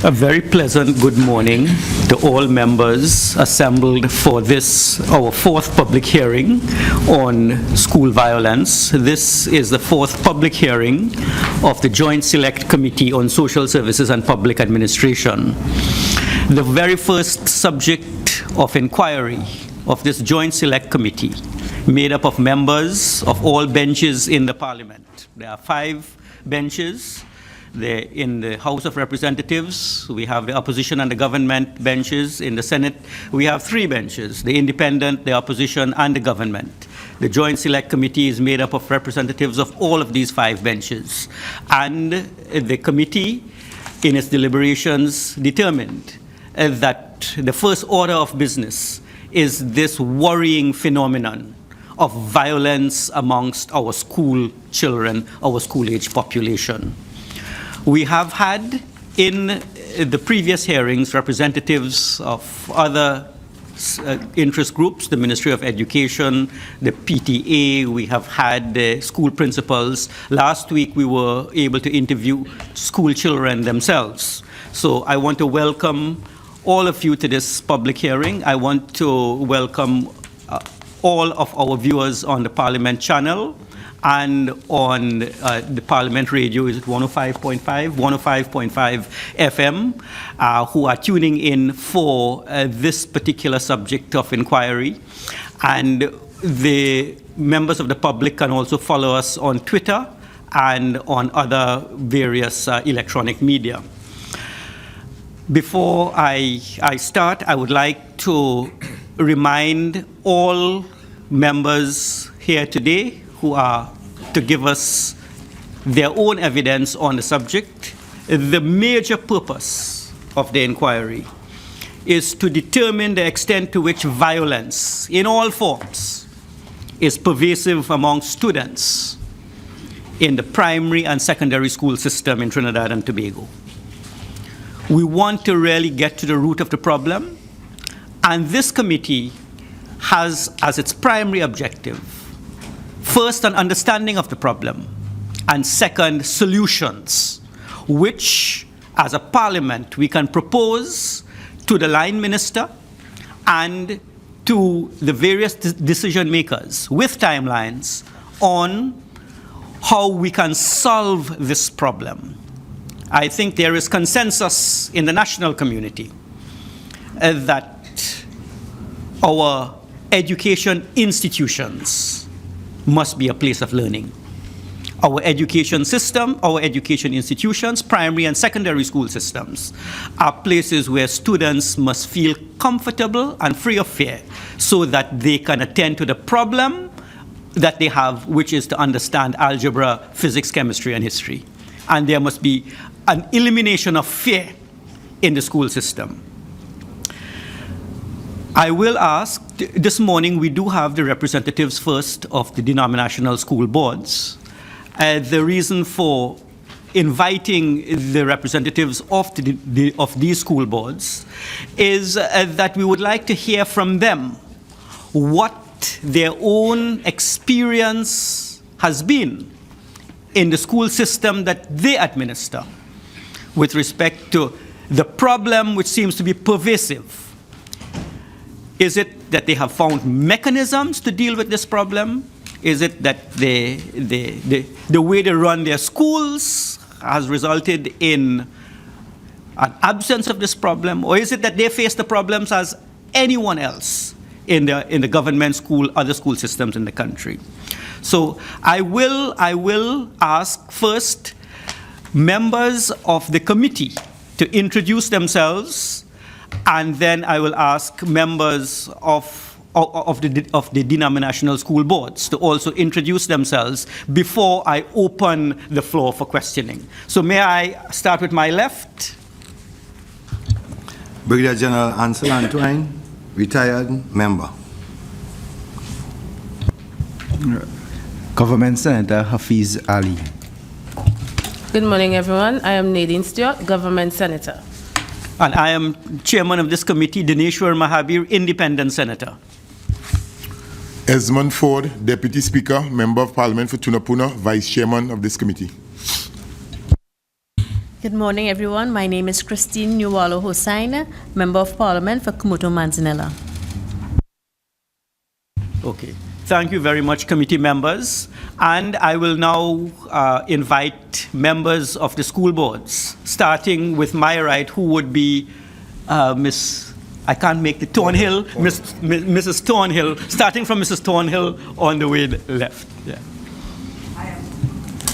A very pleasant good morning to all members assembled for this, our fourth public hearing on school violence. This is the fourth public hearing of the Joint Select Committee on Social Services and Public Administration. The very first subject of inquiry of this Joint Select Committee, made up of members of all benches in the Parliament. There are 5 benches. In the House of Representatives, we have the opposition and the government benches. In the Senate, we have 3 benches, the independent, the opposition, and the government. The Joint Select Committee is made up of representatives of all of these 5 benches. And the committee, in its deliberations, determined that the first order of business is this worrying phenomenon of violence amongst our school children, our school-age population. We have had in the previous hearings representatives of other interest groups, the Ministry of Education, the PTA, we have had the school principals. Last week we were able to interview school children themselves. So I want to welcome all of you to this public hearing. I want to welcome all of our viewers on the Parliament channel and on the Parliament radio, is it 105.5? 105.5 FM, who are tuning in for this particular subject of inquiry. And the members of the public can also follow us on Twitter and on other various electronic media. Before I start, I would like to remind all members here today who are to give us their own evidence on the subject. The major purpose of the inquiry is to determine the extent to which violence in all forms is pervasive among students in the primary and secondary school system in Trinidad and Tobago. We want to really get to the root of the problem, and this committee has as its primary objective, first, an understanding of the problem, and second, solutions, which, as a parliament, we can propose to the line minister and to the various decision makers with timelines on how we can solve this problem. I think there is consensus in the national community that our education institutions must be a place of learning. Our education system, our education institutions, primary and secondary school systems are places where students must feel comfortable and free of fear so that they can attend to the problem that they have, which is to understand algebra, physics, chemistry, and history. And there must be an elimination of fear in the school system. I will ask, this morning we do have the representatives first of the denominational school boards. The reason for inviting the representatives of these school boards is that we would like to hear from them what their own experience has been in the school system that they administer with respect to the problem which seems to be pervasive. Is it that they have found mechanisms to deal with this problem? Is it that the way they run their schools has resulted in an absence of this problem? Or is it that they face the problems as anyone else in the government school, other school systems in the country? So I will ask first members of the committee to introduce themselves, and then I will ask members of the denominational school boards to also introduce themselves before I open the floor for questioning. So may I start with my left? Brigadier General Ansel Antoine, retired member. Government Senator Hafiz Ali. Good morning, everyone. I am Nadine Stewart, Government Senator. And I am chairman of this committee, Dineshwar Mahabir, independent senator. Esmond Ford, Deputy Speaker, Member of Parliament for Tunapuna, Vice Chairman of this committee. Good morning, everyone. My name is Christine Nuwalo Hossain, Member of Parliament for Kumuto Manzanilla. Okay. Thank you very much, committee members. And I will now invite members of the school boards, starting with my right, who would be Miss, I can't make the Thornhill, Mrs. Thornhill, starting from Mrs. Thornhill on the way left. Yeah.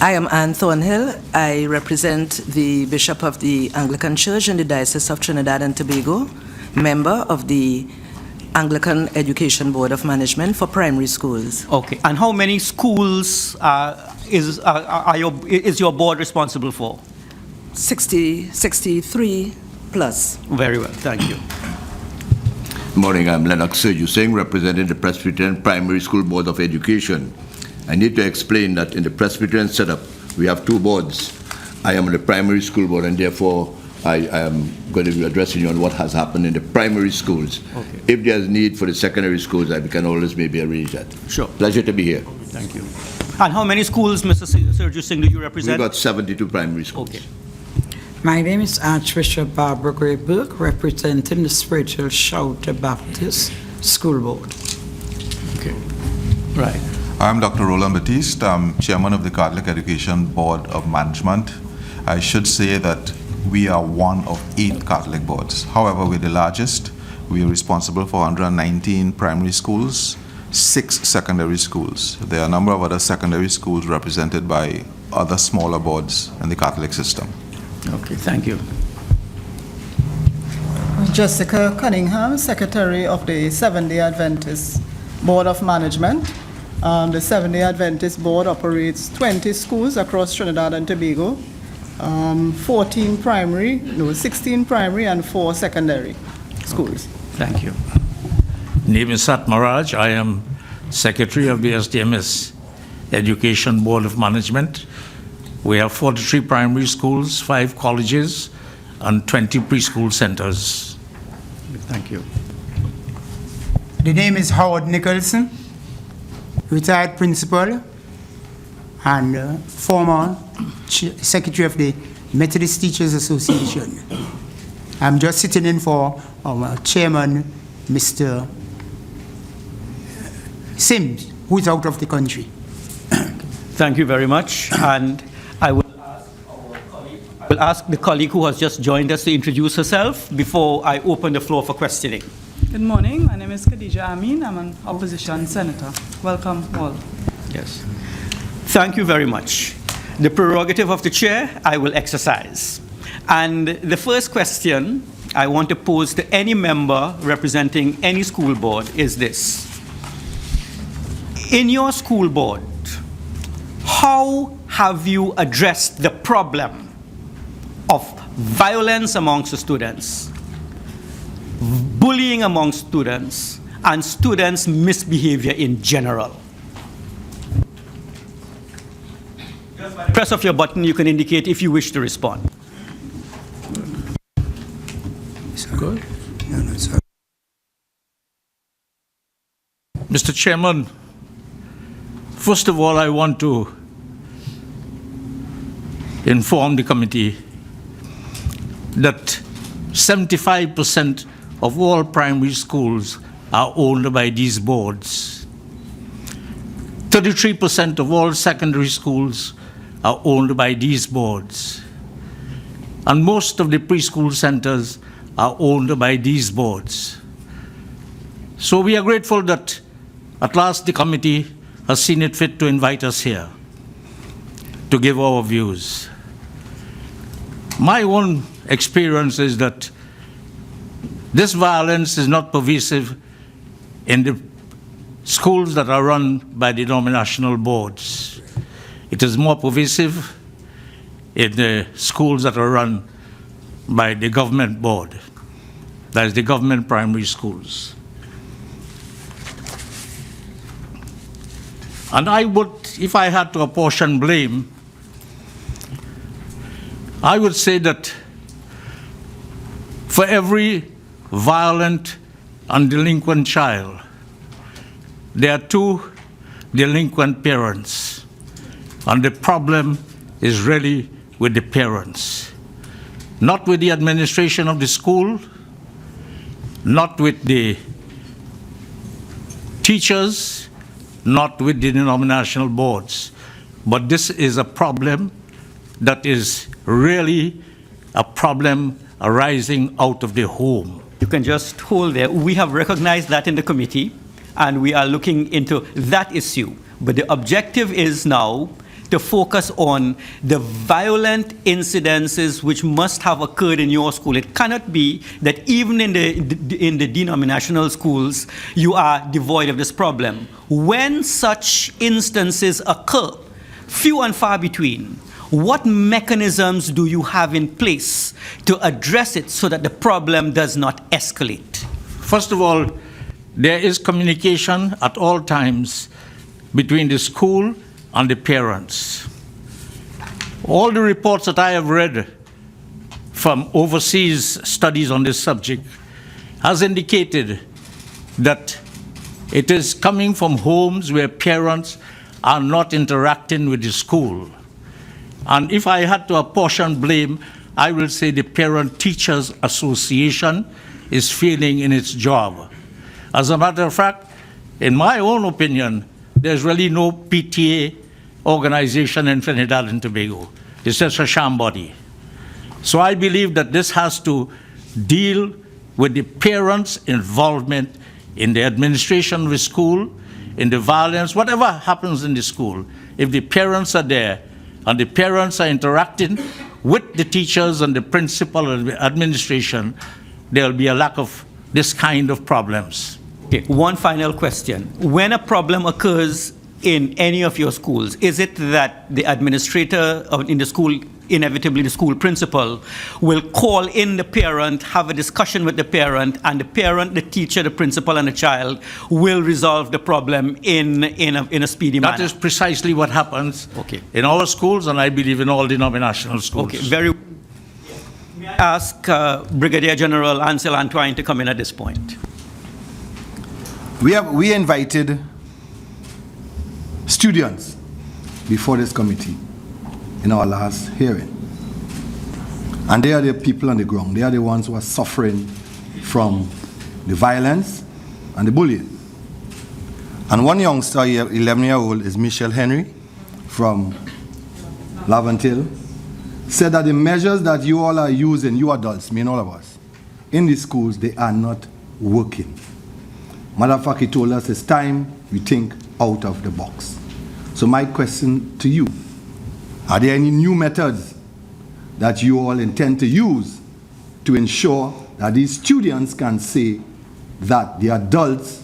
I am Anne Thornhill. I represent the Bishop of the Anglican Church in the Diocese of Trinidad and Tobago, member of the Anglican Education Board of Management for primary schools. Okay. And how many schools is your board responsible for? 63 plus. Very well. Thank you. Morning, I'm Lennox Sergiu Singh, representing the Presbyterian Primary School Board of Education. I need to explain that in the Presbyterian setup, we have two boards. I am on the primary school board, and therefore I am going to be addressing you on what has happened in the primary schools. Okay. If there's need for the secondary schools, we can always maybe arrange that. Sure. Pleasure to be here. Thank you. And how many schools, Mr. Sergiu Singh, do you represent? We've got 72 primary schools. Okay. My name is Archbishop Barbara Gray Burke, representing the Spiritual Shelter Baptist School Board. Okay. Right. I'm Dr. Roland Batiste. I'm chairman of the Catholic Education Board of Management. I should say that we are one of 8 Catholic boards. However, we're the largest. We are responsible for 119 primary schools, 6 secondary schools. There are a number of other secondary schools represented by other smaller boards in the Catholic system. Okay, thank you. Jessica Cunningham, Secretary of the Seventh-day Adventist Board of Management. The Seventh-day Adventist Board operates 20 schools across Trinidad and Tobago, 16 primary and 4 secondary schools. Okay. Thank you. Name is Sat Maharaj. I am Secretary of the SDMS Education Board of Management. We have 43 primary schools, 5 colleges, and 20 preschool centers. Thank you. The name is Howard Nicholson, retired principal and former secretary of the Methodist Teachers Association. I'm just sitting in for our chairman, Mr. Sims, who's out of the country. Thank you very much. And I will ask the colleague who has just joined us to introduce herself before I open the floor for questioning. Good morning. My name is Khadija Amin. I'm an opposition senator. Welcome all. Yes. Thank you very much. The prerogative of the chair, I will exercise. And the first question I want to pose to any member representing any school board is this. In your school board, how have you addressed the problem of violence amongst the students, bullying among students, and students' misbehavior in general? Just by the press of your button, you can indicate if you wish to respond. Good. Mr. Chairman, first of all, I want to inform the committee that 75% of all primary schools are owned by these boards. 33% of all secondary schools are owned by these boards. And most of the preschool centers are owned by these boards. So we are grateful that at last the committee has seen it fit to invite us here to give our views. My own experience is that this violence is not pervasive in the schools that are run by the denominational boards. It is more pervasive in the schools that are run by the government board, that is the government primary schools. And I would, if I had to apportion blame, I would say that for every violent and delinquent child, there are 2 delinquent parents. And the problem is really with the parents. not with the administration of the school, not with the teachers, not with the denominational boards. But this is a problem that is really a problem arising out of the home. You can just hold there. We have recognized that in the committee, and we are looking into that issue. But the objective is now to focus on the violent incidences which must have occurred in your school. It cannot be that even in the denominational schools, you are devoid of this problem. When such instances occur, few and far between, what mechanisms do you have in place to address it so that the problem does not escalate? First of all, there is communication at all times between the school and the parents. All the reports that I have read from overseas studies on this subject has indicated that it is coming from homes where parents are not interacting with the school. And if I had to apportion blame, I will say the Parent Teachers Association is failing in its job. As a matter of fact, in my own opinion, there's really no PTA organization in Trinidad and Tobago. It's just a sham body. So I believe that this has to deal with the parents' involvement in the administration of the school, in the violence, whatever happens in the school. If the parents are there and the parents are interacting with the teachers and the principal and the administration, there will be a lack of this kind of problems. Okay, one final question. When a problem occurs in any of your schools, is it that the administrator in the school, inevitably the school principal, will call in the parent, have a discussion with the parent, and the parent, the teacher, the principal, and the child will resolve the problem in a speedy manner? That is precisely what happens in our schools, and I believe in all denominational schools. Okay, very. May I ask Brigadier General Ansel Antoine to come in at this point? We invited students before this committee in our last hearing. And they are the people on the ground. They are the ones who are suffering from the violence and the bullying. And one youngster, 11-year-old, is Michelle Henry from Laventil, said that the measures that you all are using, you adults, mean all of us, in the schools, they are not working. Matter of fact, he told us it's time we think out of the box. So my question to you, are there any new methods that you all intend to use to ensure that these students can say that the adults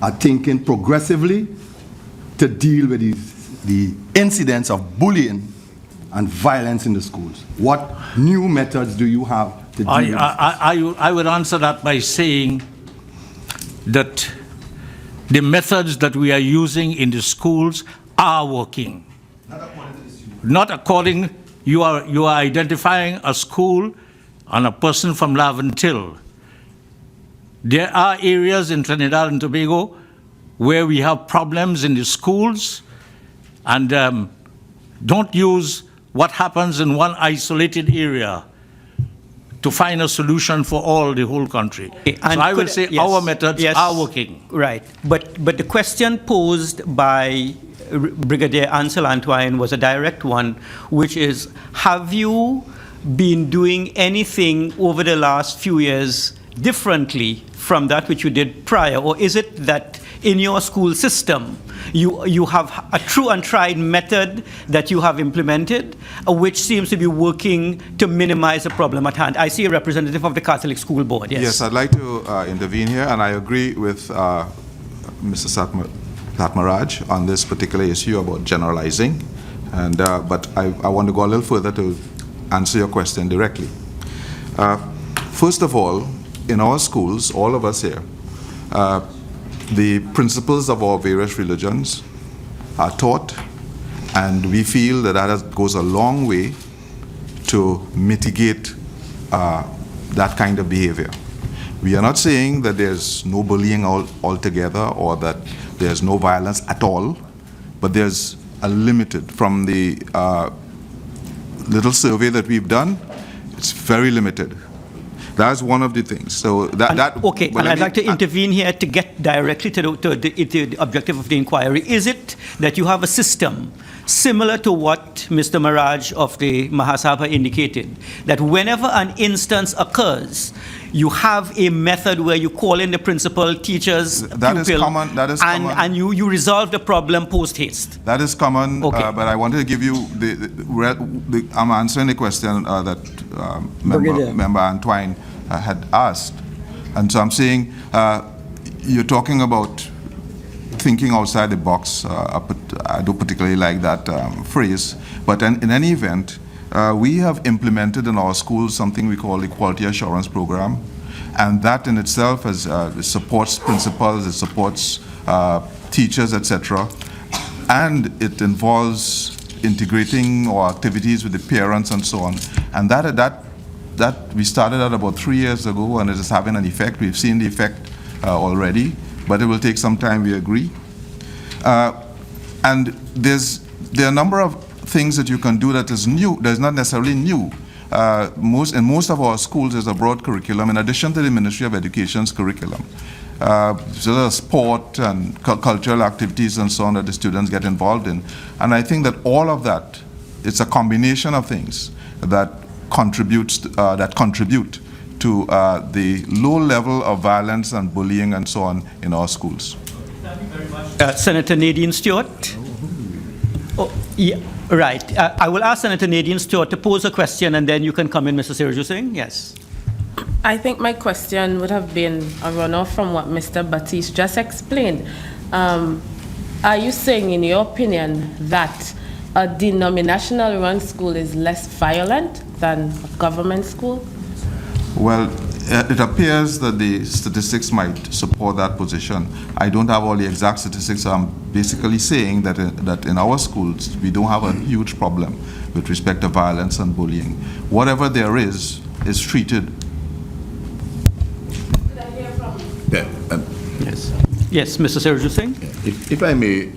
are thinking progressively to deal with the incidents of bullying and violence in the schools? What new methods do you have to deal with this? I would answer that by saying that the methods that we are using in the schools are working. Not according, you are identifying a school and a person from Laventil. There are areas in Trinidad and Tobago where we have problems in the schools, and don't use what happens in one isolated area to find a solution for all the whole country. So I will say our methods are working. Right, but the question posed by Brigadier Ansel Antoine was a direct one, which is, have you been doing anything over the last few years differently from that which you did prior? Or is it that in your school system, you have a true and tried method that you have implemented, which seems to be working to minimize the problem at hand? I see a representative of the Catholic School Board. Yes, I'd like to intervene here, and I agree with Mr. Satmaraj on this particular issue about generalizing, and but I want to go a little further to answer your question directly. First of all, in our schools, all of us here, the principles of our various religions are taught, and we feel that that goes a long way to mitigate that kind of behavior. We are not saying that there's no bullying altogether or that there's no violence at all, but there's a limited, from the little survey that we've done, It's very limited. That's one of the things. So that Okay, but and I'd like to I- intervene here to get directly to the objective of the inquiry. Is it that you have a system similar to what Mr. Maraj of the Mahasabha indicated, that whenever an instance occurs, you have a method where you call in the principal, teachers, That is pupil, common- that is and, common. and you resolve the problem post-haste? That is common, Okay. but I wanted to give you I'm answering the question that member Antoine had asked. And so I'm saying, you're talking about thinking outside the box. I don't particularly like that phrase, but in any event, we have implemented in our schools something we call the Quality Assurance Program, and that in itself supports principals, it supports teachers, etc., and it involves integrating our activities with the parents and so on. And that we started out about 3 years ago, and it is having an effect. We've seen the effect already, but it will take some time, we agree. And there are a number of things that you can do that is new, that is not necessarily new. In most of our schools, there's a broad curriculum, in addition to the Ministry of Education's curriculum. So there's sport and cultural activities and so on that the students get involved in. And I think that all of that, it's a combination of things that contribute to the low level of violence and bullying and so on in our schools. Senator Nadine Stewart? Oh, yeah, right. I will ask Senator Nadine Stewart to pose a question, and then you can come in, Mr. Siraju Singh. Yes. I think my question would have been a runoff from what Mr. Batiste just explained. Are you saying, in your opinion, that a denominational-run school is less violent than a government school? Well, it appears that the statistics might support that position. I don't have all the exact statistics. I'm basically saying that in our schools, we don't have a huge problem with respect to violence and bullying. Whatever there is treated. Yes. Yes, Mr. Siraju Singh? If I may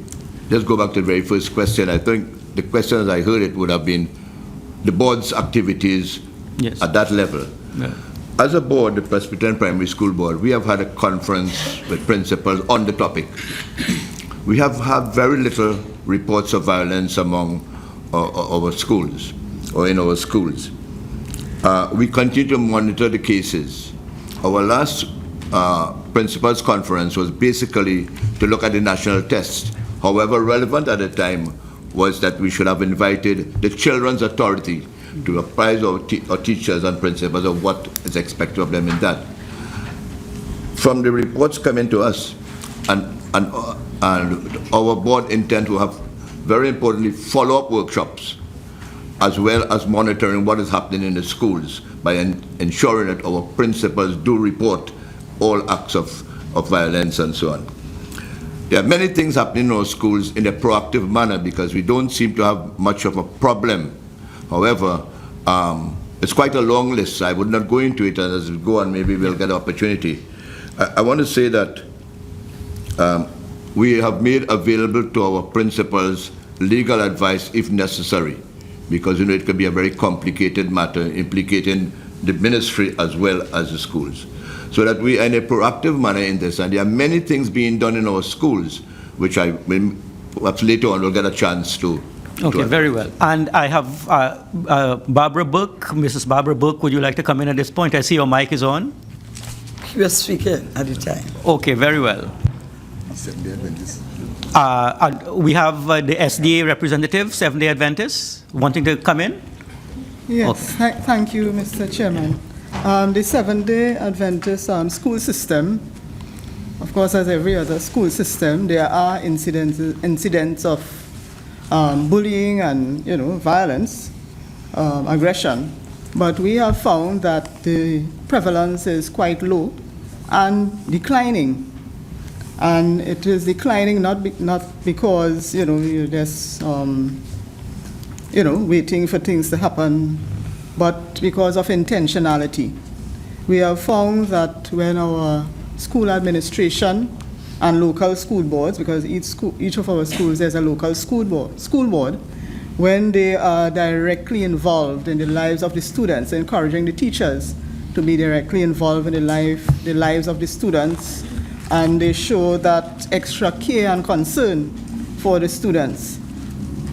just go back to the very first question, I think the question as I heard it would have been the board's activities at that level. Yeah. As a board, the Presbyterian Primary School Board, we have had a conference with principals on the topic. We have had very little reports of violence among our schools, or in our schools. We continue to monitor the cases. Our last principals conference was basically to look at the national test. However, relevant at the time was that we should have invited the Children's Authority to apprise our teachers and principals of what is expected of them in that. From the reports coming to us, and our board intend to have, very importantly, follow-up workshops, as well as monitoring what is happening in the schools by ensuring that our principals do report all acts of violence and so on. There are many things happening in our schools in a proactive manner because we don't seem to have much of a problem. However, it's quite a long list. I would not go into it, and as we go on, maybe we'll get an opportunity. I want to say that we have made available to our principals legal advice if necessary, because it can be a very complicated matter implicating the ministry as well as the schools. So that we are in a proactive manner in this, and there are many things being done in our schools, which perhaps later on we'll get a chance to. Okay, very well. And I have Barbara Burke. Mrs. Barbara Burke, would you like to come in at this point? I see your mic is on. You are speaking at the time. Okay, very well. We have the SDA representative, Seventh-day Adventists, wanting to come in? Yes, thank you, Mr. Chairman. The Seventh-day Adventist school system, of course, as every other school system, there are incidents of bullying and, violence, aggression. But we have found that the prevalence is quite low and declining. And it is declining not because, you're just, waiting for things to happen, but because of intentionality. We have found that when our school administration and local school boards, because each of our schools there's a local school board, when they are directly involved in the lives of the students, encouraging the teachers to be directly involved in the lives of the students, and they show that extra care and concern for the students,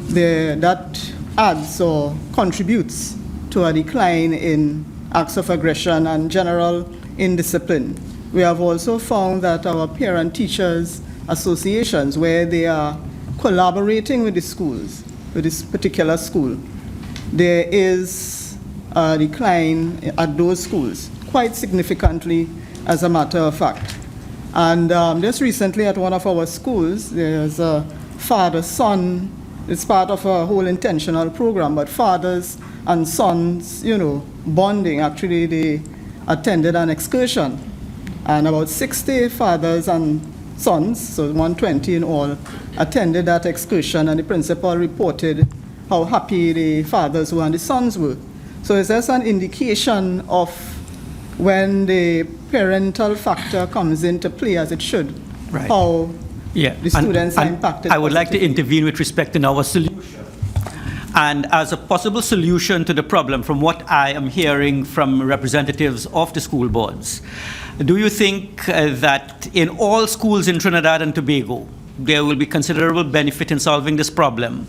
that adds or contributes to a decline in acts of aggression and general indiscipline. We have also found that our parent-teachers associations, where they are collaborating with the schools, with this particular school, there is a decline at those schools, quite significantly, as a matter of fact. And just recently at one of our schools, there's a father-son. It's part of a whole intentional program, but fathers and sons, bonding. Actually, they attended an excursion, and about 60 fathers and sons, so 120 in all, attended that excursion, and the principal reported how happy the fathers were and the sons were. So is this an indication of when the parental factor comes into play, as it should, right, how the students are impacted? I would like to intervene with respect to our solution. And as a possible solution to the problem, from what I am hearing from representatives of the school boards, do you think that in all schools in Trinidad and Tobago, there will be considerable benefit in solving this problem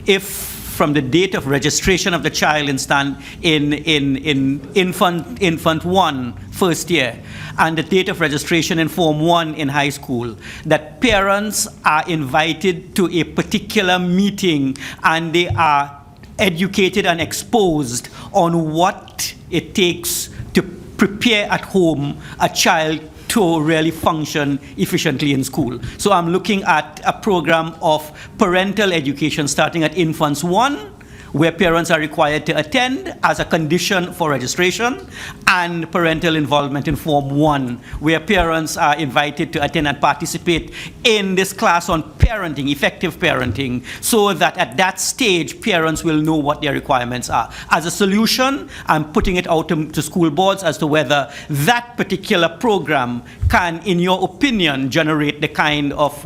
if from the date of registration of the child in infant 1, first year, and the date of registration in Form 1 in high school, that parents are invited to a particular meeting and they are educated and exposed on what it takes to prepare at home a child to really function efficiently in school. So I'm looking at a program of parental education starting at infants 1, where parents are required to attend as a condition for registration, and parental involvement in Form 1, where parents are invited to attend and participate in this class on parenting, effective parenting, so that at that stage, parents will know what their requirements are. As a solution, I'm putting it out to school boards as to whether that particular program can, in your opinion, generate the kind of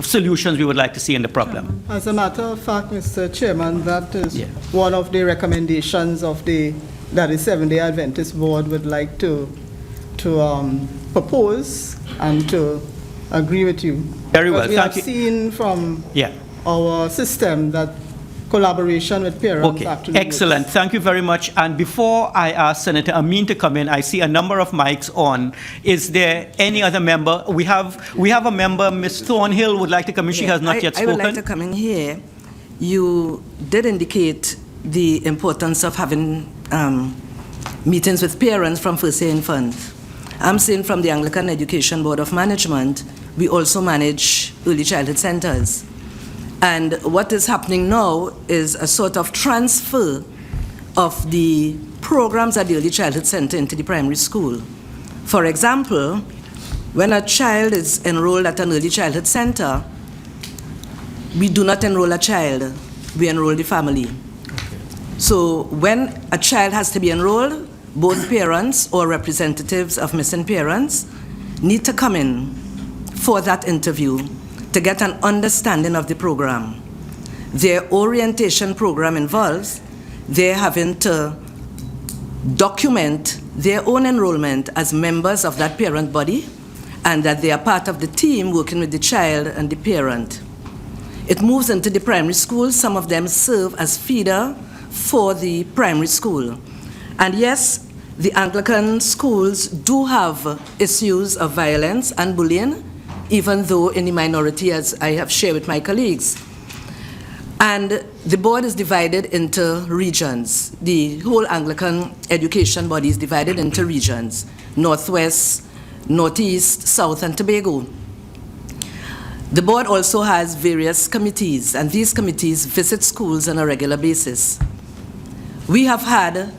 solutions we would like to see in the problem. As a matter of fact, Mr. Chairman, that is one of the recommendations of that the Seventh-day Adventist Board would like to propose and to agree with you. Very well, we have seen from our system that collaboration with parents actually excellent. works. Thank you very much. And before I ask Senator Amin to come in, I see a number of mics on. Is there any other member? We have a member, Ms. Thornhill, would like to come in. She has not yet spoken. I would like to come in here. You did indicate the importance of having meetings with parents from first year infants. I'm saying from the Anglican Education Board of Management, we also manage early childhood centers. And what is happening now is a sort of transfer of the programs at the early childhood center into the primary school. For example, when a child is enrolled at an early childhood center, we do not enroll a child, we enroll the family. So when a child has to be enrolled, both parents or representatives of missing parents need to come in for that interview to get an understanding of the program. Their orientation program involves their having to document their own enrollment as members of that parent body, and that they are part of the team working with the child and the parent. It moves into the primary school. Some of them serve as feeder for the primary school. And yes, the Anglican schools do have issues of violence and bullying, even though in the minority, as I have shared with my colleagues. And the board is divided into regions. The whole Anglican education body is divided into regions: Northwest, Northeast, South, and Tobago. The board also has various committees, and these committees visit schools on a regular basis. We have had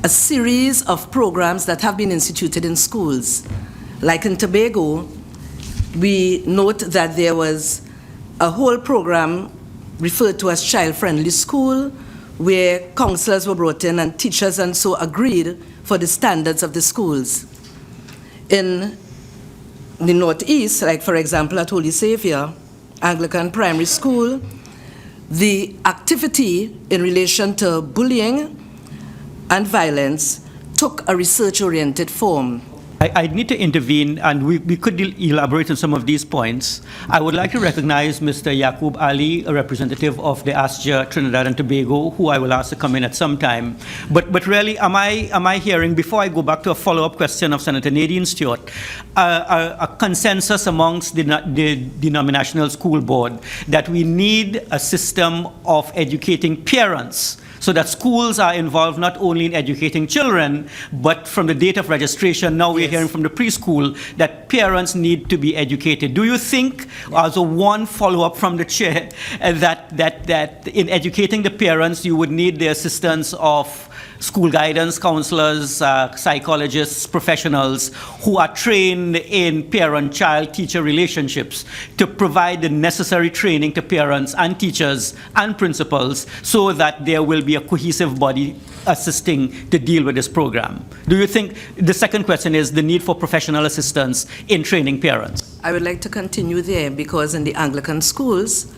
a series of programs that have been instituted in schools. Like in Tobago, we note that there was a whole program referred to as child-friendly school, where counselors were brought in and teachers and so agreed for the standards of the schools. In the Northeast, like for example at Holy Savior Anglican Primary School, the activity in relation to bullying and violence took a research-oriented form. I need to intervene, and we could elaborate on some of these points. I would like to recognize Mr. Yaqub Ali, a representative of the ASJA Trinidad and Tobago, who I will ask to come in at some time. But really, am I hearing, before I go back to a follow-up question of Senator Nadine Stewart, a consensus amongst the denominational school board that we need a system of educating parents, so that schools are involved not only in educating children, but from the date of registration, now we're hearing from the preschool that parents need to be educated. Do you think, as a one follow-up from the chair, that in educating the parents, you would need the assistance of school guidance counselors, psychologists, professionals who are trained in parent-child-teacher relationships to provide the necessary training to parents and teachers and principals so that there will be a cohesive body assisting to deal with this program? Do you think, the second question is the need for professional assistance in training parents? I would like to continue there because in the Anglican schools,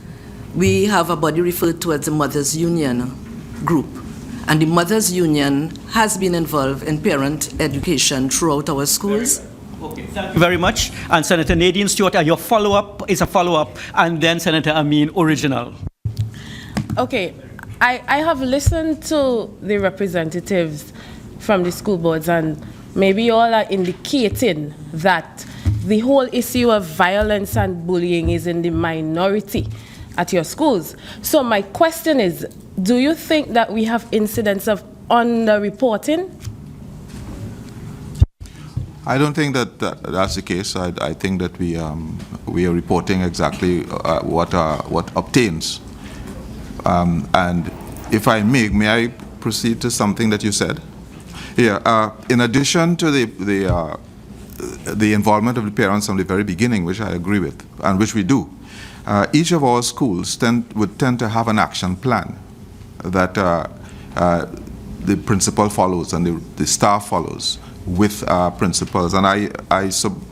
we have a body referred to as the Mothers Union group. And the Mothers Union has been involved in parent education throughout our schools. Okay, thank you very much. And Senator Nadine Stewart, your follow-up is a follow-up, and then Senator Amin, original. Okay, I have listened to the representatives from the school boards, and maybe you all are indicating that the whole issue of violence and bullying is in the minority at your schools. So my question is, do you think that we have incidents of underreporting? I don't think that that's the case. I think that we are reporting exactly what obtains. And if I may I proceed to something that you said? Yeah. In addition to the involvement of the parents from the very beginning, which I agree with, and which we do, each of our schools would tend to have an action plan that the principal follows and the staff follows with principals. And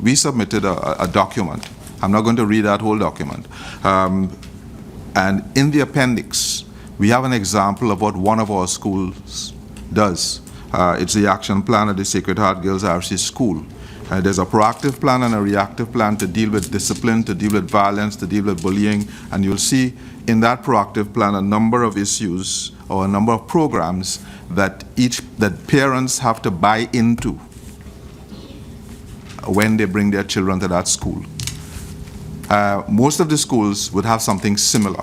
we submitted a document. I'm not going to read that whole document. And in the appendix, we have an example of what one of our schools does. It's the action plan at the Sacred Heart Girls RC School. There's a proactive plan and a reactive plan to deal with discipline, to deal with violence, to deal with bullying, and you'll see in that proactive plan a number of issues or a number of programs that parents have to buy into when they bring their children to that school. Most of the schools would have something similar.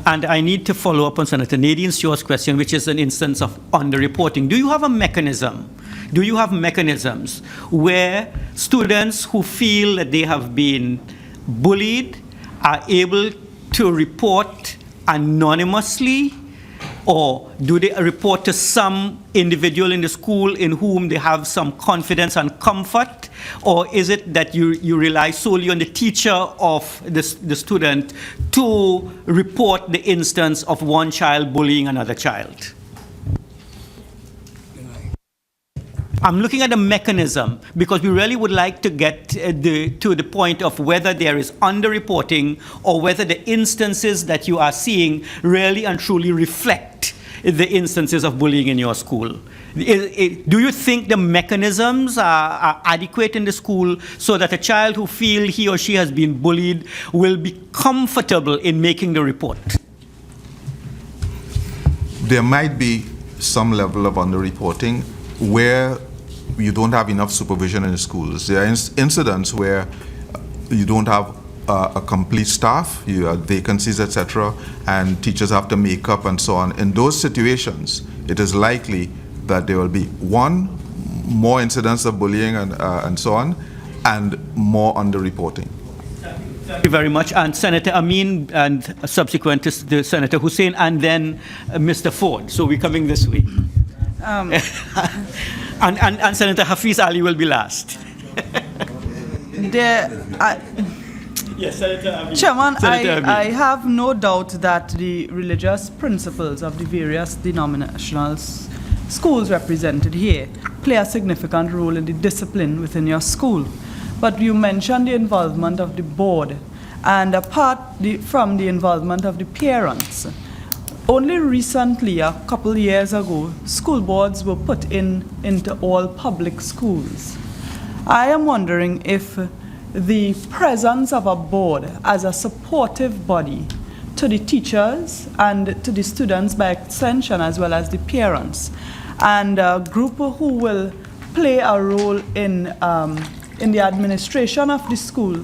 And I need to follow up on Senator Nadine Stewart's question, which is an instance of underreporting. Do you have a mechanism? Do you have mechanisms where students who feel that they have been bullied are able to report anonymously, or do they report to some individual in the school in whom they have some confidence and comfort? Or is it that you rely solely on the teacher of the student to report the instance of one child bullying another child? I'm looking at the mechanism because we really would like to get to the point of whether there is underreporting or whether the instances that you are seeing really and truly reflect the instances of bullying in your school. Do you think the mechanisms are adequate in the school so that a child who feels he or she has been bullied will be comfortable in making the report? There might be some level of underreporting where you don't have enough supervision in the schools. There are incidents where you don't have a complete staff, you have vacancies, etc., and teachers have to make up and so on. In those situations, it is likely that there will be more incidents of bullying and so on, and more underreporting. Thank you very much. And Senator Amin, and subsequent to Senator Hussain, and then Mr. Ford. So we're coming this way. And Senator Hafiz Ali will be last. Yes, Senator Amin. Chairman, Senator Amin. I have no doubt that the religious principles of the various denominational schools represented here play a significant role in the discipline within your school. But you mentioned the involvement of the board, and apart from the involvement of the parents. Only recently, a couple years ago, school boards were put into all public schools. I am wondering if the presence of a board as a supportive body to the teachers and to the students by extension, as well as the parents, and a group who will play a role in the administration of the school,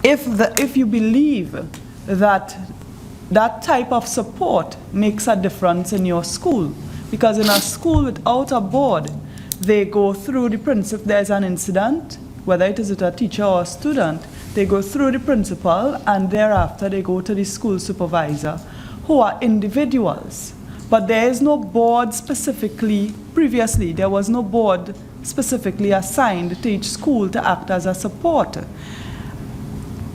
if you believe that that type of support makes a difference in your school. Because in a school without a board, they go through the principal, there's an incident, whether it is with a teacher or a student, they go through the principal, and thereafter they go to the school supervisor, who are individuals. But there is no board specifically, previously there was no board specifically assigned to each school to act as a support.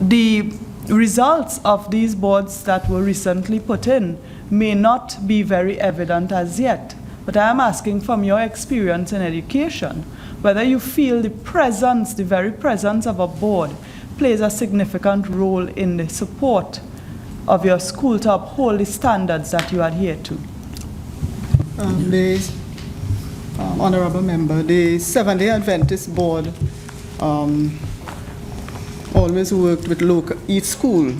The results of these boards that were recently put in may not be very evident as yet, but I am asking from your experience in education, whether you feel the presence, the very presence of a board plays a significant role in the support of your school to uphold the standards that you adhere to. Honorable Member, the Seventh-day Adventist Board always worked with each school,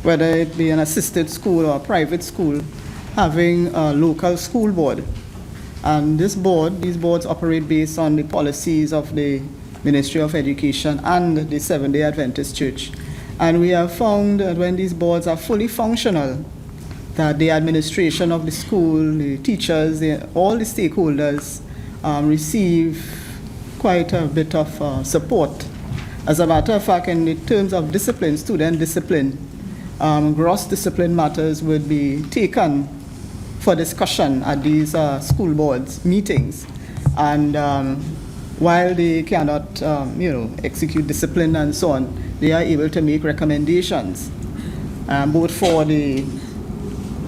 whether it be an assisted school or a private school, having a local school board. And these boards operate based on the policies of the Ministry of Education and the Seventh-day Adventist Church. And we have found that when these boards are fully functional, that the administration of the school, the teachers, all the stakeholders receive quite a bit of support. As a matter of fact, in the terms of discipline, student discipline, gross discipline matters would be taken for discussion at these school boards meetings. And while they cannot, execute discipline and so on, they are able to make recommendations, both for the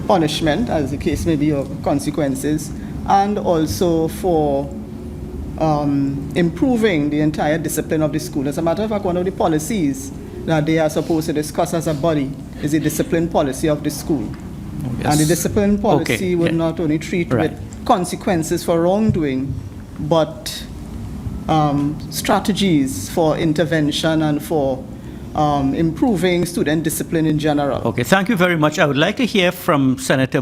punishment, as the case may be, or consequences, and also for improving the entire discipline of the school. As a matter of fact, one of the policies that they are supposed to discuss as a body is the discipline policy of the school. Yes. And the discipline policy would not only treat with consequences for wrongdoing, but strategies for intervention and for improving student discipline in general. Okay, thank you very much. I would like to hear from Senator,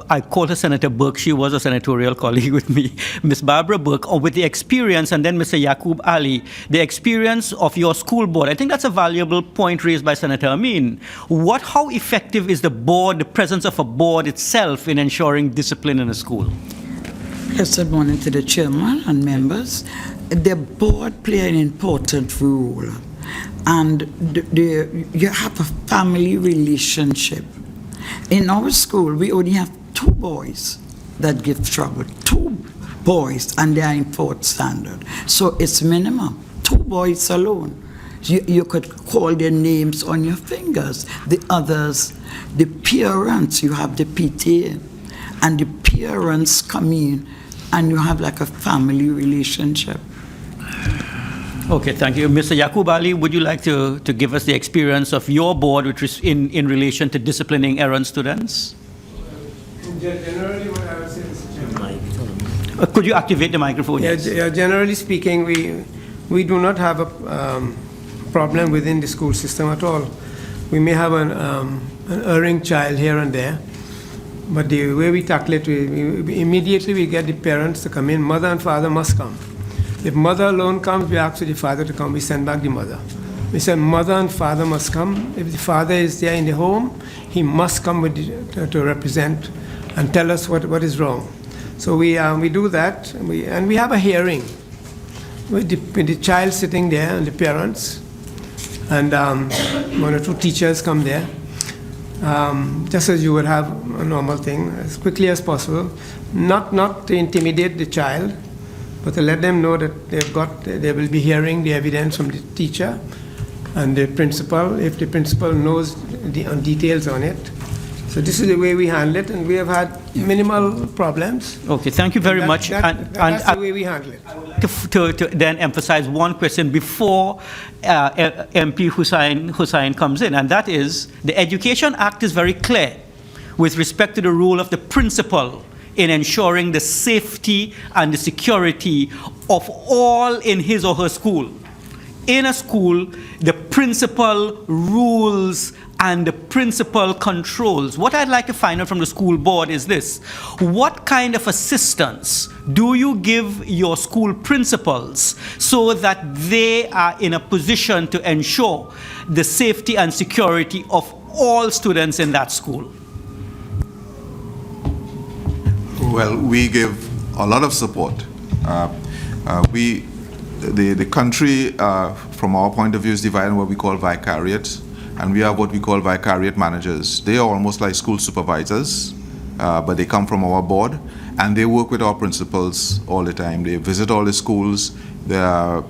I call her Senator Burke, she was a senatorial colleague with me, Ms. Barbara Burke, with the experience, and then Mr. Yaqub Ali, the experience of your school board. I think that's a valuable point raised by Senator Amin. How effective is the board, the presence of a board itself in ensuring discipline in a school? Yes, good morning to the chairman and members. The board plays an important role. And you have a family relationship. In our school, we only have 2 boys that give trouble. 2 boys, and they are in 4th standard. So it's minimum. 2 boys alone. You could call their names on your fingers. The others, the parents, you have the PTA, and the parents come in, and you have like a family relationship. Okay, thank you. Mr. Yaqub Ali, would you like to give us the experience of your board in relation to disciplining errant students? Generally, what I would say, Mr. Chairman. Could you activate the microphone? Yeah, generally speaking, we do not have a problem within the school system at all. We may have an erring child here and there, but the way we tackle it, immediately we get the parents to come in. Mother and father must come. If mother alone comes, we ask for the father to come. We send back the mother. We said mother and father must come. If the father is there in the home, he must come to represent and tell us what is wrong. So we do that, and we have a hearing with the child sitting there and the parents, and 1 or 2 teachers come there, just as you would have a normal thing, as quickly as possible, not to intimidate the child, but to let them know that they will be hearing the evidence from the teacher and the principal. If the principal knows the details on it, So this is the way we handle it, and we have had minimal problems. Okay, thank you very much. That's the way we handle it. To then emphasize one question before MP Hussain comes in, and that is, the Education Act is very clear with respect to the role of the principal in ensuring the safety and the security of all in his or her school. In a school, the principal rules and the principal controls. What I'd like to find out from the school board is this: what kind of assistance do you give your school principals so that they are in a position to ensure the safety and security of all students in that school? Well, we give a lot of support. The country, from our point of view, is divided in what we call vicariates, and we have what we call vicariate managers. They are almost like school supervisors, but they come from our board, and they work with our principals all the time. They visit all the schools. I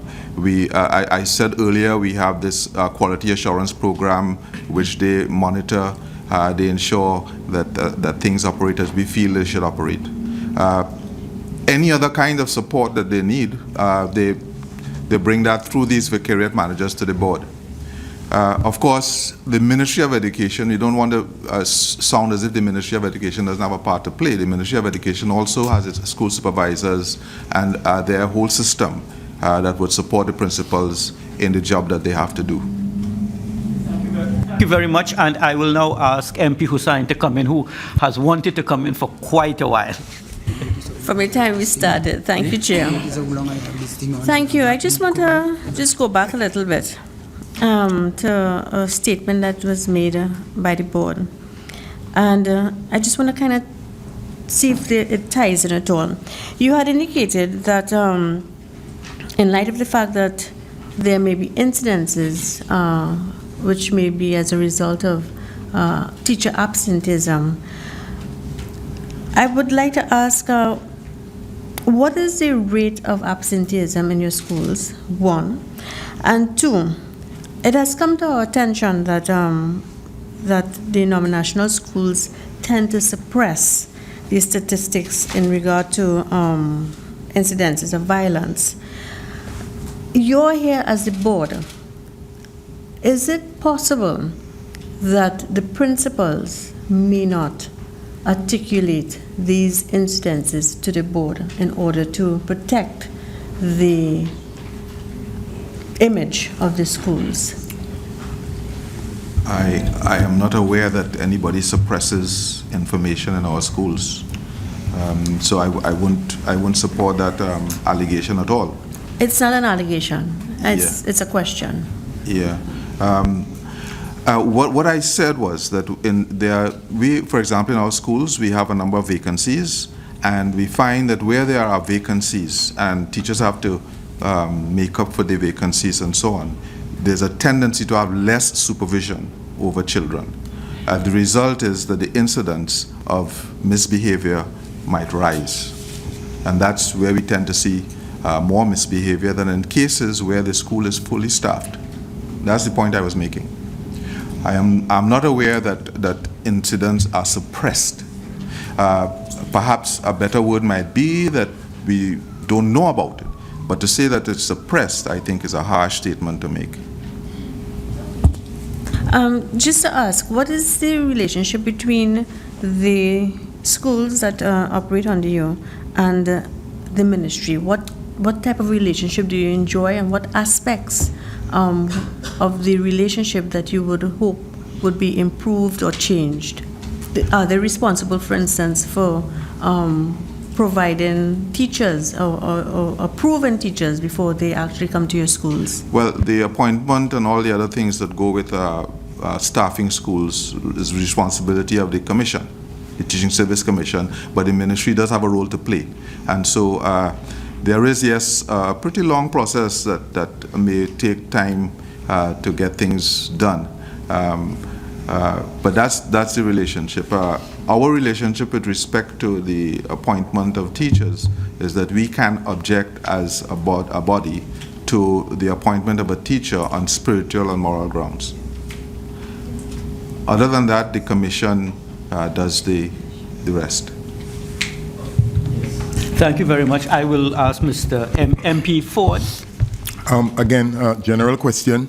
said earlier, we have this quality assurance program, which they monitor. They ensure that things operate as we feel they should operate. Any other kind of support that they need, they bring that through these vicariate managers to the board. Of course, the Ministry of Education, we don't want to sound as if the Ministry of Education doesn't have a part to play. The Ministry of Education also has its school supervisors and their whole system that would support the principals in the job that they have to do. Thank you very much, and I will now ask MP Hussain to come in, who has wanted to come in for quite a while. From the time we started. Thank you, Chair. Thank you. I just want to go back a little bit to a statement that was made by the board. And I just want to kind of see if it ties in at all. You had indicated that in light of the fact that there may be incidences which may be as a result of teacher absenteeism, I would like to ask, what is the rate of absenteeism in your schools, one? And two, it has come to our attention that the nominational schools tend to suppress these statistics in regard to incidences of violence. You're here as the board. Is it possible that the principals may not articulate these incidences to the board in order to protect the image of the schools? I am not aware that anybody suppresses information in our schools. So I wouldn't support that allegation at all. It's not an allegation. It's a question. Yeah. What I said was that for example, in our schools, we have a number of vacancies, and we find that where there are vacancies and teachers have to make up for the vacancies and so on, there's a tendency to have less supervision over children. The result is that the incidence of misbehavior might rise. And that's where we tend to see more misbehavior than in cases where the school is fully staffed. That's the point I was making. I'm not aware that incidents are suppressed. Perhaps a better word might be that we don't know about it. But to say that it's suppressed, I think, is a harsh statement to make. Just to ask, what is the relationship between the schools that operate under you and the ministry? What type of relationship do you enjoy, and what aspects of the relationship that you would hope would be improved or changed? Are they responsible, for instance, for providing teachers or proven teachers before they actually come to your schools? Well, the appointment and all the other things that go with staffing schools is responsibility of the commission, the Teaching Service Commission, but the ministry does have a role to play. And so there is, yes, a pretty long process that may take time to get things done. But that's the relationship. Our relationship with respect to the appointment of teachers is that we can object as a body to the appointment of a teacher on spiritual and moral grounds. Other than that, the commission does the rest. Thank you very much. I will ask Mr. MP Ford. Again, general question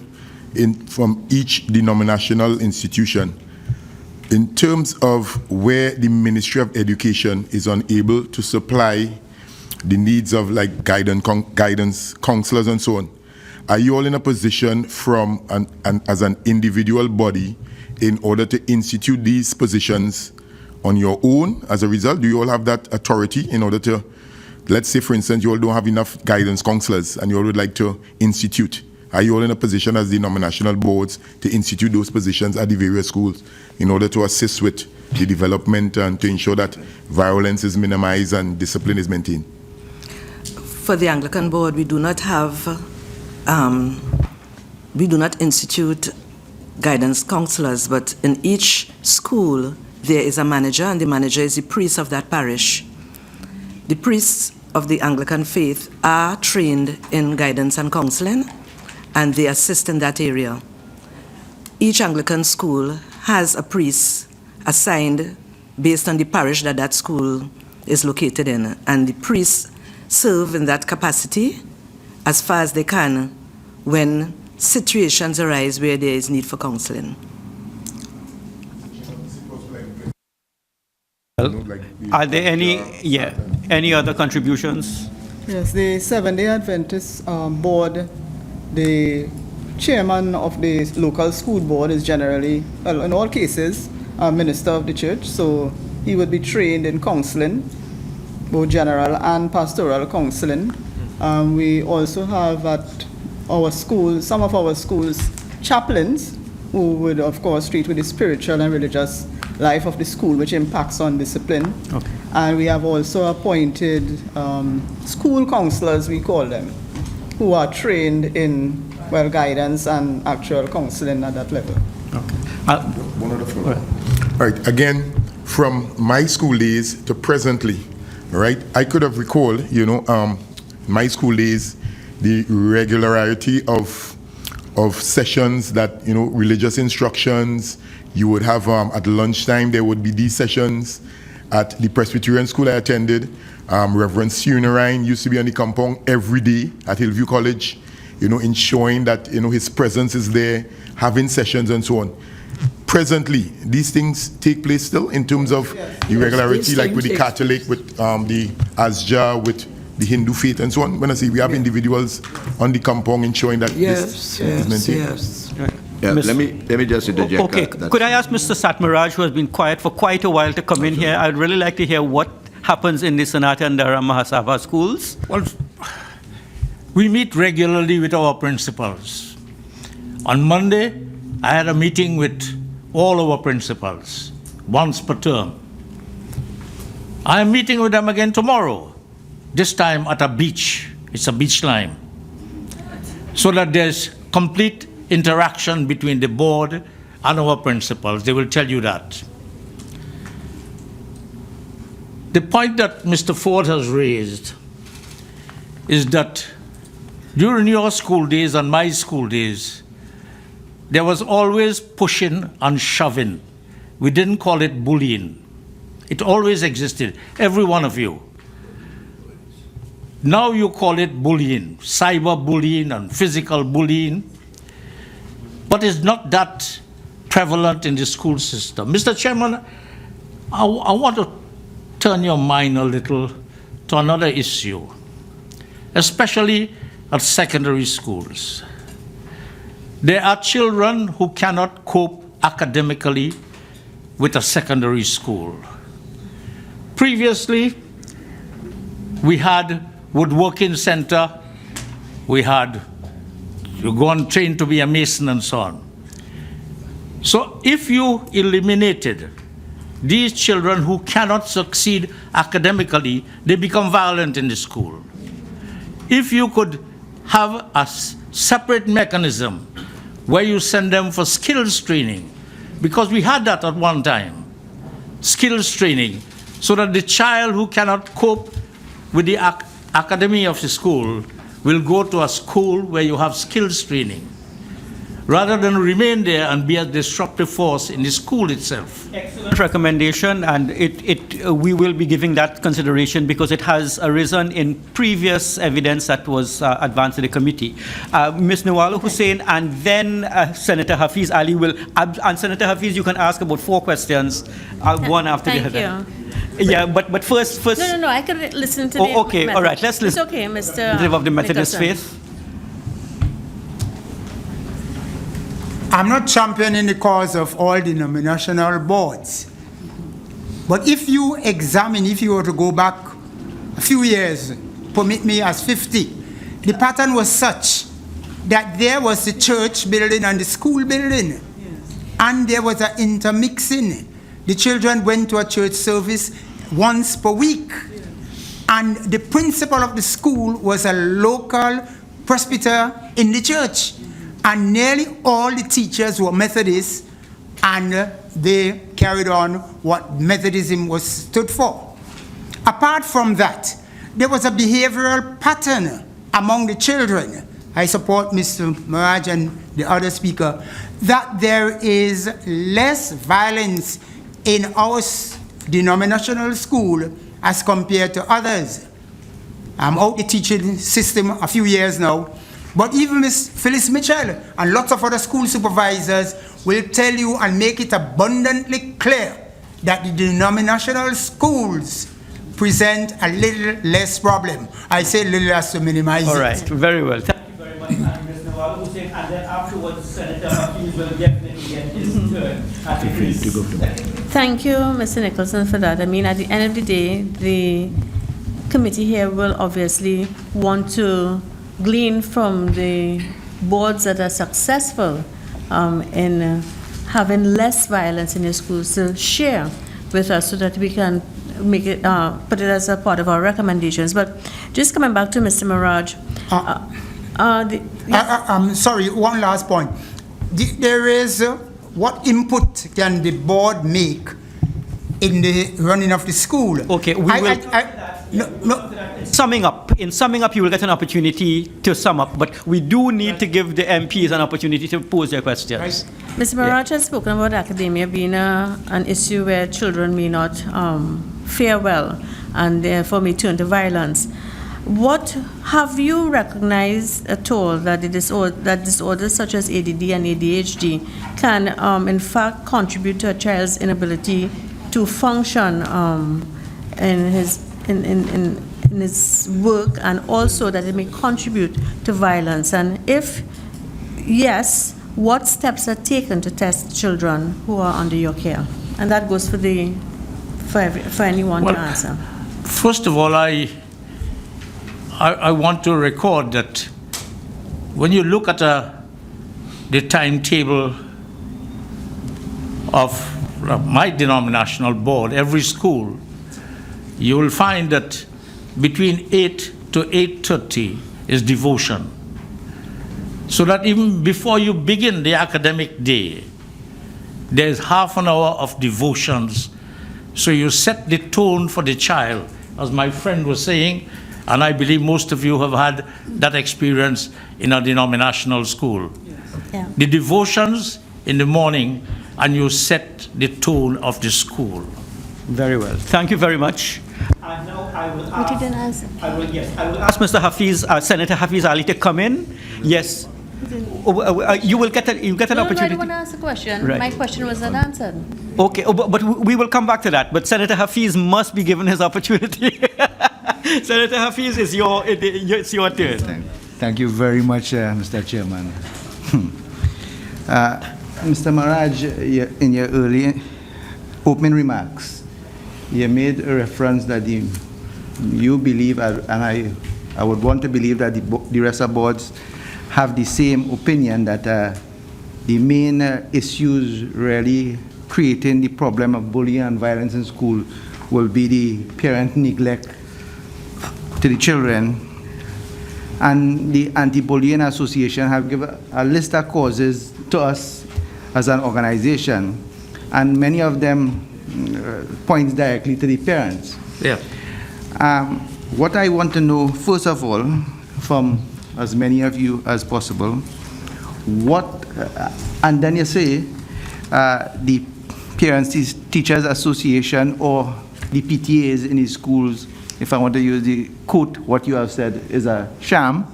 from each denominational institution. In terms of where the Ministry of Education is unable to supply the needs of like guidance counselors and so on, are you all in a position from as an individual body in order to institute these positions on your own as a result? Do you all have that authority in order to, let's say for instance, you all don't have enough guidance counselors and you all would like to institute? Are you all in a position as denominational boards to institute those positions at the various schools in order to assist with the development and to ensure that violence is minimized and discipline is maintained? For the Anglican board, we do not have, we do not institute guidance counselors, but in each school there is a manager, and the manager is the priest of that parish. The priests of the Anglican faith are trained in guidance and counseling, and they assist in that area. Each Anglican school has a priest assigned based on the parish that that school is located in, and the priests serve in that capacity as far as they can when situations arise where there is need for counseling. Are there any other contributions? Yes, the Seventh-day Adventist board, the chairman of the local school board is generally, well, in all cases, a minister of the church, so he would be trained in counseling, both general and pastoral counseling. We also have at our schools, some of our schools, chaplains who would, of course, treat with the spiritual and religious life of the school, which impacts on discipline. Okay. And we have also appointed school counselors, we call them, who are trained in, well, guidance and actual counseling at that level. Okay. One other follow-up. Right. Again, from my school days to presently, right, I could have recalled, my school days, the regularity of sessions that, religious instructions. You would have, at lunchtime, there would be these sessions. At the Presbyterian school I attended, Reverend Sunarine used to be on the compound every day at Hillview College, ensuring that, his presence is there, having sessions and so on. Presently, these things take place still in terms of irregularity, like with the Catholic, with the Asja, with the Hindu faith and so on. When I say we have individuals on the compound ensuring that this is maintained. Yes. Yeah, let me just interject. Okay, could I ask Mr. Satmaraj, who has been quiet for quite a while, to come in here? I'd really like to hear what happens in the Sonata and Durham Mahasabha schools. Well, we meet regularly with our principals. On Monday, I had a meeting with all our principals, once per term. I am meeting with them again tomorrow, this time at a beach. It's a beach line. So that there's complete interaction between the board and our principals. They will tell you that. The point that Mr. Ford has raised is that during your school days and my school days, there was always pushing and shoving. We didn't call it bullying. It always existed, every one of you. Now you call it bullying, cyber bullying and physical bullying. But it's not that prevalent in the school system. Mr. Chairman, I want to turn your mind a little to another issue, especially at secondary schools. There are children who cannot cope academically with a secondary school. Previously, we had woodworking center, you go and train to be a mason and so on. So if you eliminated these children who cannot succeed academically, they become violent in the school. If you could have a separate mechanism where you send them for skills training, because we had that at one time, skills training, so that the child who cannot cope with the academy of the school will go to a school where you have skills training. rather than remain there and be a disruptive force in the school itself. Excellent recommendation, and we will be giving that consideration because it has arisen in previous evidence that was advanced to the committee. Ms. Nawala Hussain and then Senator Hafiz Ali will, and Senator Hafiz, you can ask about 4 questions, one after the other. Thank you. Yeah, but first. No, I can listen to Oh, okay, all right, let's listen. It's okay, Mr. Of the Methodist Nicholson. faith. I'm not championing the cause of all denominational boards. But if you examine, if you were to go back a few years, permit me as 50, the pattern was such that there was the church building and the school building. And there was an intermixing. The children went to a church service once per week. And the principal of the school was a local presbyter in the church. And nearly all the teachers were Methodists, and they carried on what Methodism was stood for. Apart from that, there was a behavioral pattern among the children. I support Mr. Maraj and the other speaker, that there is less violence in our denominational school as compared to others. I'm out the teaching system a few years now, but even Ms. Phyllis Mitchell and lots of other school supervisors will tell you and make it abundantly clear that the denominational schools present a little less problem. I say little as to minimize All it. right, very well. Thank you very much, Ms. Nawala Hussain, and then afterwards, Senator Hafiz will definitely get his turn. Thank you, Mr. Nicholson, for that. I mean, at the end of the day, the committee here will obviously want to glean from the boards that are successful in having less violence in the schools to share with us so that we can make it, put it as a part of our recommendations. But just coming back to Mr. Maraj. I'm sorry, one last point. There is, what input can the board make in the running of the school? Okay, we will. Summing up, you will get an opportunity to sum up, but we do need to give the MPs an opportunity to pose their questions. Mr. Maraj has spoken about academia being an issue where children may not fare well and therefore may turn to violence. What have you recognized at all that disorders such as ADD and ADHD can in fact contribute to a child's inability to function in his work, and also that it may contribute to violence? And if yes, what steps are taken to test children who are under your care? And that goes for anyone to answer. First of all, I want to record that when you look at the timetable of my denominational board, every school, you will find that between 8 to 8:30 is devotion. So that even before you begin the academic day, there is half an hour of devotions. So you set the tone for the child, as my friend was saying, and I believe most of you have had that experience in a denominational school. Yeah. The devotions in the morning, and you set the tone of the school. Very well. Thank you very much. And now I will ask. You didn't answer. I will ask Mr. Hafiz, Senator Hafiz Ali, to come in. Yes. You will get an opportunity. No, I don't want to ask a question. Right. My question was not answered. Okay, but we will come back to that. But Senator Hafiz must be given his opportunity. Senator Hafiz, it's your turn. Thank you very much, Mr. Chairman. Mr. Maraj, in your early opening remarks, you made a reference that you believe, and I would want to believe that the rest of boards have the same opinion, that the main issues really creating the problem of bullying and violence in school will be the parent neglect to the children. And the Anti-Bullying Association have given a list of causes to us as an organization, and many of them point directly to the parents. Yeah. What I want to know, first of all, from as many of you as possible, and then you say the Parents Teachers Association or the PTAs in these schools, if I want to use the quote, what you have said is a sham.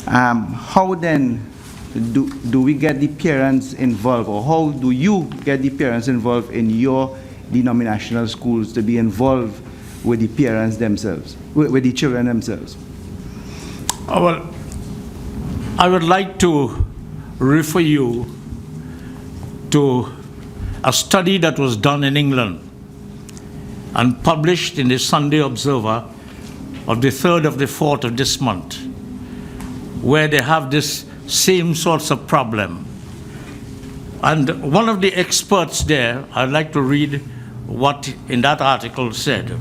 How then do we get the parents involved, or how do you get the parents involved in your denominational schools to be involved with the parents themselves, with the children themselves? Well, I would like to refer you to a study that was done in England and published in the Sunday Observer of the 3rd of the 4th of this month, where they have this same sorts of problem. And one of the experts there, I'd like to read what in that article said.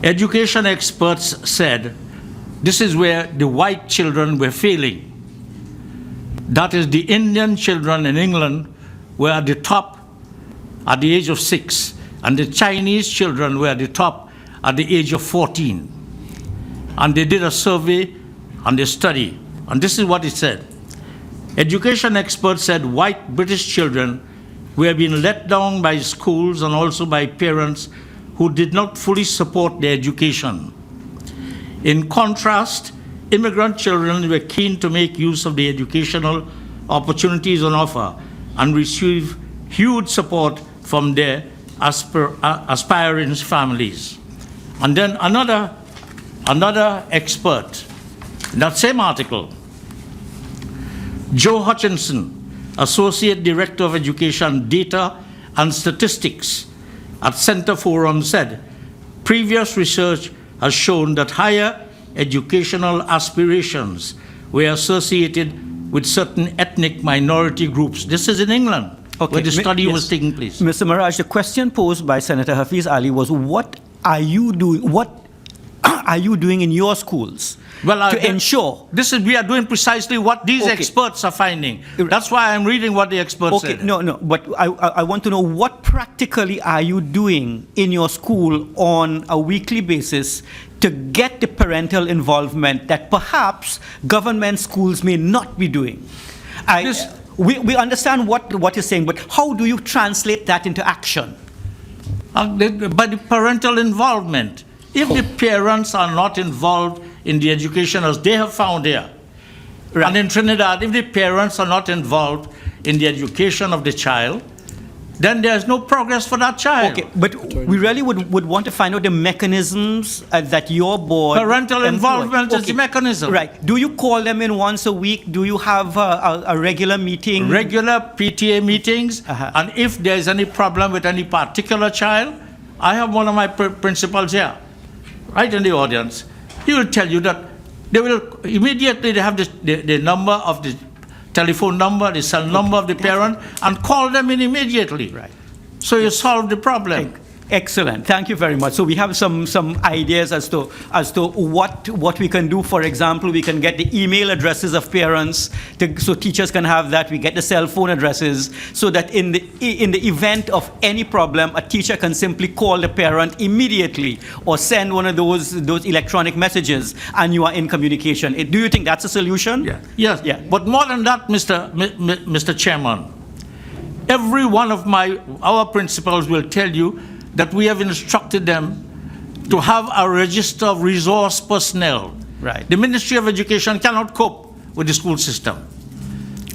Education experts said this is where the white children were failing. That is, the Indian children in England were at the top at the age of 6, and the Chinese children were at the top at the age of 14. And they did a survey and a study, and this is what it said. Education experts said white British children were being let down by schools and also by parents who did not fully support their education. In contrast, immigrant children were keen to make use of the educational opportunities on offer and receive huge support from their aspiring families. And then another expert, in that same article, Joe Hutchinson, Associate Director of Education, Data and Statistics at Center Forum, said, previous research has shown that higher educational aspirations were associated with certain ethnic minority groups. This is in England, where the study was taking place. Mr. Mirage, the question posed by Senator Hafiz Ali was, what are you doing in your schools to ensure? We are doing precisely what these experts are finding. That's why I'm reading what the experts said. But I want to know, what practically are you doing in your school on a weekly basis to get the parental involvement that perhaps government schools may not be doing? We understand what you're saying, but how do you translate that into action? By the parental involvement. If the parents are not involved in the education as they have found here, and in Trinidad, if the parents are not involved in the education of the child, then there's no progress for that child. Okay, but we really would want to find out the mechanisms that your board... Parental involvement is the mechanism. Right. Do you call them in once a week? Do you have a regular meeting? Regular PTA meetings. And if there's any problem with any particular child, I have one of my principals here, right in the audience. He will tell you that they will immediately have the number of the telephone number, the cell number of the parent, and call them in immediately. Right. So you solve the problem. Excellent. Thank you very much. So we have some ideas as to what we can do. For example, we can get the email addresses of parents, so teachers can have that. We get the cell phone addresses, so that in the event of any problem, a teacher can simply call the parent immediately or send one of those electronic messages, and you are in communication. Do you think that's a solution? Yeah. Yes. Yeah. But more than that, Mr. Chairman, every one of our principals will tell you that we have instructed them to have a register of resource personnel. Right. The Ministry of Education cannot cope with the school system.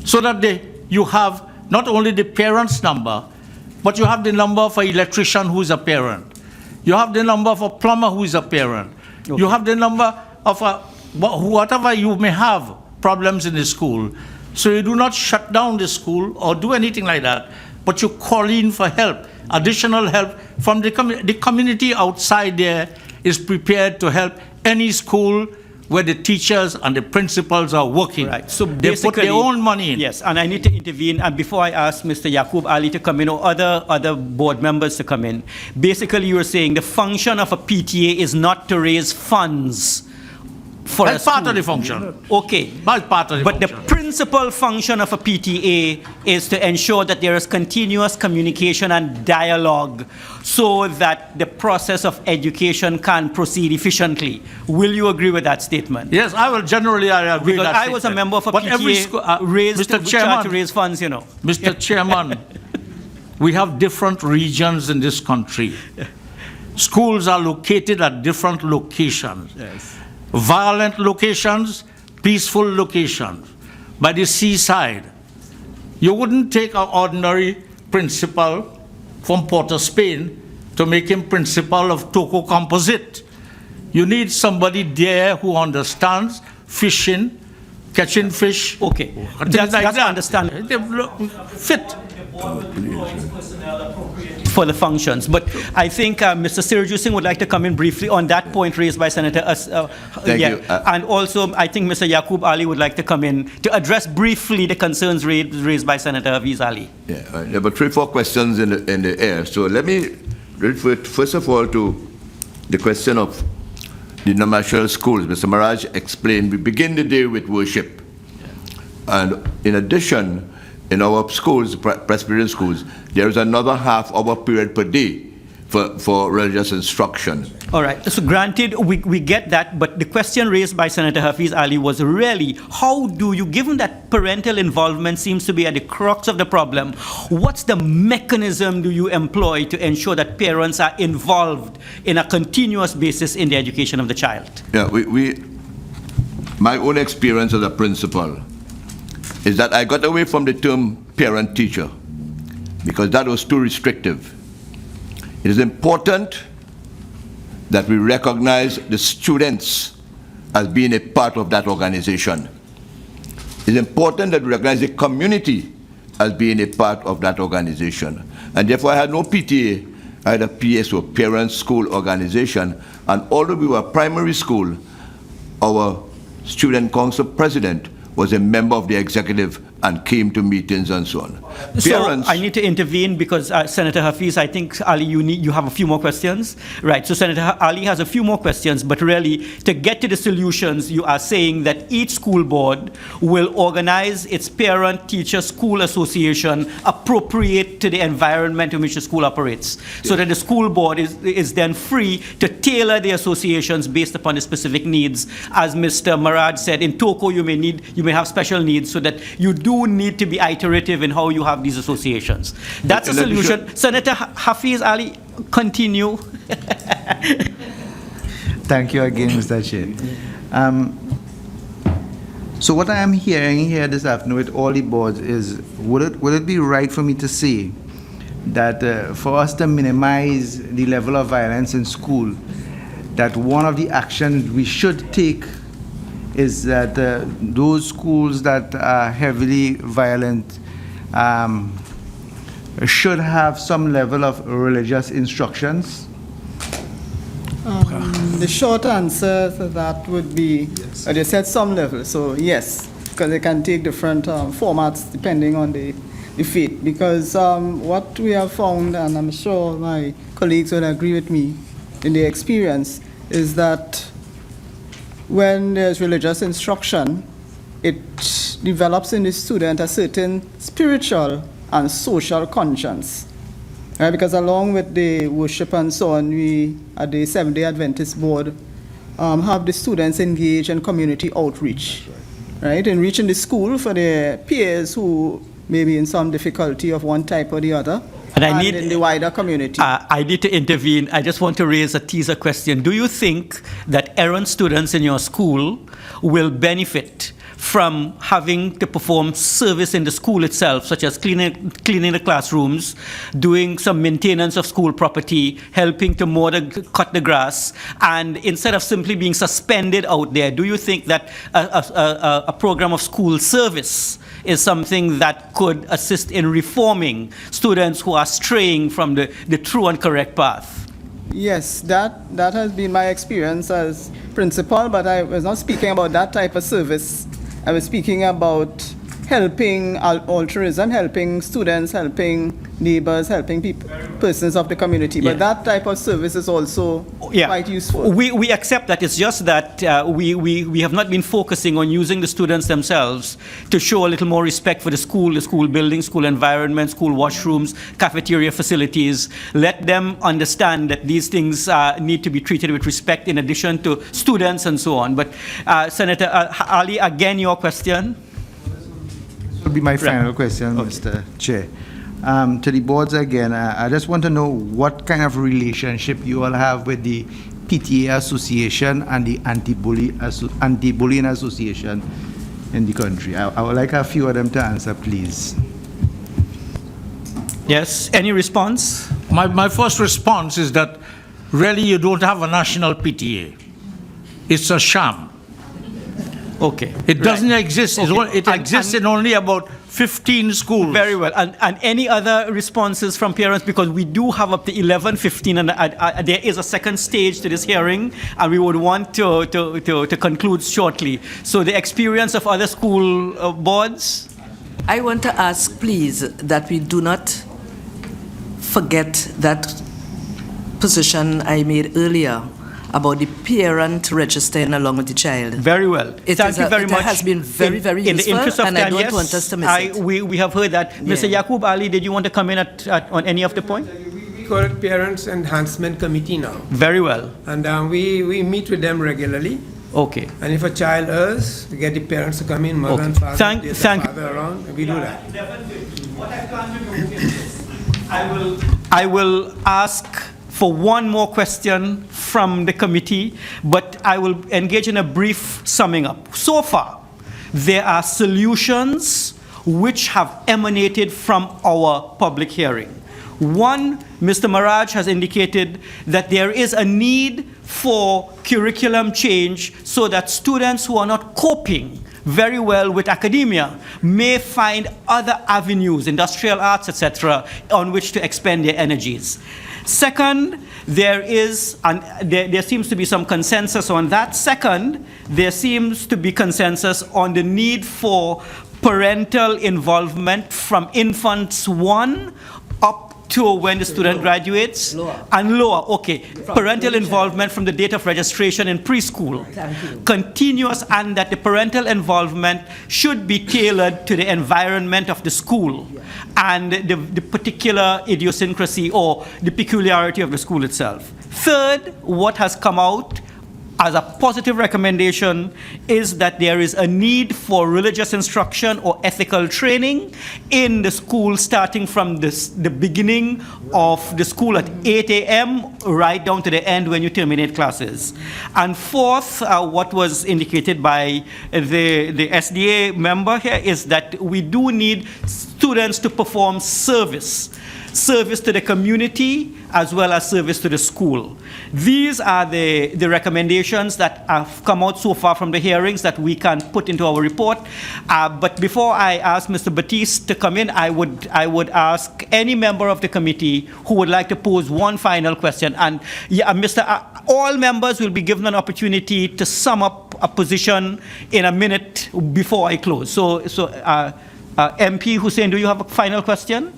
So that you have not only the parent's number, but you have the number of an electrician who is a parent. You have the number of a plumber who is a parent. Okay. You have the number of whatever you may have problems in the school. So you do not shut down the school or do anything like that, but you call in for help. Additional help from the community outside there is prepared to help any school where the teachers and the principals are working. Right. So they put their own money in. Yes, and I need to intervene. And before I ask Mr. Yaqub Ali to come in or other board members to come in, basically you were saying the function of a PTA is not to raise funds for That's a part of school. the function. Okay. That's part of the But function. the principal function of a PTA is to ensure that there is continuous communication and dialogue so that the process of education can proceed efficiently. Will you agree with that statement? Yes, I will generally I agree with Because that I was a statement. member of a But every PTA school, raised Mr. to Chairman, raise funds, you know. Mr. Chairman, we have different regions in this country. Schools are located at different locations. Yes. Violent locations, peaceful locations. By the seaside, you wouldn't take an ordinary principal from Port of Spain to make him principal of Toco Composite. You need somebody there who understands fishing, catching fish. Okay. Things like That's that. understandable. Fit. For the functions. But I think Mr. Siraju Singh would like to come in briefly on that point raised by Senator. Thank you. And also, I think Mr. Yaqub Ali would like to come in to address briefly the concerns raised by Senator Hafiz Ali. Yeah, there were 3-4 questions in the air. So let me refer first of all to the question of the national schools. Mr. Maraj explained we begin the day with worship. And in addition, in our schools, Presbyterian schools, there is another half-hour period per day for religious instruction. All right. So granted, we get that, but the question raised by Senator Hafiz Ali was really, how do you, given that parental involvement seems to be at the crux of the problem, what's the mechanism do you employ to ensure that parents are involved in a continuous basis in the education of the child? Yeah, my own experience as a principal is that I got away from the term parent-teacher because that was too restrictive. It is important that we recognize the students as being a part of that organization. It's important that we recognize the community as being a part of that organization. And therefore, I had no PTA, I had a PSO, Parent School Organization, and although we were primary school, our student council president was a member of the executive and came to meetings and so on. So I need to intervene because Senator Hafiz, I think, Ali, you have a few more questions. Right, so Senator Ali has a few more questions, but really, to get to the solutions, you are saying that each school board will organize its parent-teacher school association appropriate to the environment in which the school operates, so that the school board is then free to tailor the associations based upon the specific needs. As Mr. Maraj said, in Toco, you may have special needs, so that you do need to be iterative in how you have these associations. That's a solution. Senator Hafiz Ali, continue. Thank you again, Mr. Chair. So what I am hearing here this afternoon with all the boards is, would it be right for me to say that for us to minimize the level of violence in school, that one of the actions we should take is that those schools that are heavily violent should have some level of religious instructions? The short answer to that would be, they said some level, so yes, because they can take different formats depending on the faith. Because what we have found, and I'm sure my colleagues will agree with me in their experience, is that when there's religious instruction, it develops in the student a certain spiritual and social conscience. Right? Because along with the worship and so on, we at the Seventh-day Adventist Board have the students engage in community outreach, right? In reaching the school for their peers who may be in some difficulty of one type or the other. And in the wider community. I need to intervene. I just want to raise a teaser question. Do you think that errant students in your school will benefit from having to perform service in the school itself, such as cleaning the classrooms, doing some maintenance of school property, helping to cut the grass, and instead of simply being suspended out there, do you think that a program of school service is something that could assist in reforming students who are straying from the true and correct path? Yes, that has been my experience as principal, but I was not speaking about that type of service. I was speaking about helping altruism, helping students, helping neighbors, helping persons of the community. But that type of service is also quite useful. We accept that. It's just that we have not been focusing on using the students themselves to show a little more respect for the school building, school environment, school washrooms, cafeteria facilities. Let them understand that these things need to be treated with respect in addition to students and so on. But Senator Ali, again, your question. This will be my final question, Mr. Chair. To the boards again, I just want to know what kind of relationship you all have with the PTA Association and the Anti-Bullying Association in the country. I would like a few of them to answer, please. Yes, any response? My first response is that really you don't have a national PTA. It's a sham. Okay. It doesn't exist. It exists in only about 15 schools. Very well. And any other responses from parents? Because we do have up to 11, 15, and there is a second stage to this hearing, and we would want to conclude shortly. So the experience of other school boards? I want to ask, please, that we do not forget that position I made earlier about the parent registering along with the child. Very well. Thank you very much. It has been very, very in useful, the interest of and time, I don't want us to miss it. We have heard that. Mr. Yaqub Ali, did you want to come in on any of the points? We call it Parents Enhancement Committee now. Very well. And we meet with them regularly. Okay. And if a child errs, we get the parents to come in, mother and father, father around, and we do that. What I plan to do is I will ask for one more question from the committee, but I will engage in a brief summing up. So far, there are solutions which have emanated from our public hearing. One, Mr. Maraj has indicated that there is a need for curriculum change so that students who are not coping very well with academia may find other avenues, industrial arts, etc., on which to expend their energies. Second, there seems to be some consensus on that. Second, there seems to be consensus on the need for parental involvement from infants 1 up to when the student graduates and lower. Okay, parental involvement from the date of registration in preschool. Continuous, and that the parental involvement should be tailored to the environment of the school and the particular idiosyncrasy or the peculiarity of the school itself. Third, what has come out as a positive recommendation is that there is a need for religious instruction or ethical training in the school starting from the beginning of the school at 8 a.m. right down to the end when you terminate classes. And fourth, what was indicated by the SDA member here is that we do need students to perform service to the community as well as service to the school. These are the recommendations that have come out so far from the hearings that we can put into our report. But before I ask Mr. Batiste to come in, I would ask any member of the committee who would like to pose one final question. And all members will be given an opportunity to sum up a position in a minute before I close. So MP Hussein, do you have a final question?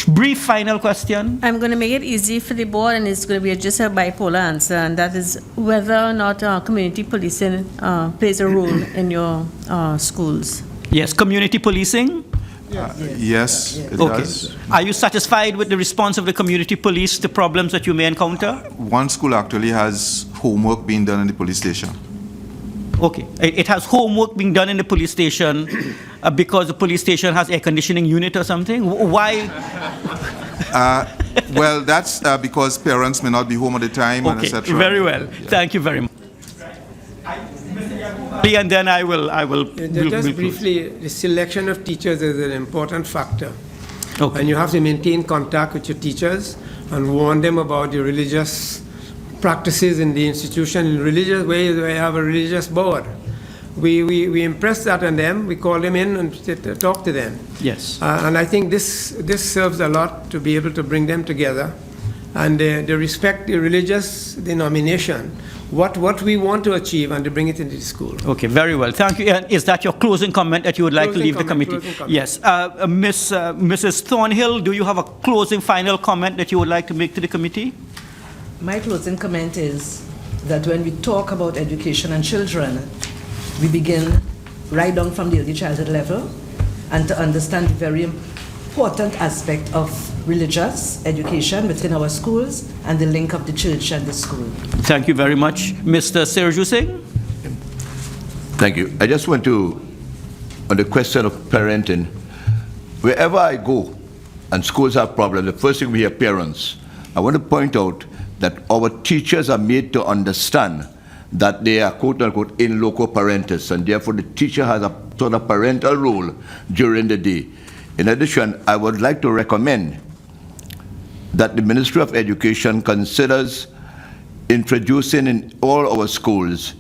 Brief final question. I'm going to make it easy for the board, and it's going to be just a bipolar answer, and that is whether or not community policing plays a role in your schools. Yes, community policing? Yes, it does. Are you satisfied with the response of the community police to problems that you may encounter? One school actually has homework being done in the police station. Okay, it has homework being done in the police station because the police station has air conditioning unit or something? Why? Well, that's because parents may not be home at the time, and etc. Very well. Yeah. Thank you very much. And then I will just briefly, the selection of teachers is an important factor. Okay. And you have to maintain contact with your teachers and warn them about the religious practices in the institution. In religious ways, we have a religious board. We impress that on them. We call them in and talk to them. Yes. And I think this serves a lot to be able to bring them together and they respect the religious denomination, what we want to achieve and to bring it into the school. Okay, very well. Thank you. And is that your closing comment that you would like to leave the committee? Yes. Mrs. Thornhill, do you have a closing final comment that you would like to make to the committee? My closing comment is that when we talk about education and children, we begin right down from the early childhood level and to understand the very important aspect of religious education within our schools and the link of the church and the school. Thank you very much. Mr. Serju Singh? Thank you. I just want to, on the question of parenting, wherever I go and schools have problems, the first thing we hear parents. I want to point out that our teachers are made to understand that they are quote-unquote in loco parentis, and therefore the teacher has a sort of parental role during the day. In addition, I would like to recommend that the Ministry of Education considers introducing in all our schools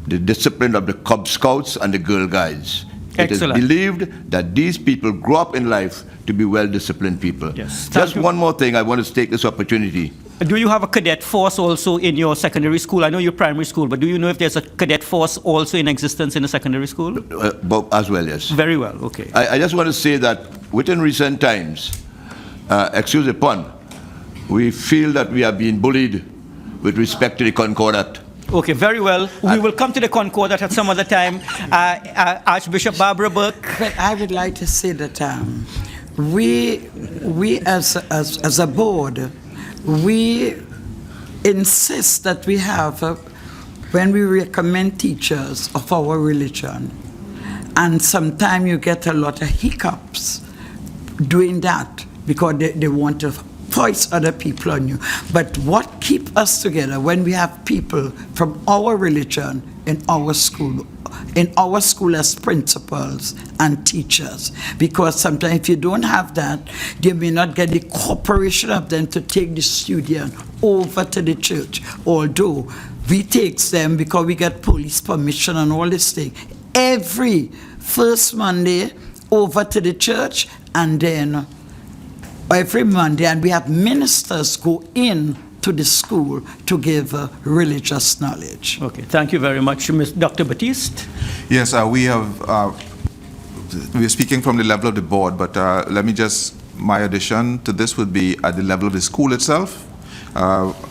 the discipline of the Cub Scouts and the Girl Guides. It is believed that these people grow up in life to be well-disciplined people. Yes. Just one more thing, I want to take this opportunity. Do you have a cadet force also in your secondary school? I know you're primary school, but do you know if there's a cadet force also in existence in the secondary school? As well, yes. Very well, okay. I just want to say that within recent times, excuse the pun, we feel that we are being bullied with respect to the Concordat. Okay, very well. We will come to the Concordat at some other time. Archbishop Barbara Burke. But I would like to say that we as a board, we insist that we have, when we recommend teachers of our religion, and sometimes you get a lot of hiccups doing that because they want to voice other people on you. But what keeps us together when we have people from our religion in our school as principals and teachers, because sometimes if you don't have that, you may not get the cooperation of them to take the student over to the church, although we take them because we get police permission and all this thing. Every first Monday over to the church, and then every Monday, and we have ministers go in to the school to give religious knowledge. Okay, thank you very much. Dr. Batiste? Yes, we're speaking from the level of the board, but let me just, my addition to this would be at the level of the school itself.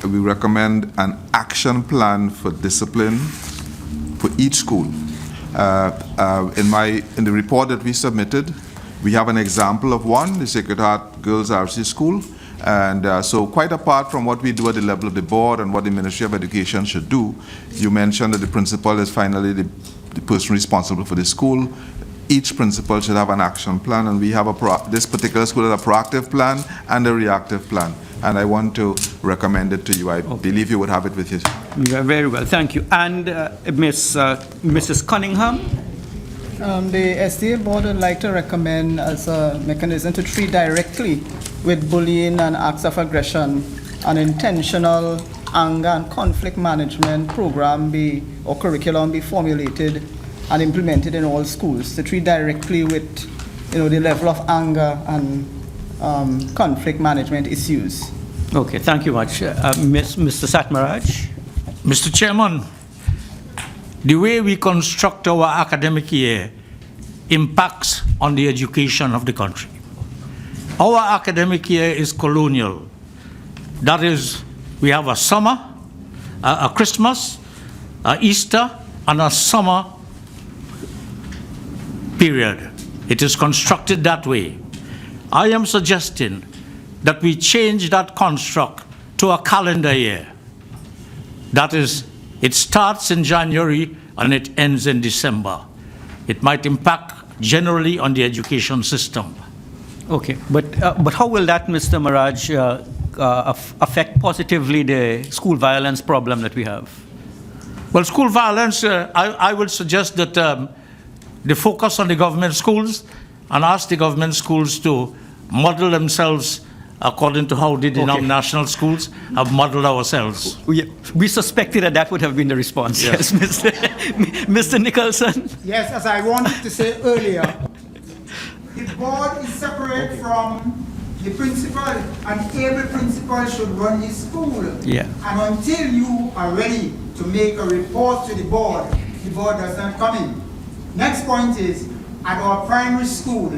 We recommend an action plan for discipline for each school. In the report that we submitted, we have an example of one, the Sacred Heart Girls RC School. And so quite apart from what we do at the level of the board and what the Ministry of Education should do, you mentioned that the principal is finally the person responsible for the school. Each principal should have an action plan, and we have this particular school has a proactive plan and a reactive plan. And I want to recommend it to you. I believe you would have it with you. Very well, thank you. And Mrs. Cunningham? The SDA board would like to recommend as a mechanism to treat directly with bullying and acts of aggression, an intentional anger and conflict management program or curriculum be formulated and implemented in all schools to treat directly with the level of anger and conflict management issues. Okay, thank you much. Mr. Satmaraj? Mr. Chairman, the way we construct our academic year impacts on the education of the country. Our academic year is colonial. That is, we have a summer, a Christmas, a Easter, and a summer period. It is constructed that way. I am suggesting that we change that construct to a calendar year. That is, it starts in January and it ends in December. It might impact generally on the education system. Okay, but how will that, Mr. Maraj, affect positively the school violence problem that we have? Well, school violence, I would suggest that they focus on the government schools and ask the government schools to model themselves according to how the denominational schools have modeled ourselves. We suspected that would have been the response. Yes, Mr. Nicholson? Yes, as I wanted to say earlier, the board is separate from the principal, an able principal should run his school. Yeah. And until you are ready to make a report to the board does not come in. Next point is, at our primary school,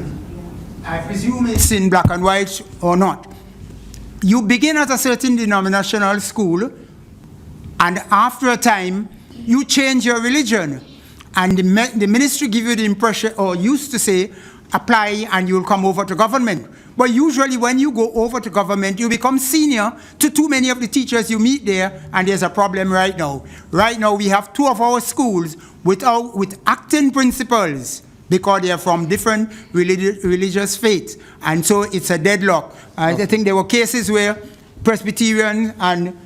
I presume it's in black and white or not, you begin at a certain denominational school, and after a time, you change your religion. And the ministry give you the impression, or used to say, apply and you'll come over to government. But usually when you go over to government, you become senior to too many of the teachers you meet there, and there's a problem right now. Right now we have 2 of our schools with acting principals because they are from different religious faiths. And so it's a deadlock. I think there were cases where Presbyterian and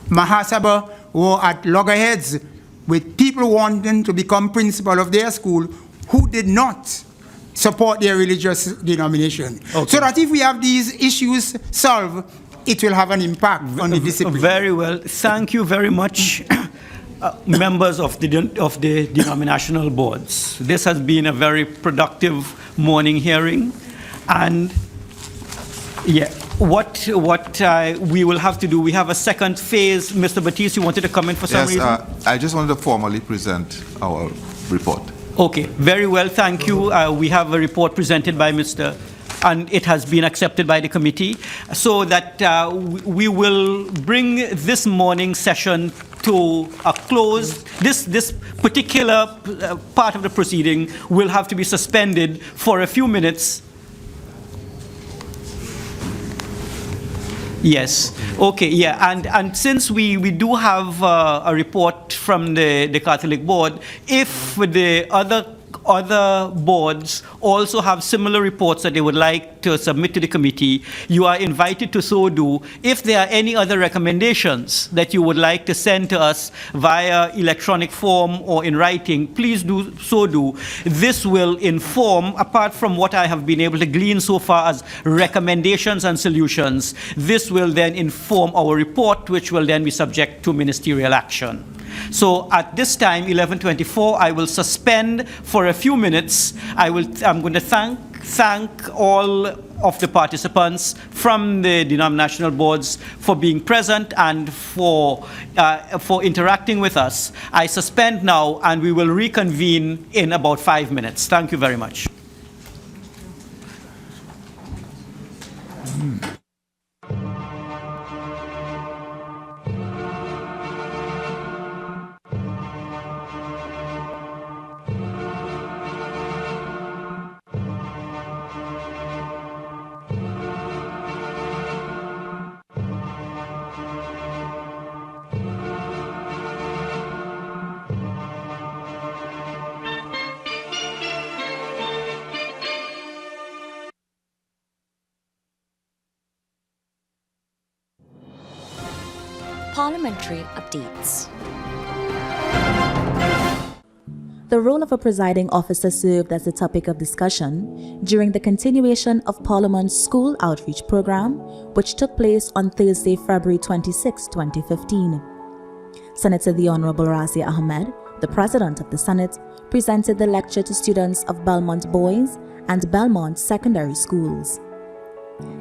Mahasabha were at loggerheads with people wanting to become principal of their school who did not support their religious denomination. Okay. So that if we have these issues solved, it will have an impact on the discipline. Very well. Thank you very much, members of the denominational boards. This has been a very productive morning hearing. And yeah, what we will have to do, we have a second phase. Mr. Batiste, you wanted to come in for some reason? I just wanted to formally present our report. Okay, very well, thank you. We have a report presented by Mr. and it has been accepted by the committee, so that we will bring this morning session to a close. This particular part of the proceeding will have to be suspended for a few minutes. Yes. Okay. Yeah. And since we do have a report from the Catholic Board, if the other boards also have similar reports that they would like to submit to the committee, you are invited to so do. If there are any other recommendations that you would like to send to us via electronic form or in writing, please do so do. This will inform, apart from what I have been able to glean so far as recommendations and solutions, this will then inform our report, which will then be subject to ministerial action. So at this time, 11:24, I will suspend for a few minutes. I'm going to thank all of the participants from the denominational boards for being present and for interacting with us. I suspend now, and we will reconvene in about 5 minutes. Thank you very much. Parliamentary updates. The role of a presiding officer served as the topic of discussion during the continuation of Parliament's school outreach program, which took place on Thursday, February 26, 2015. Senator the Honorable Razia Ahmed, the President of the Senate, presented the lecture to students of Belmont Boys and Belmont Secondary Schools.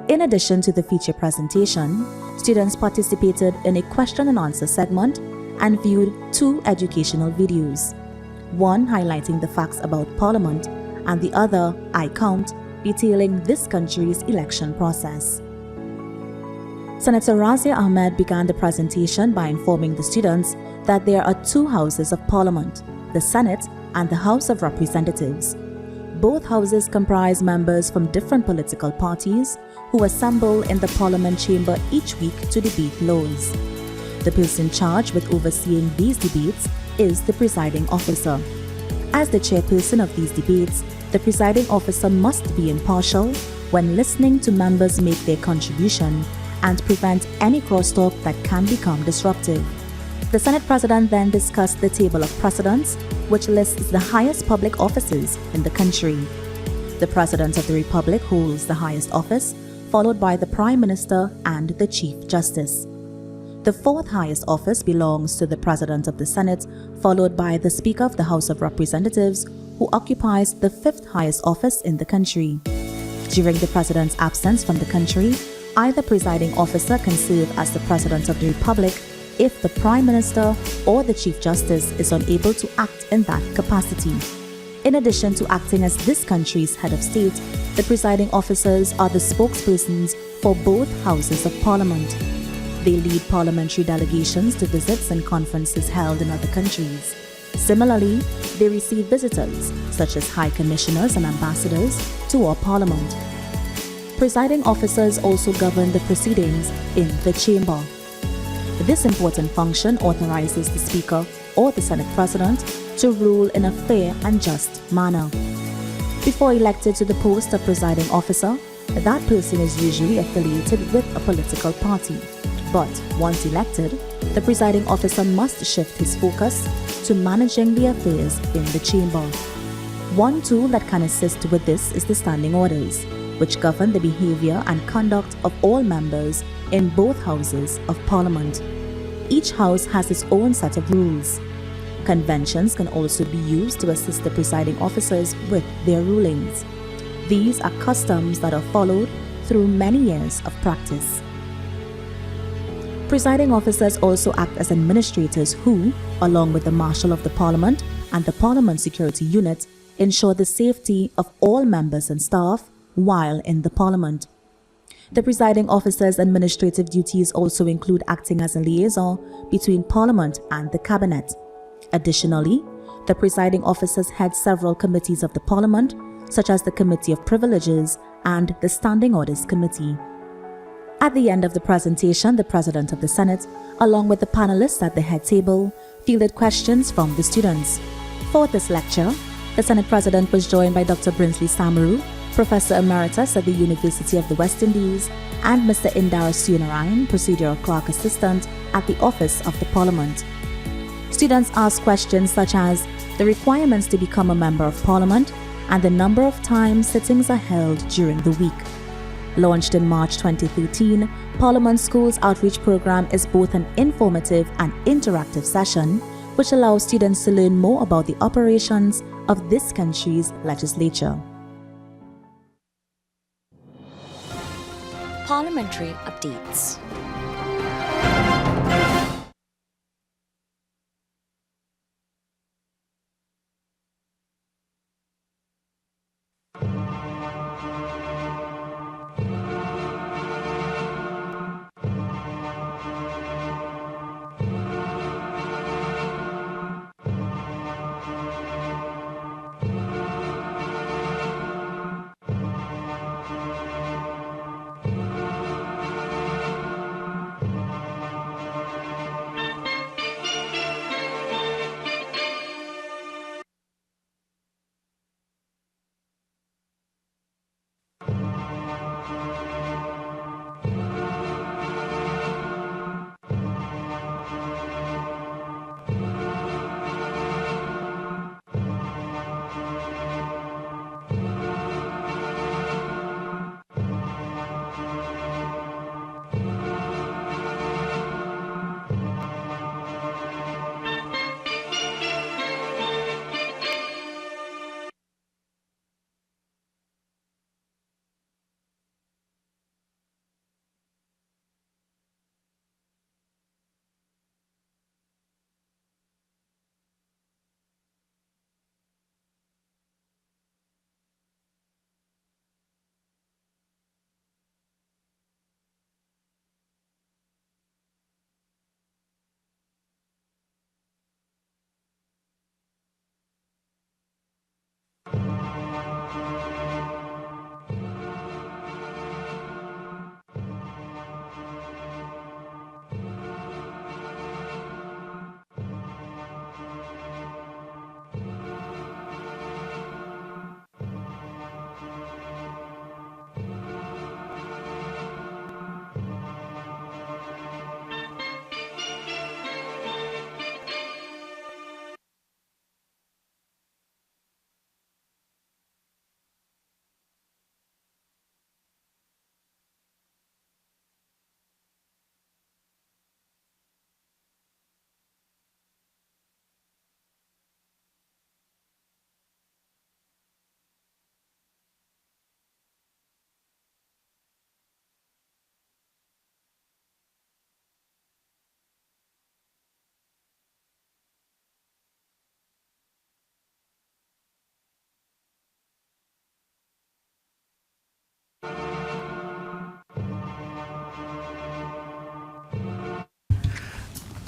In addition to the feature presentation, students participated in a question and answer segment and viewed 2 educational videos, one highlighting the facts about Parliament and the other, I Count, detailing this country's election process. Senator Razia Ahmed began the presentation by informing the students that there are 2 houses of Parliament, the Senate and the House of Representatives. Both houses comprise members from different political parties who assemble in the Parliament chamber each week to debate laws. The person charged with overseeing these debates is the presiding officer. As the chairperson of these debates, the presiding officer must be impartial when listening to members make their contribution and prevent any crosstalk that can become disruptive. The Senate President then discussed the table of precedents, which lists the highest public offices in the country. The President of the Republic holds the highest office, followed by the Prime Minister and the Chief Justice. The 4th highest office belongs to the President of the Senate, followed by the Speaker of the House of Representatives, who occupies the 5th highest office in the country. During the president's absence from the country, either presiding officer can serve as the President of the Republic if the Prime Minister or the Chief Justice is unable to act in that capacity. In addition to acting as this country's head of state, the presiding officers are the spokespersons for both houses of Parliament. They lead parliamentary delegations to visits and conferences held in other countries. Similarly, they receive visitors, such as high commissioners and ambassadors, to our Parliament. Presiding officers also govern the proceedings in the chamber. This important function authorizes the Speaker or the Senate President to rule in a fair and just manner. Before elected to the post of presiding officer, that person is usually affiliated with a political party. But once elected, the presiding officer must shift his focus to managing the affairs in the chamber. One tool that can assist with this is the standing orders, which govern the behavior and conduct of all members in both houses of Parliament. Each house has its own set of rules. Conventions can also be used to assist the presiding officers with their rulings. These are customs that are followed through many years of practice. Presiding officers also act as administrators who, along with the Marshal of the Parliament and the Parliament Security Unit, ensure the safety of all members and staff while in the Parliament. The presiding officer's administrative duties also include acting as a liaison between Parliament and the Cabinet. Additionally, the presiding officers head several committees of the Parliament, such as the Committee of Privileges and the Standing Orders Committee. At the end of the presentation, the President of the Senate, along with the panelists at the head table, fielded questions from the students. For this lecture, the Senate President was joined by Dr. Brinsley Samaru, Professor Emeritus at the University of the West Indies, and Mr. Indar Sunarayan, Procedural Clerk Assistant at the Office of the Parliament. Students asked questions such as the requirements to become a Member of Parliament and the number of times sittings are held during the week. Launched in March 2013, Parliament Schools Outreach Program is both an informative and interactive session which allows students to learn more about the operations of this country's legislature. Parliamentary updates.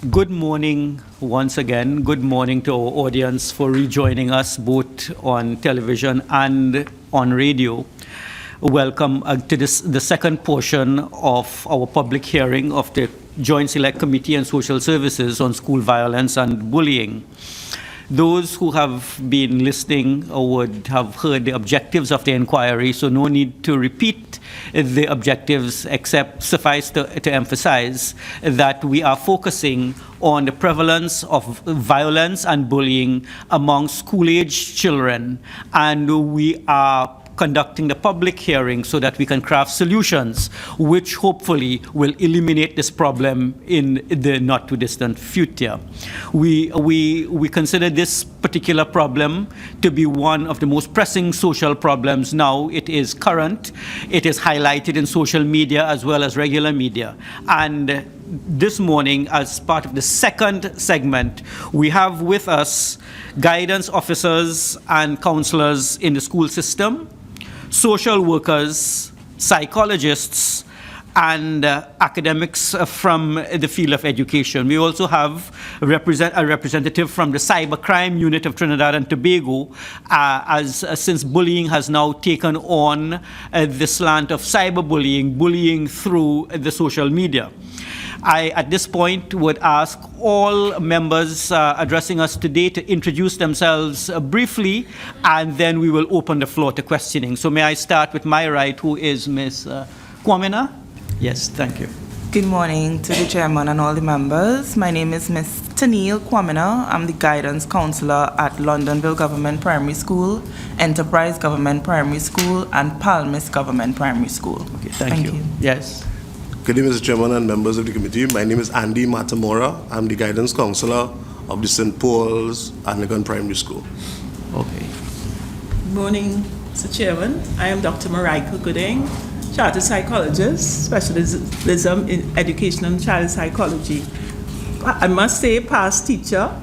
Good morning once again. Good morning to our audience for rejoining us both on television and on radio. Welcome to the second portion of our public hearing of the Joint Select Committee on Social Services on School Violence and Bullying. Those who have been listening would have heard the objectives of the inquiry, so no need to repeat the objectives, except suffice to emphasize that we are focusing on the prevalence of violence and bullying among school-age children, and we are conducting the public hearing so that we can craft solutions which hopefully will eliminate this problem in the not too distant future. We consider this particular problem to be one of the most pressing social problems now. It is current, it is highlighted in social media as well as regular media. And this morning, as part of the second segment, we have with us guidance officers and counselors in the school system, social workers, psychologists, and academics from the field of education. We also have a representative from the cybercrime unit of Trinidad and Tobago, since bullying has now taken on the slant of cyberbullying, bullying through the social media. I, at this point, would ask all members addressing us today to introduce themselves briefly, and then we will open the floor to questioning. So may I start with my right, who is Ms. Kwamina? Yes, thank you. Good morning to the chairman and all the members. My name is Ms. Tennille Kwamina. I'm the guidance counselor at Londonville Government Primary School, Enterprise Government Primary School, and Palmis Government Primary School. Okay, thank you. Yes. Good evening, Mr. Chairman and members of the committee. My name is Andy Matamora. I'm the guidance counselor of the St. Paul's Anglican Primary School. Okay. Good morning, Mr. Chairman. I am Dr. Marika Gooding, chartered psychologist, specialism in education and child psychology. I must say, past teacher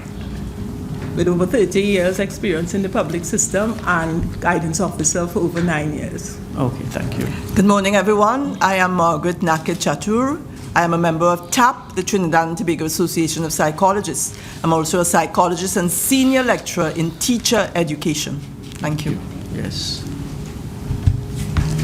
with over 30 years experience in the public system and guidance officer for over 9 years. Okay, thank you. Good morning, everyone. I am Margaret Naked Chatur. I am a member of TAP, the Trinidad and Tobago Association of Psychologists. I'm also a psychologist and senior lecturer in teacher education. Thank you. Yes.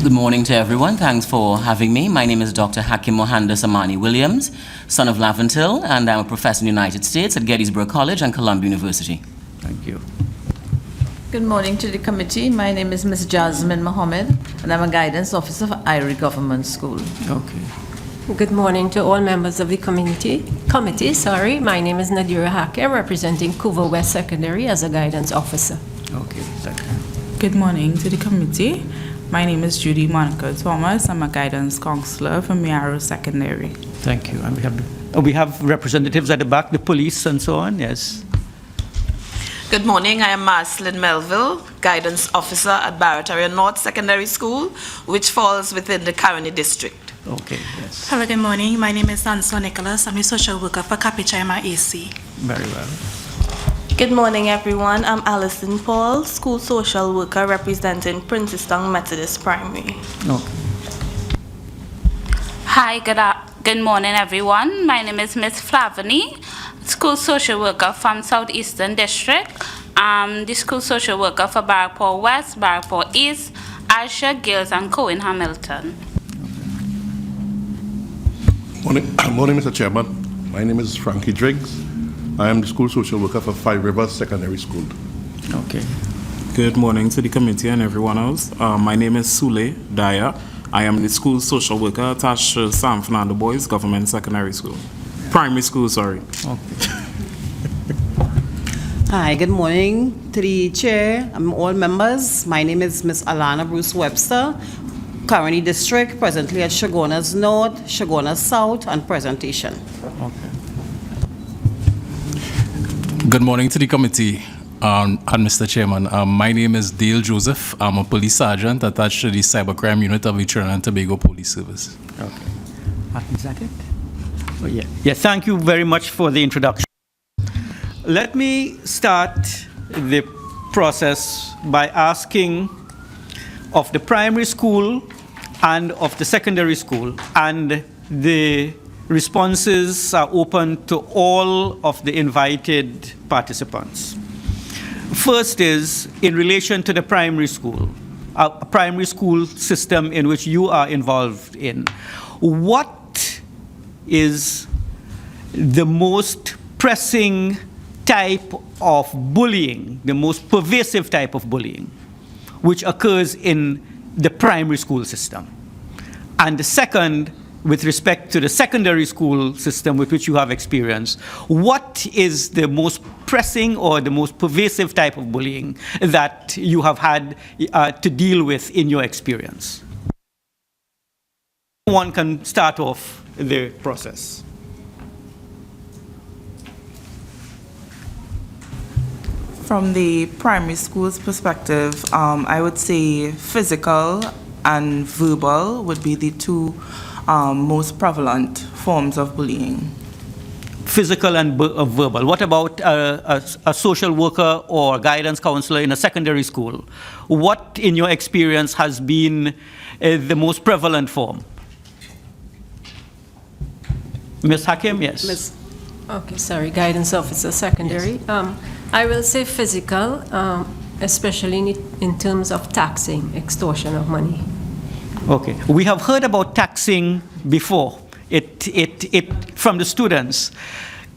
Good morning to everyone. Thanks for having me. My name is Dr. Hakim Mohandas Amani Williams, son of Laventil, and I'm a professor in the United States at Gettysburg College and Columbia University. Thank you. Good morning to the committee. My name is Ms. Jasmine Mohammed, and I'm a guidance officer for Irie Government School. Okay. Good morning to all members of the committee. My name is Nadira Hakim, representing Couva West Secondary as a guidance officer. Okay, thank you. Good morning to the committee. My name is Judy Monica Thomas. I'm a guidance counselor from Yarrow Secondary. Thank you. And we have representatives at the back, the police and so on. Yes. Good morning. I am Marcelin Melville, guidance officer at Parental North Secondary School, which falls within the Caroni district. Okay. Yes. Hello. Good morning. My name is Anso Nicholas. I'm a social worker for Capichaima AC. Very well. Good morning, everyone. I'm Alison Paul, school social worker representing Princeton Methodist Primary. Okay. Hi, good morning, everyone. My name is Miss Flavany, school social worker from Southeastern District. I'm the school social worker for Barrackport West, Barrackport East, Ayrshire, Gales, and Cohen Hamilton. Morning, Mr. Chairman. My name is Frankie Driggs. I am the school social worker for Five Rivers Secondary School. Okay. Good morning to the committee and everyone else. My name is Sule Dyer. I am the school social worker attached to San Fernando Boys Government Secondary School. Primary school, sorry. Okay. Hi, good morning to the chair and all members. My name is Miss Alana Bruce Webster, Caroni District, presently at Chagonas North, Chagonas South, and presentation. Okay. Good morning to the committee and Mr. Chairman. My name is Dale Joseph. I'm a police sergeant attached to the cybercrime unit of the Trinidad and Tobago Police Service. Okay. Is that it? Oh, yeah. Yeah, thank you very much for the introduction. Let me start the process by asking of the primary school and of the secondary school and the responses are open to all of the invited participants. First is in relation to the primary school, a primary school system in which you are involved in. What is the most pressing type of bullying, the most pervasive type of bullying, which occurs in the primary school system? And the second, with respect to the secondary school system with which you have experience, what is the most pressing or the most pervasive type of bullying that you have had to deal with in your experience? One can start off the process. From the primary school's perspective, I would say physical and verbal would be the two most prevalent forms of bullying. Physical and verbal. What about a social worker or guidance counselor in a secondary school? What, in your experience, has been the most prevalent form? Ms. Hakim, yes. Okay, sorry, guidance officer, secondary. Yes. I will say physical, especially in terms of taxing, extortion of money. Okay, we have heard about taxing before, from the students.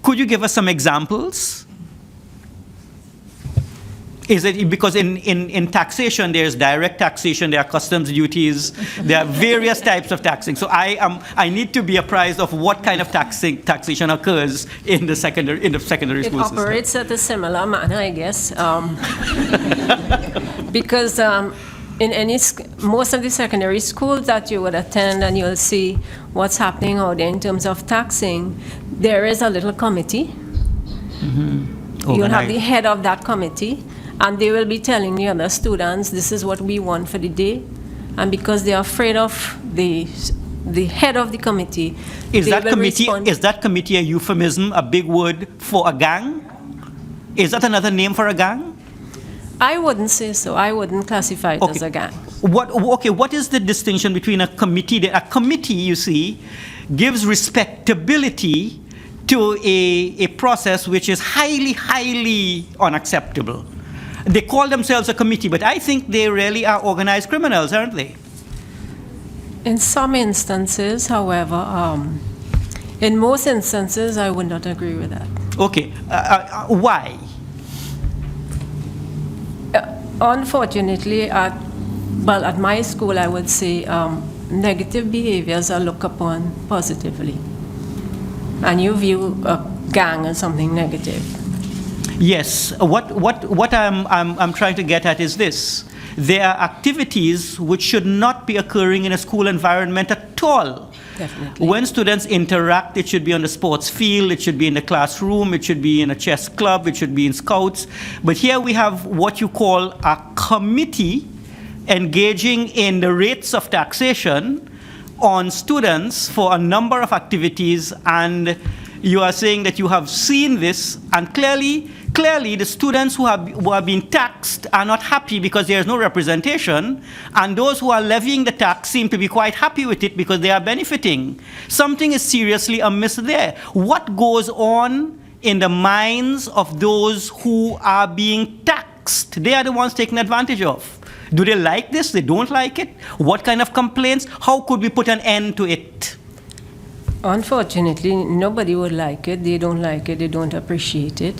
Could you give us some examples? Is it because in taxation there's direct taxation, there are customs duties, there are various types of taxing. So I need to be apprised of what kind of taxation occurs in the secondary school system. It operates at a similar manner, I guess, because in most of the secondary schools that you would attend and you'll see what's happening out there in terms of taxing, there is a little committee. Mm-hmm. You'll have the head of that committee, and they will be telling the other students, this is what we want for the day. And because they are afraid of the head of the committee, is that committee a euphemism, a big word for a gang? Is that another name for a gang? I wouldn't say so. I wouldn't classify it as a gang. What is the distinction between a committee? A committee, you see, gives respectability to a process which is highly, highly unacceptable. They call themselves a committee, but I think they really are organized criminals, aren't they? In some instances, however, in most instances, I would not agree with that. Okay. Why? Unfortunately, at my school, I would say negative behaviors are looked upon positively. And you view a gang as something negative. Yes. What I'm trying to get at is this. There are activities which should not be occurring in a school environment at all. Definitely. When students interact, it should be on the sports field, it should be in the classroom, it should be in a chess club, it should be in scouts. But here we have what you call a committee engaging in the rates of taxation on students for a number of activities, and you are saying that you have seen this, and clearly the students who are being taxed are not happy because there is no representation, and those who are levying the tax seem to be quite happy with it because they are benefiting. Something is seriously amiss there. What goes on in the minds of those who are being taxed? They are the ones taken advantage of. Do they like this? They don't like it? What kind of complaints? How could we put an end to it? Unfortunately, nobody would like it. They don't like it. They don't appreciate it.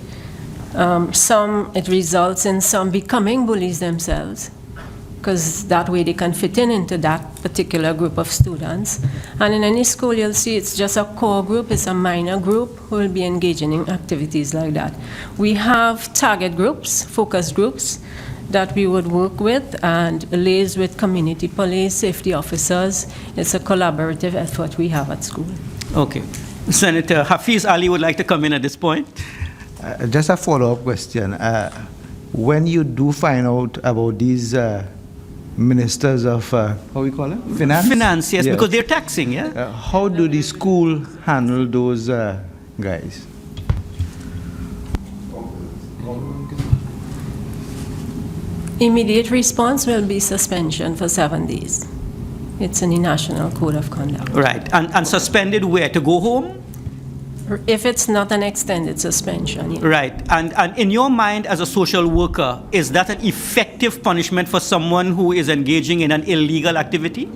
It results in some becoming bullies themselves, because that way they can fit into that particular group of students. And in any school, you'll see it's just a core group, it's a minor group who will be engaging in activities like that. We have target groups, focus groups, that we would work with and liaise with community police, safety officers. It's a collaborative effort we have at school. Okay. Senator Hafiz Ali would like to come in at this point. Just a follow-up question. When you do find out about these ministers of, how we call it? Finance? Finance, yes, because they're taxing, yeah? How do the school handle those guys? Immediate response will be suspension for 7 days. It's in the National Code of Conduct. Right. And suspended where? To go home? If it's not an extended suspension. Yeah. Right. And in your mind as a social worker, is that an effective punishment for someone who is engaging in an illegal activity?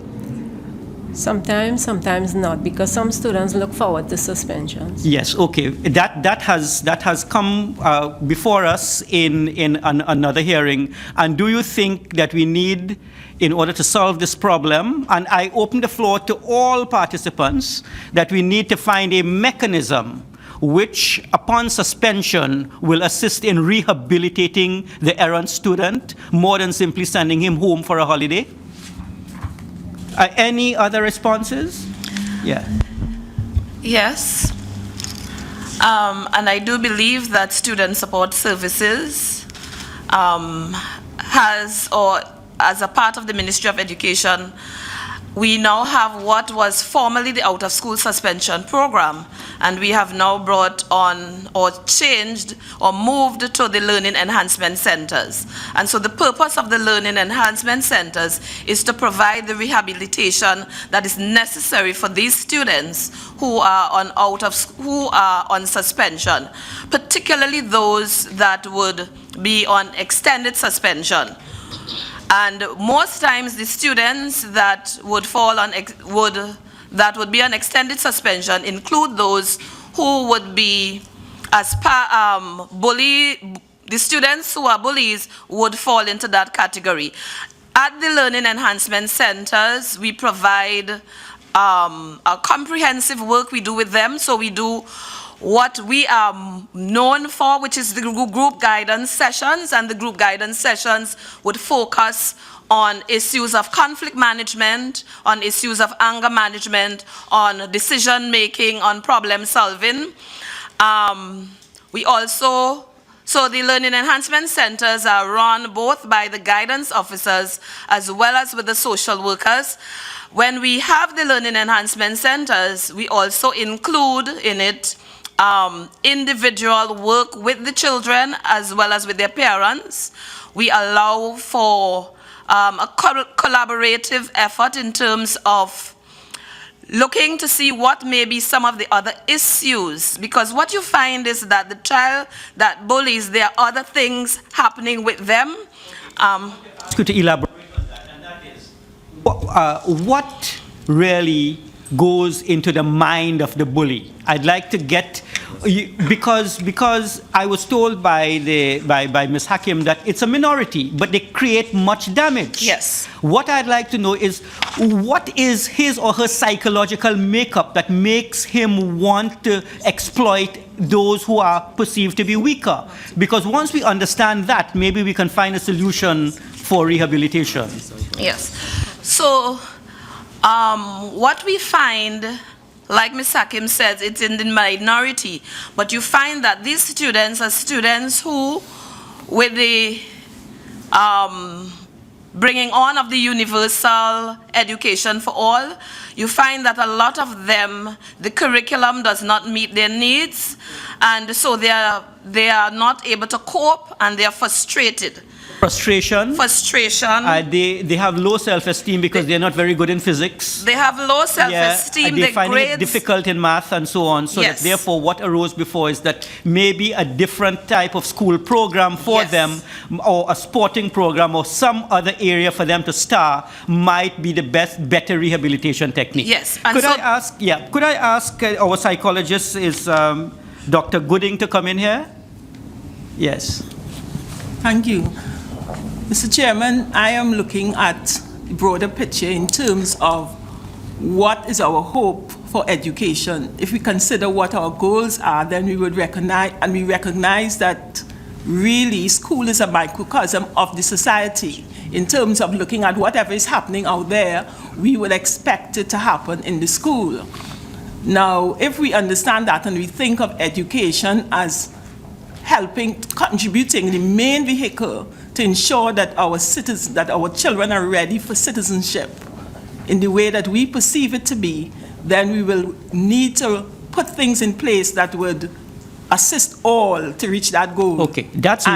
Sometimes, sometimes not, because some students look forward to suspensions. Yes, okay. That has come before us in another hearing. And do you think that we need, in order to solve this problem, and I open the floor to all participants, that we need to find a mechanism which, upon suspension, will assist in rehabilitating the errant student more than simply sending him home for a holiday? Any other responses? Yeah. Yes. And I do believe that Student Support Services has, or as a part of the Ministry of Education, we now have what was formerly the out-of-school suspension program, and we have now brought on or changed or moved to the learning enhancement centers. And so the purpose of the learning enhancement centers is to provide the rehabilitation that is necessary for these students who are on suspension, particularly those that would be on extended suspension. And most times the students that would fall on that would be on extended suspension include those who would be the students who are bullies would fall into that category. At the Learning Enhancement Centers, we provide a comprehensive work we do with them. So we do what we are known for, which is the group guidance sessions, and the group guidance sessions would focus on issues of conflict management, on issues of anger management, on decision making, on problem solving. So the Learning Enhancement Centers are run both by the guidance officers as well as with the social workers. When we have the Learning Enhancement Centers, we also include in it individual work with the children as well as with their parents. We allow for a collaborative effort in terms of looking to see what may be some of the other issues, because what you find is that the child that bullies, there are other things happening with them. Could you elaborate on that? And that is, what really goes into the mind of the bully? I'd like to get, because I was told by Ms. Hakim that it's a minority, but they create much damage. Yes. What I'd like to know is, what is his or her psychological makeup that makes him want to exploit those who are perceived to be weaker? Because once we understand that, maybe we can find a solution for rehabilitation. Yes. So, what we find, like Ms. Hakim says, it's in the minority, but you find that these students are students who, with the bringing on of the universal education for all, you find that a lot of them, the curriculum does not meet their needs, and so they are not able to cope, and they are frustrated. Frustration. They have low self-esteem because they're not very good in physics. They have low self-esteem. They find it difficult in math and so on. So Yes. that therefore what arose before is that maybe a different type of school program for them, or a sporting program, or some other area for them to star might be the better rehabilitation technique. Yes. Could I ask our psychologist, is Dr. Gooding, to come in here? Yes. Thank you. Mr. Chairman, I am looking at the broader picture in terms of what is our hope for education. If we consider what our goals are, then we would recognize that really school is a microcosm of the society. In terms of looking at whatever is happening out there, we would expect it to happen in the school. Now, if we understand that and we think of education as contributing the main vehicle to ensure that our children are ready for citizenship in the way that we perceive it to be, then we will need to put things in place that would assist all to reach that goal. Okay, that's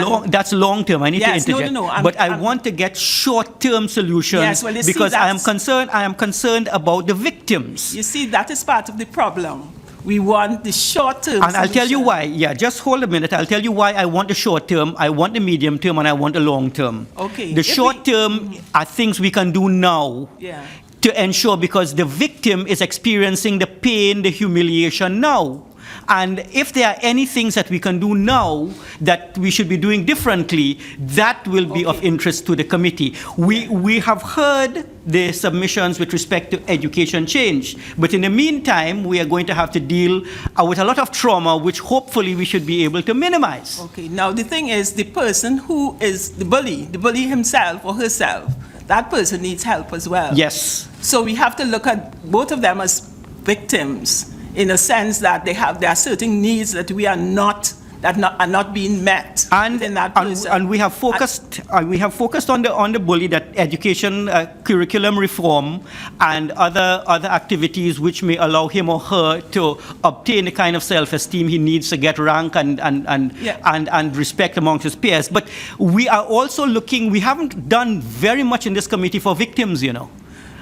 long term. I need to interject. But I want to get short-term solutions, yes, well, because I am concerned about the victims. You see, that is part of the problem. We want the short-term And I'll tell you why. Yeah, just hold a minute. I'll tell you why I want the short-term, I want the medium-term, and I want the long-term. Okay. The short-term are things we can do now. Yeah. To ensure, because the victim is experiencing the pain, the humiliation now. And if there are any things that we can do now that we should be doing differently, that will be of interest to the committee. We have heard the submissions with respect to education change, but in the meantime, we are going to have to deal with a lot of trauma, which hopefully we should be able to minimize. Okay, now the thing is, the person who is the bully himself or herself, that person needs help as well. Yes. So we have to look at both of them as victims, in a sense that there are certain needs that are not being met. And we have focused on the bully, that education curriculum reform and other activities which may allow him or her to obtain the kind of self-esteem he needs to get rank and respect amongst his peers. But we are also looking, we haven't done very much in this committee for victims, you know.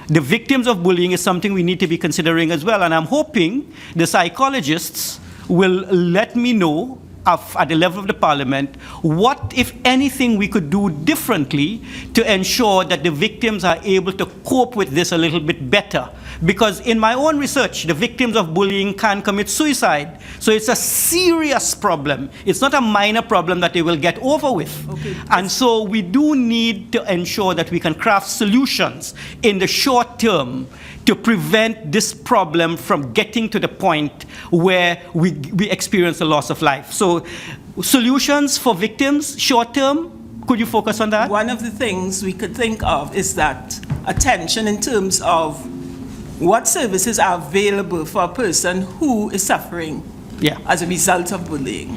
The victims of bullying is something we need to be considering as well, and I'm hoping the psychologists will let me know at the level of the Parliament what, if anything, we could do differently to ensure that the victims are able to cope with this a little bit better. Because in my own research, the victims of bullying can commit suicide. So it's a serious problem. It's not a minor problem that they will get over with. Okay. And so we do need to ensure that we can craft solutions in the short term to prevent this problem from getting to the point where we experience a loss of life. So solutions for victims, short term, could you focus on that? One of the things we could think of is that attention in terms of what services are available for a person who is suffering as a result of bullying.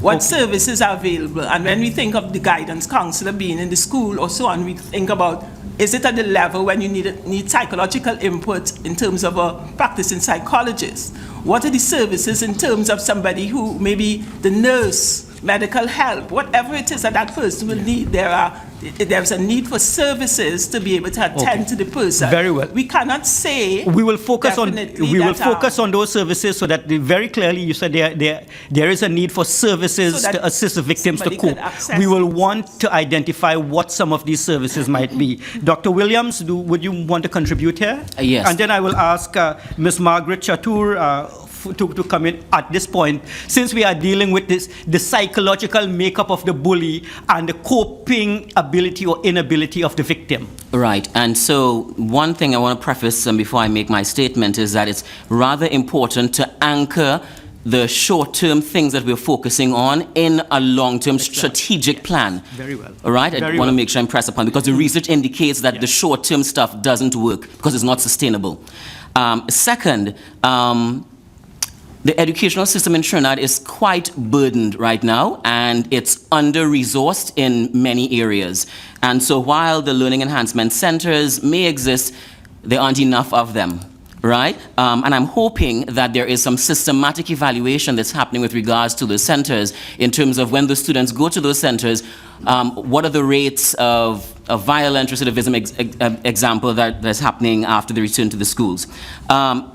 What services are available? And when we think of the guidance counselor being in the school or so on, we think about, is it at the level when you need psychological input in terms of a practicing psychologist? What are the services in terms of somebody who maybe the nurse, medical help, whatever it is that person will need, there's a need for services to be able to attend to the person. Very well. We cannot say we will focus on those services, so that very clearly you said there is a need for services to assist the victims to cope. We will want to identify what some of these services might be. Dr. Williams, would you want to contribute here? Yes. And then I will ask Ms. Margaret Chatur to come in at this point, since we are dealing with the psychological makeup of the bully and the coping ability or inability of the victim. Right, and so one thing I want to preface before I make my statement is that it's rather important to anchor the short-term things that we're focusing on in a long-term strategic plan. Very well. All right, I want to make sure I impress upon, because the research indicates that the short-term stuff doesn't work because it's not sustainable. Second, the educational system in Trinidad is quite burdened right now, and it's under-resourced in many areas. And so while the learning enhancement centers may exist, there aren't enough of them, right? And I'm hoping that there is some systematic evaluation that's happening with regards to the centers in terms of when the students go to those centers, what are the rates of violent recidivism example that's happening after the return to the schools.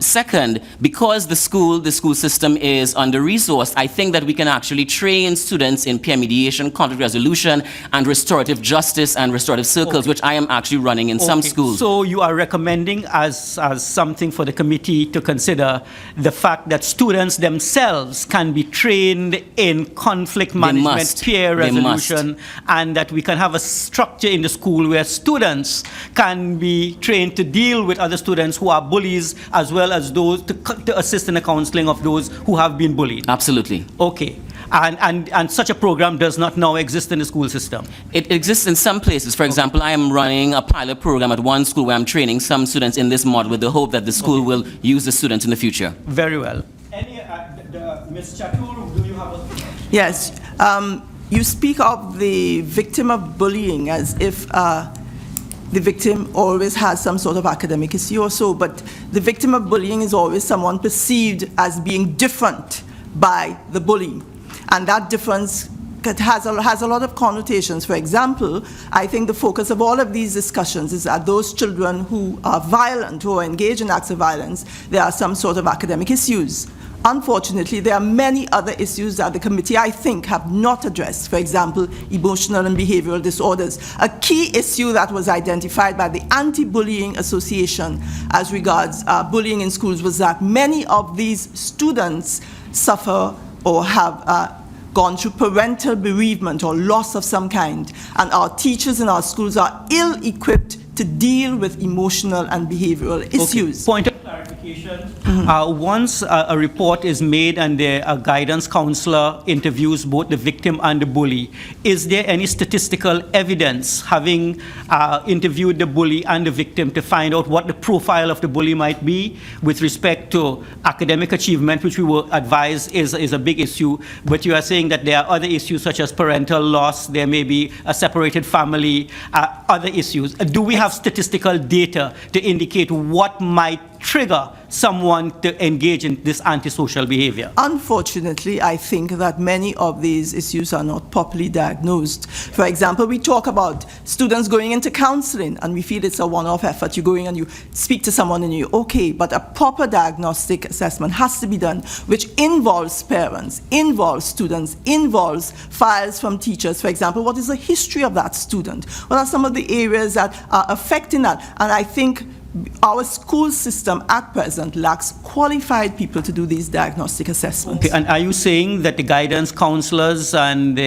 Second, because the school system is under-resourced, I think that we can actually train students in peer mediation, conflict resolution, and restorative justice and restorative circles, which I am actually running in some schools. So you are recommending as something for the committee to consider the fact that students themselves can be trained in conflict management, peer resolution, and that we can have a structure in the school where students can be trained to deal with other students who are bullies, as well as those to assist in the counseling of those who have been bullied. Absolutely. Okay. And such a program does not now exist in the school system? It exists in some places. For example, I am running a pilot program at one school where I'm training some students in this model with the hope that the school will use the students in the future. Very well. Ms. Chatur, do you have a... Yes. You speak of the victim of bullying as if the victim always has some sort of academic issue or so, but the victim of bullying is always someone perceived as being different by the bully. And that difference has a lot of connotations. For example, I think the focus of all of these discussions is that those children who are violent, who are engaged in acts of violence, there are some sort of academic issues. Unfortunately, there are many other issues that the committee, I think, have not addressed. For example, emotional and behavioral disorders. A key issue that was identified by the Anti-Bullying Association as regards bullying in schools was that many of these students suffer or have gone through parental bereavement or loss of some kind, and our teachers in our schools are ill-equipped to deal with emotional and behavioral issues. Point of clarification. Once a report is made and a guidance counselor interviews both the victim and the bully, is there any statistical evidence, having interviewed the bully and the victim, to find out what the profile of the bully might be with respect to academic achievement, which we will advise is a big issue, but you are saying that there are other issues such as parental loss, there may be a separated family, other issues. Do we have statistical data to indicate what might trigger someone to engage in this antisocial behavior? Unfortunately, I think that many of these issues are not properly diagnosed. For example, we talk about students going into counseling, and we feel it's a one-off effort. You go in and you speak to someone and you're okay, but a proper diagnostic assessment has to be done, which involves parents, involves students, involves files from teachers. For example, what is the history of that student? What are some of the areas that are affecting that? And I think our school system at present lacks qualified people to do these diagnostic assessments. Okay, and are you saying that the guidance counselors and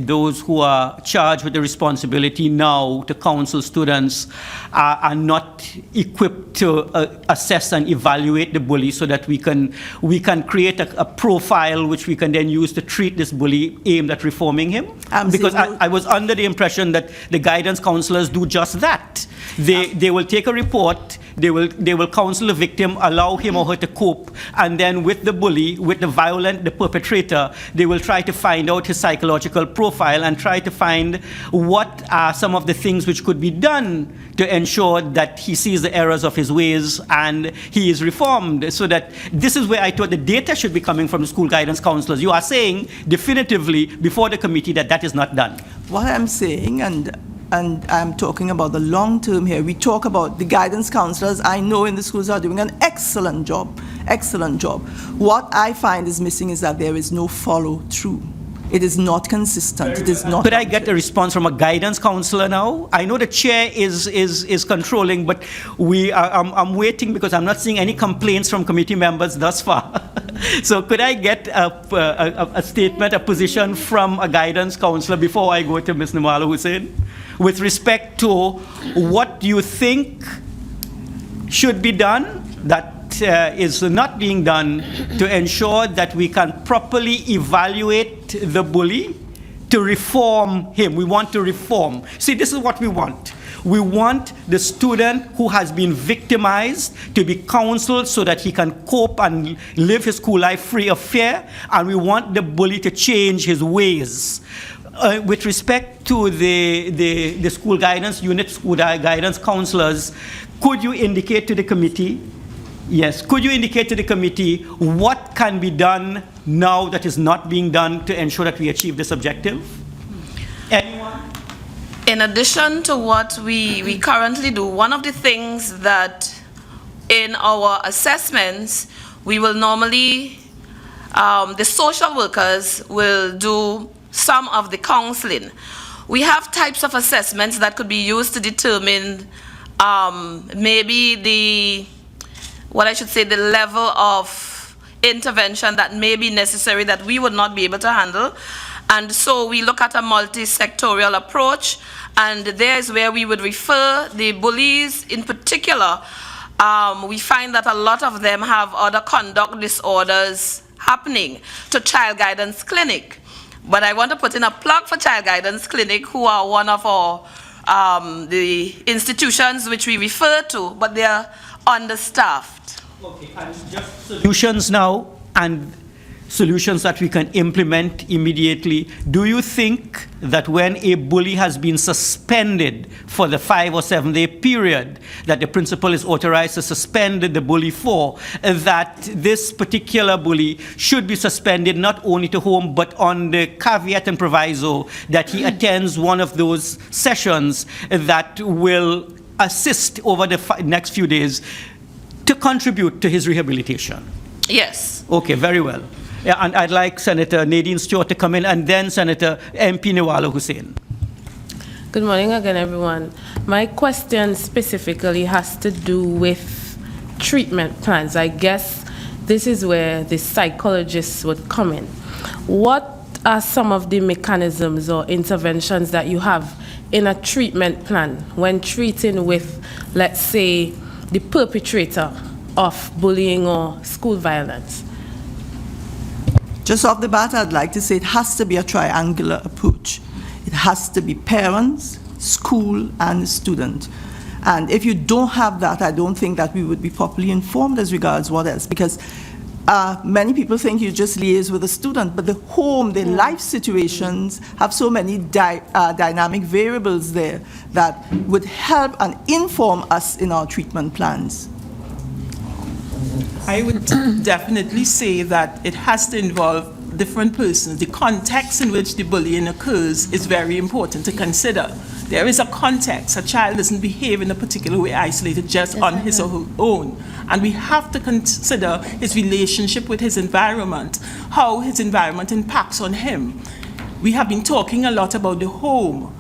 those who are charged with the responsibility now to counsel students are not equipped to assess and evaluate the bully, so that we can create a profile which we can then use to treat this bully aimed at reforming him? Because I was under the impression that the guidance counselors do just that. They will take a report, they will counsel the victim, allow him or her to cope, and then with the bully, with the perpetrator, they will try to find out his psychological profile and try to find what are some of the things which could be done to ensure that he sees the errors of his ways and he is reformed. So that this is where I thought the data should be coming from the school guidance counselors. You are saying definitively before the committee that that is not done. What I'm saying, and I'm talking about the long term here. We talk about the guidance counselors. I know in the schools are doing an excellent job, excellent job. What I find is missing is that there is no follow through. It is not consistent. It is not. Could I get a response from a guidance counselor now? I know the chair is controlling, but I'm waiting because I'm not seeing any complaints from committee members thus far. So could I get a statement, a position from a guidance counselor before I go to Ms. Nimala Hussain, with respect to what you think should be done that is not being done to ensure that we can properly evaluate the bully, to reform him. We want to reform. See, this is what we want. We want the student who has been victimized to be counseled so that he can cope and live his school life free of fear, and we want the bully to change his ways. With respect to the school guidance unit, school guidance counselors, could you indicate to the committee, yes, could you indicate to the committee what can be done now that is not being done to ensure that we achieve this objective? Anyone? In addition to what we currently do, one of the things that in our assessments, we will normally, the social workers will do some of the counseling. We have types of assessments that could be used to determine maybe the level of intervention that may be necessary that we would not be able to handle. And so we look at a multi-sectorial approach, and there's where we would refer the bullies in particular. We find that a lot of them have other conduct disorders happening, to Child Guidance Clinic. But I want to put in a plug for Child Guidance Clinic, who are one of our the institutions which we refer to, but they are understaffed. Okay, and just solutions now, and solutions that we can implement immediately. Do you think that when a bully has been suspended for the 5 or 7 day period that the principal is authorized to suspend the bully for, that this particular bully should be suspended not only to home but on the caveat and proviso that he attends one of those sessions that will assist over the next few days to contribute to his rehabilitation? Yes. Okay, very well. Yeah, and I'd like Senator Nadine Stewart to come in, and then Senator MP Nawala Hussain. Good morning again, everyone. My question specifically has to do with treatment plans. I guess this is where the psychologists would come in. What are some of the mechanisms or interventions that you have in a treatment plan when treating with, let's say, the perpetrator of bullying or school violence? Just off the bat, I'd like to say it has to be a triangular approach. It has to be parents, school, and student. And if you don't have that, I don't think that we would be properly informed as regards what else, because many people think you just liaise with the student, but the home, the life situations have so many dynamic variables there that would help and inform us in our treatment plans. I would definitely say that it has to involve different persons. The context in which the bullying occurs is very important to consider. There is a context. A child doesn't behave in a particular way isolated just on his or her own. And we have to consider his relationship with his environment, how his environment impacts on him. We have been talking a lot about the home,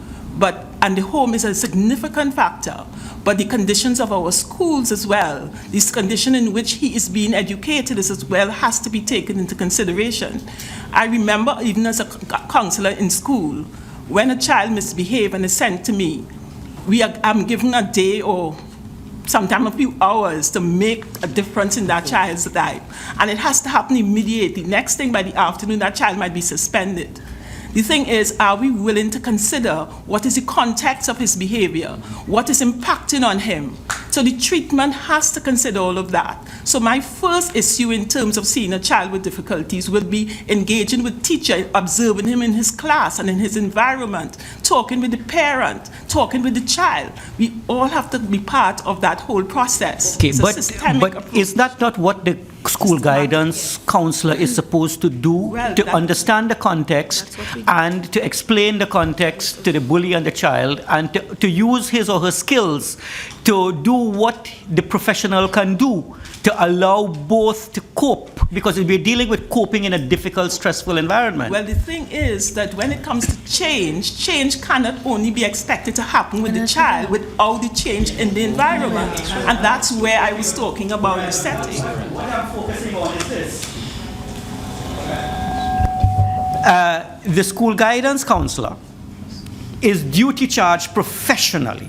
and the home is a significant factor, but the conditions of our schools as well, this condition in which he is being educated as well has to be taken into consideration. I remember even as a counselor in school, when a child misbehaves and is sent to me, I'm given a day or sometimes a few hours to make a difference in that child's life. And it has to happen immediately. Next thing by the afternoon, that child might be suspended. The thing is, are we willing to consider what is the context of his behavior? What is impacting on him? So the treatment has to consider all of that. So my first issue in terms of seeing a child with difficulties would be engaging with teacher, observing him in his class and in his environment, talking with the parent, talking with the child. We all have to be part of that whole process. Okay, but is that not what the school guidance counselor is supposed to do, to understand the context and to explain the context to the bully and the child, and to use his or her skills to do what the professional can do to allow both to cope, because we're dealing with coping in a difficult, stressful environment? Well, the thing is that when it comes to change cannot only be expected to happen with the child without the change in the environment. And that's where I was talking about the setting. What I'm focusing on is this. The school guidance counselor is duty charged professionally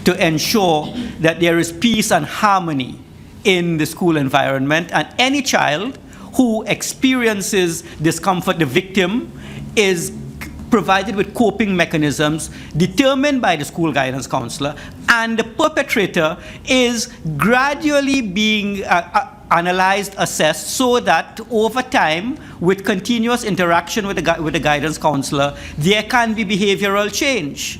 to ensure that there is peace and harmony in the school environment, and any child who experiences discomfort, the victim is provided with coping mechanisms determined by the school guidance counselor, and the perpetrator is gradually being analyzed, assessed, so that over time, with continuous interaction with the guidance counselor, there can be behavioral change.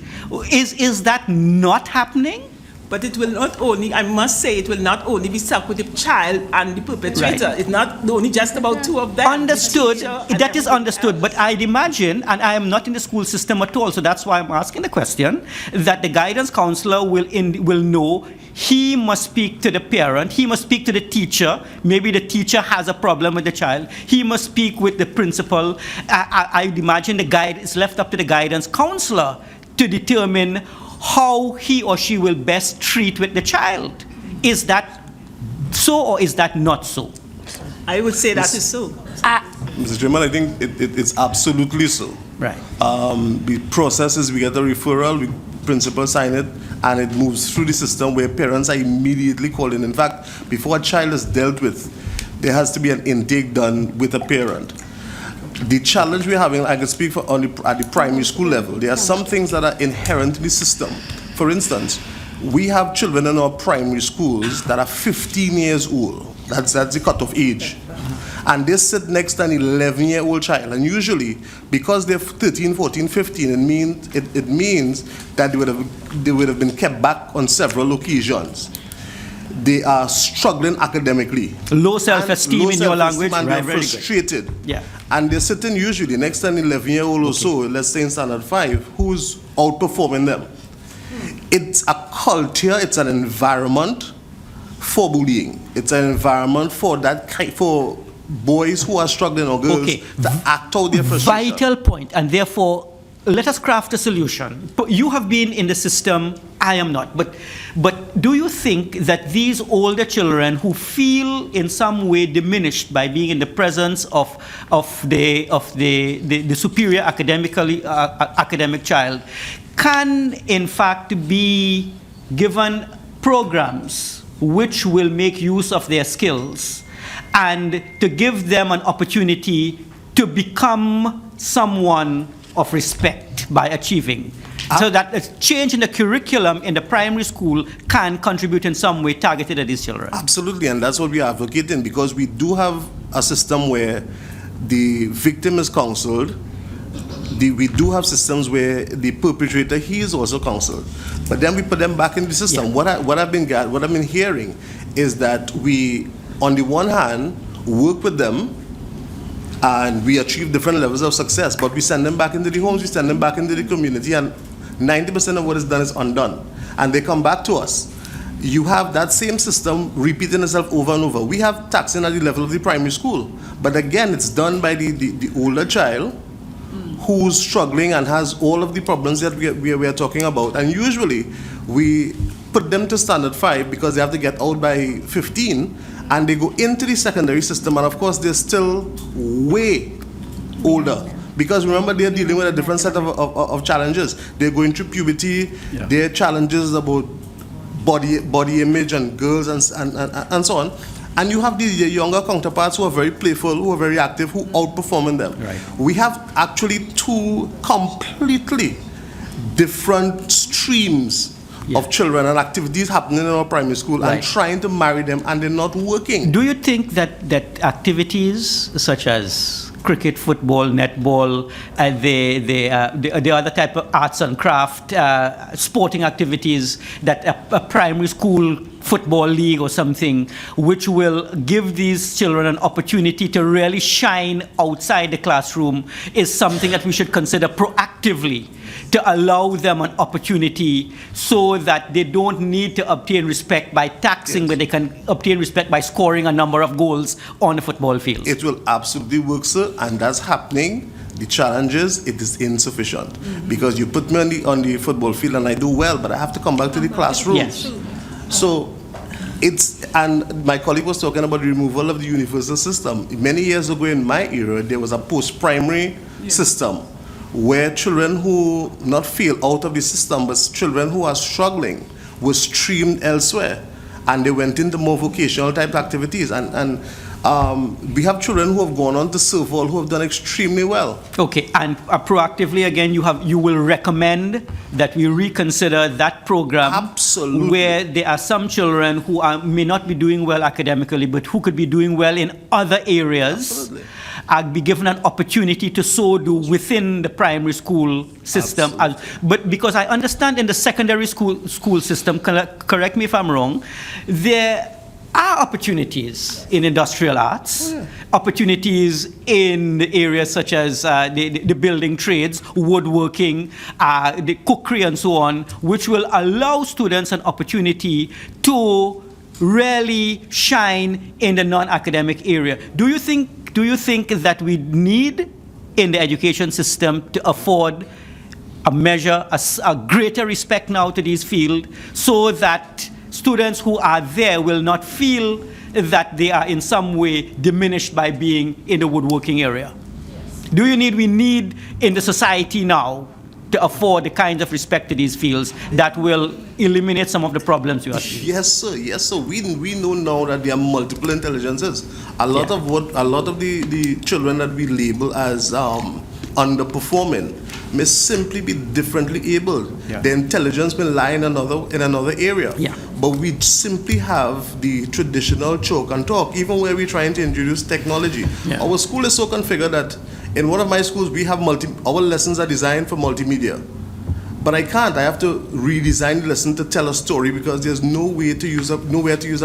Is that not happening? But it will not only, I must say, it will not only be stuck with the child and the perpetrator. Right. It's not only just about two of them. Understood. That is understood. But I'd imagine, and I am not in the school system at all, so that's why I'm asking the question, that the guidance counselor will know he must speak to the parent, he must speak to the teacher. Maybe the teacher has a problem with the child. He must speak with the principal. I'd imagine the guide is left up to the guidance counselor to determine how he or she will best treat with the child. Is that so, or is that not so? I would say that is so. Mr. Chairman, I think it's absolutely so. Right. The process is we get a referral, we principal sign it, and it moves through the system where parents are immediately called in. In fact, before a child is dealt with, there has to be an intake done with a parent. The challenge we're having, I can speak for at the primary school level, there are some things that are inherent in the system. For instance, we have children in our primary schools that are 15 years old. That's the cutoff age. and they sit next to an 11-year-old child. And usually, because they're 13, 14, 15, it means that they would have been kept back on several occasions. They are struggling academically. Low self-esteem in your language, and right? they're frustrated. Yeah. And they're sitting usually next to an 11-year-old or so, let's say in standard 5, who's outperforming them. It's a culture, it's an environment for bullying. It's an environment for for boys who are struggling or girls to act out their frustration. Vital point, and therefore, let us craft a solution. You have been in the system, I am not. But do you think that these older children who feel in some way diminished by being in the presence of the superior academic child can in fact be given programs which will make use of their skills and to give them an opportunity to become someone of respect by achieving? So that a change in the curriculum in the primary school can contribute in some way targeted at these children. Absolutely, and that's what we are advocating, because we do have a system where the victim is counseled. We do have systems where the perpetrator, he is also counseled. But then we put them back in the system. Yeah. What I've been hearing is that we, on the one hand, work with them and we achieve different levels of success, but we send them back into the homes, we send them back into the community, and 90% of what is done is undone. And they come back to us. You have that same system repeating itself over and over. We have taxing at the level of the primary school, but again, it's done by the older child who's struggling and has all of the problems that we are talking about. And usually, we put them to standard 5 because they have to get out by 15, and they go into the secondary system, and of course, they're still way older. Because remember, they're dealing with a different set of challenges. They're going through puberty, their challenges about body image and girls and so on. And you have these younger counterparts who are very playful, who are very active, who outperforming them. Right. We have actually two completely different streams of children and activities happening in our primary school, and trying to marry them, and they're not working. Do you think that activities such as cricket, football, netball, the other type of arts and craft, sporting activities, that a primary school football league or something, which will give these children an opportunity to really shine outside the classroom, is something that we should consider proactively to allow them an opportunity so that they don't need to obtain respect by taxing, but they can obtain respect by scoring a number of goals on the football field? It will absolutely work, sir, and that's happening. The challenge is it is insufficient, because you put me on the football field and I do well, but I have to come back to the classroom. Yes. So and my colleague was talking about the removal of the universal system. Many years ago in my era, there was a post-primary system where children who not fail out of the system, but children who are struggling, were streamed elsewhere, and they went into more vocational type activities. And we have children who have gone on to serve all, who have done extremely well. Okay, and proactively again, you will recommend that we reconsider that program. Absolutely. Where there are some children who may not be doing well academically, but who could be doing well in other areas. Absolutely. Be given an opportunity to so do within the primary school system. But because I understand in the secondary school system, correct me if I'm wrong, there are opportunities in industrial arts, opportunities in the areas such as the building trades, woodworking, the cookery and so on, which will allow students an opportunity to really shine in the non-academic area. Do you think that we need in the education system to afford a measure, a greater respect now to these fields, so that students who are there will not feel that they are in some way diminished by being in the woodworking area? We need in the society now to afford the kinds of respect to these fields that will eliminate some of the problems you are seeing? Yes, sir. Yes, sir. We know now that there are multiple intelligences. A lot of the children that we label as underperforming may simply be differently abled. Yeah. Their intelligence may lie in another area. Yeah. but we simply have the traditional choke and talk, even where we're trying to introduce technology. Yeah. Our school is so configured that in one of my schools, we have our lessons are designed for multimedia. But I can't. I have to redesign the lesson to tell a story because there's nowhere to use a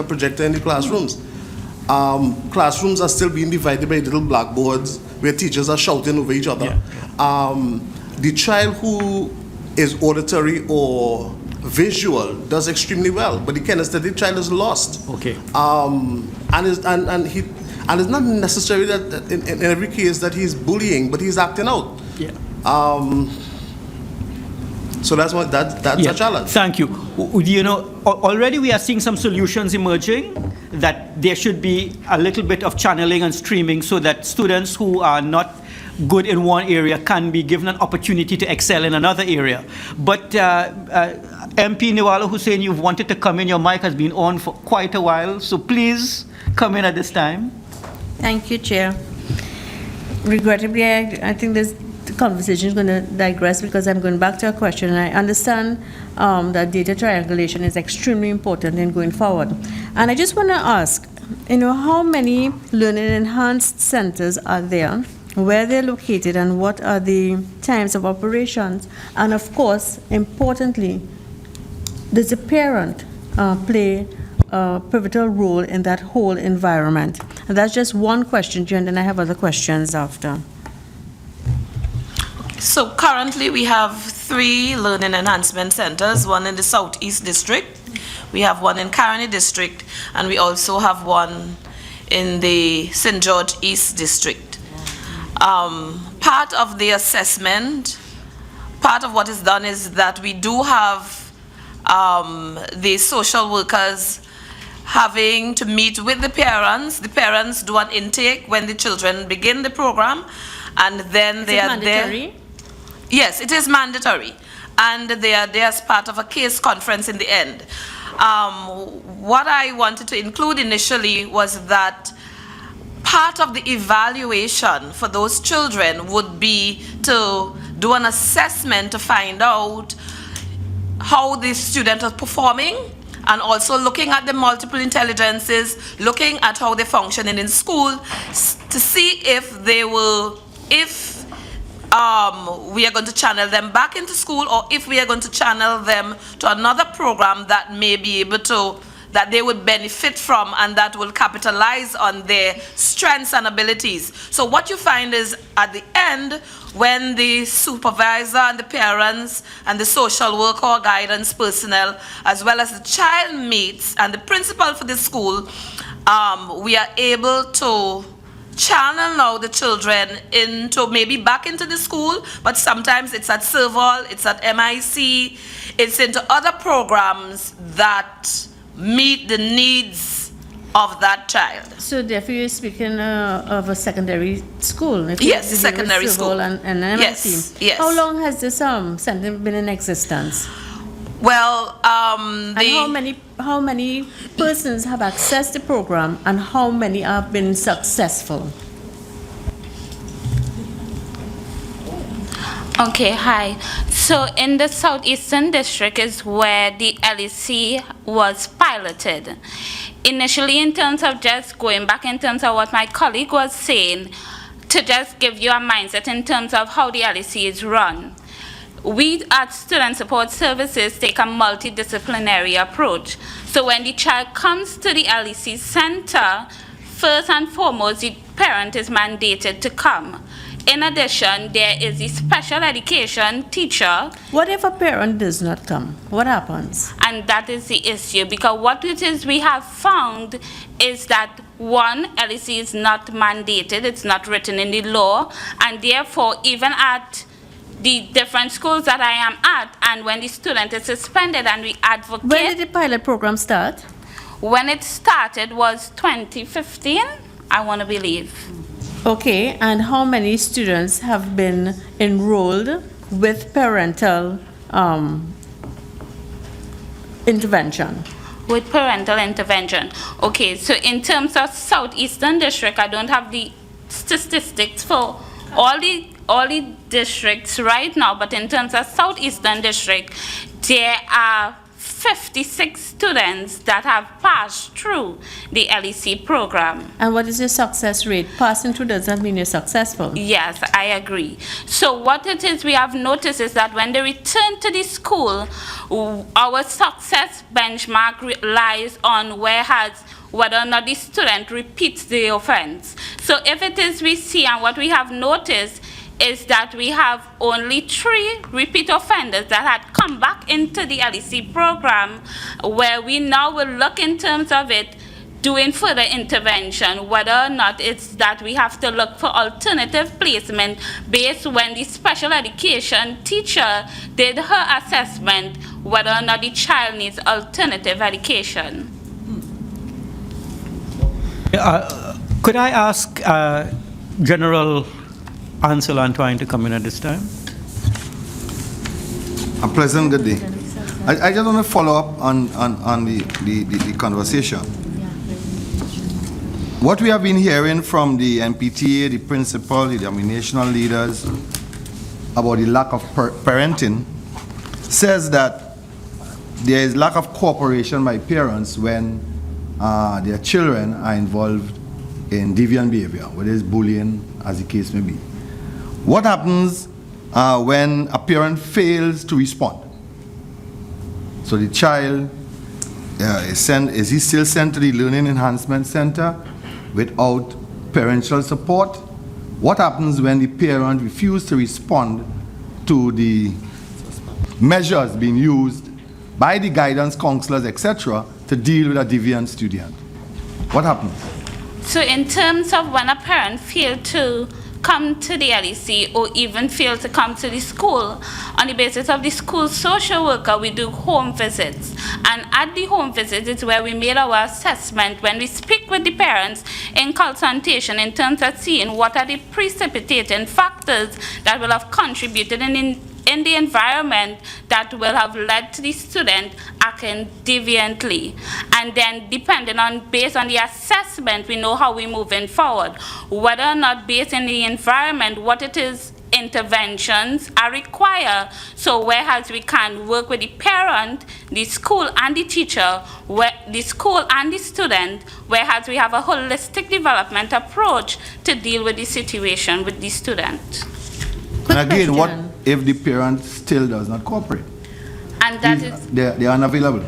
projector in the classrooms. Classrooms are still being divided by little blackboards where teachers are shouting over each other. The child who is auditory or visual does extremely well, but the kinesthetic child is lost. Okay. And it's not necessarily that in every case that he's bullying, but he's acting out. Yeah. So that's a challenge. Thank you. You know, already we are seeing some solutions emerging that there should be a little bit of channeling and streaming so that students who are not good in one area can be given an opportunity to excel in another area. But MP Niwala Hussain, you've wanted to come in. Your mic has been on for quite a while, so please come in at this time. Thank you, Chair. Regrettably, I think the conversation is going to digress because I'm going back to a question. And I understand that data triangulation is extremely important in going forward. And I just want to ask, how many learning enhanced centers are there, where they're located, and what are the times of operations? And of course, importantly, does the parent play a pivotal role in that whole environment? And that's just one question, and then I have other questions after. So currently we have 3 learning enhancement centers, one in the Southeast District, we have one in Caroni District, and we also have one in the St. George East District. Part of the assessment, part of what is done is that we do have the social workers having to meet with the parents. The parents do an intake when the children begin the program, and then they are there. Yes, it is mandatory, and they are there as part of a case conference in the end. What I wanted to include initially was that part of the evaluation for those children would be to do an assessment to find out how the student is performing, and also looking at the multiple intelligences, looking at how they're functioning in school, to see if we are going to channel them back into school, or if we are going to channel them to another program that may be able to, that they would benefit from, and that will capitalize on their strengths and abilities. So what you find is at the end, when the supervisor and the parents and the social worker or guidance personnel, as well as the child meets and the principal for the school, we are able to channel now the children into maybe back into the school, but sometimes it's at Serval, it's at MIC, it's into other programs that meet the needs of that child. So therefore you're speaking of a secondary school? Yes, secondary school. And MIT. Yes, yes. How long has this center been in existence? Well, and how many persons have accessed the program, and how many have been successful? Okay, hi. So in the Southeastern District is where the LEC was piloted. Initially, in terms of just going back in terms of what my colleague was saying, to just give you a mindset in terms of how the LEC is run. We at Student Support Services take a multidisciplinary approach. So when the child comes to the LEC center, first and foremost, the parent is mandated to come. In addition, there is a special education teacher. What if a parent does not come? What happens? And that is the issue, because what it is we have found is that one, LEC is not mandated, it's not written in the law, and therefore even at the different schools that I am at, and when the student is suspended and we advocate. When did the pilot program start? When it started was 2015, I want to believe. Okay, and how many students have been enrolled with parental intervention? With parental intervention. Okay, so in terms of Southeastern District, I don't have the statistics for all the districts right now, but in terms of Southeastern District, there are 56 students that have passed through the LEC program. And what is your success rate? Passing through doesn't mean you're successful. Yes, I agree. So what it is we have noticed is that when they return to the school, our success benchmark lies on whether or not the student repeats the offense. So if it is we see, and what we have noticed is that we have only 3 repeat offenders that had come back into the LEC program, where we now will look in terms of it doing further intervention, whether or not it's that we have to look for alternative placement based when the special education teacher did her assessment, whether or not the child needs alternative education. Could I ask General Ansel Antoine to come in at this time? A pleasant good day. I just want to follow up on the conversation. What we have been hearing from the MPTA, the principal, the denominational leaders about the lack of parenting says that there is lack of cooperation by parents when their children are involved in deviant behavior, whether it's bullying, as the case may be. What happens when a parent fails to respond? So the child is he still sent to the Learning Enhancement Center without parental support? What happens when the parent refuses to respond to the measures being used by the guidance counselors, etc., to deal with a deviant student? What happens? So in terms of when a parent fails to come to the LEC or even fail to come to the school, on the basis of the school social worker, we do home visits. And at the home visits is where we made our assessment when we speak with the parents in consultation in terms of seeing what are the precipitating factors that will have contributed in the environment that will have led to the student acting deviantly. And then depending on, based on the assessment, we know how we're moving forward. Whether or not based in the environment, what it is interventions are required. So whereas we can work with the parent, the school and the teacher, the school and the student, whereas we have a holistic development approach to deal with the situation with the student. And again, what if the parent still does not cooperate? And that is... They are unavailable.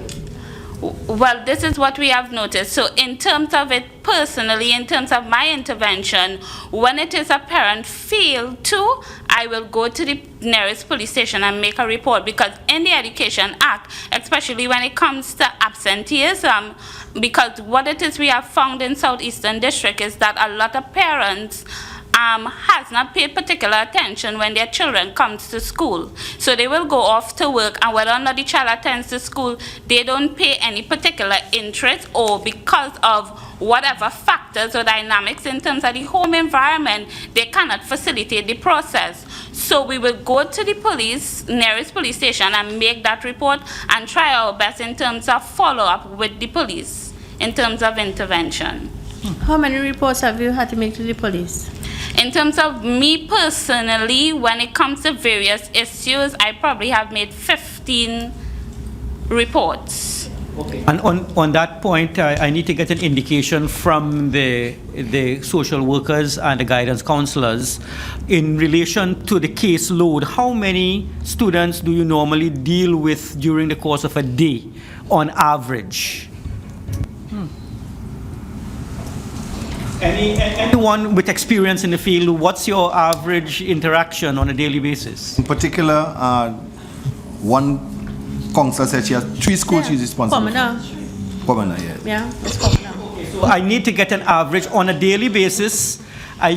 Well, this is what we have noticed. So in terms of it personally, in terms of my intervention, when it is a parent failed to, I will go to the nearest police station and make a report, because in the Education Act, especially when it comes to absenteeism, because what it is we have found in Southeastern District is that a lot of parents has not paid particular attention when their children comes to school. So they will go off to work, and whether or not the child attends to school, they don't pay any particular interest, or because of whatever factors or dynamics in terms of the home environment, they cannot facilitate the process. So we will go to the nearest police station and make that report and try our best in terms of follow-up with the police in terms of intervention. How many reports have you had to make to the police? In terms of me personally, when it comes to various issues, I probably have made 15 reports. Okay. And on that point, I need to get an indication from the social workers and the guidance counselors in relation to the caseload. How many students do you normally deal with during the course of a day on average? Anyone with experience in the field, what's your average interaction on a daily basis? In particular, one counselor said she has 3 schools she's responsible for. Commoner, yes. Yeah, it's commoner. So I need to get an average on a daily basis.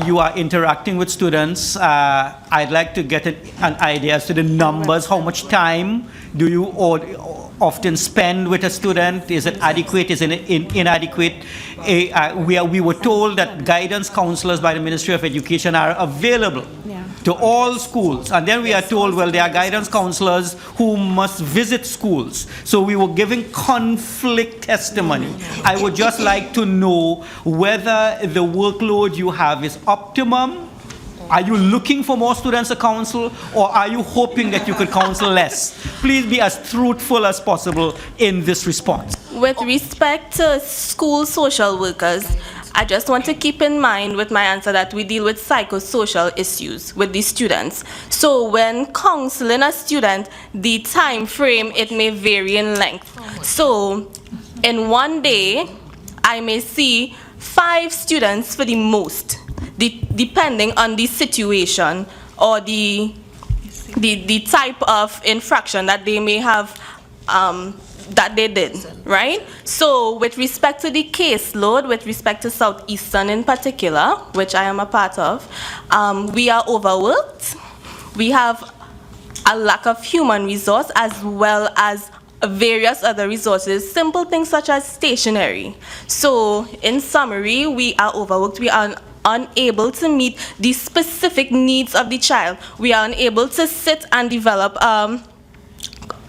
You are interacting with students. I'd like to get an idea as to the numbers. How much time do you often spend with a student? Is it adequate? Is it inadequate? We were told that guidance counselors by the Ministry of Education are available to all schools. And then we are told, well, there are guidance counselors who must visit schools. So we were giving conflict testimony. I would just like to know whether the workload you have is optimum are you looking for more students to counsel, or are you hoping that you could counsel less? Please be as truthful as possible in this response. With respect to school social workers, I just want to keep in mind with my answer that we deal with psychosocial issues with the students. So when counseling a student, the time frame, it may vary in length. So in one day, I may see 5 students for the most, depending on the situation or the type of infraction that they may have that they did, right? So with respect to the caseload, with respect to Southeastern in particular, which I am a part of, we are overworked. We have a lack of human resource as well as various other resources, simple things such as stationery. So in summary, we are overworked. We are unable to meet the specific needs of the child. We are unable to sit and develop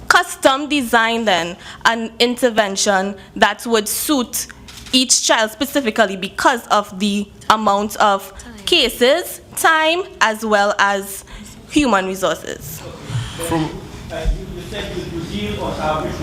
custom design then an intervention that would suit each child specifically because of the amount of cases, time, as well as human resources. You said you deal on average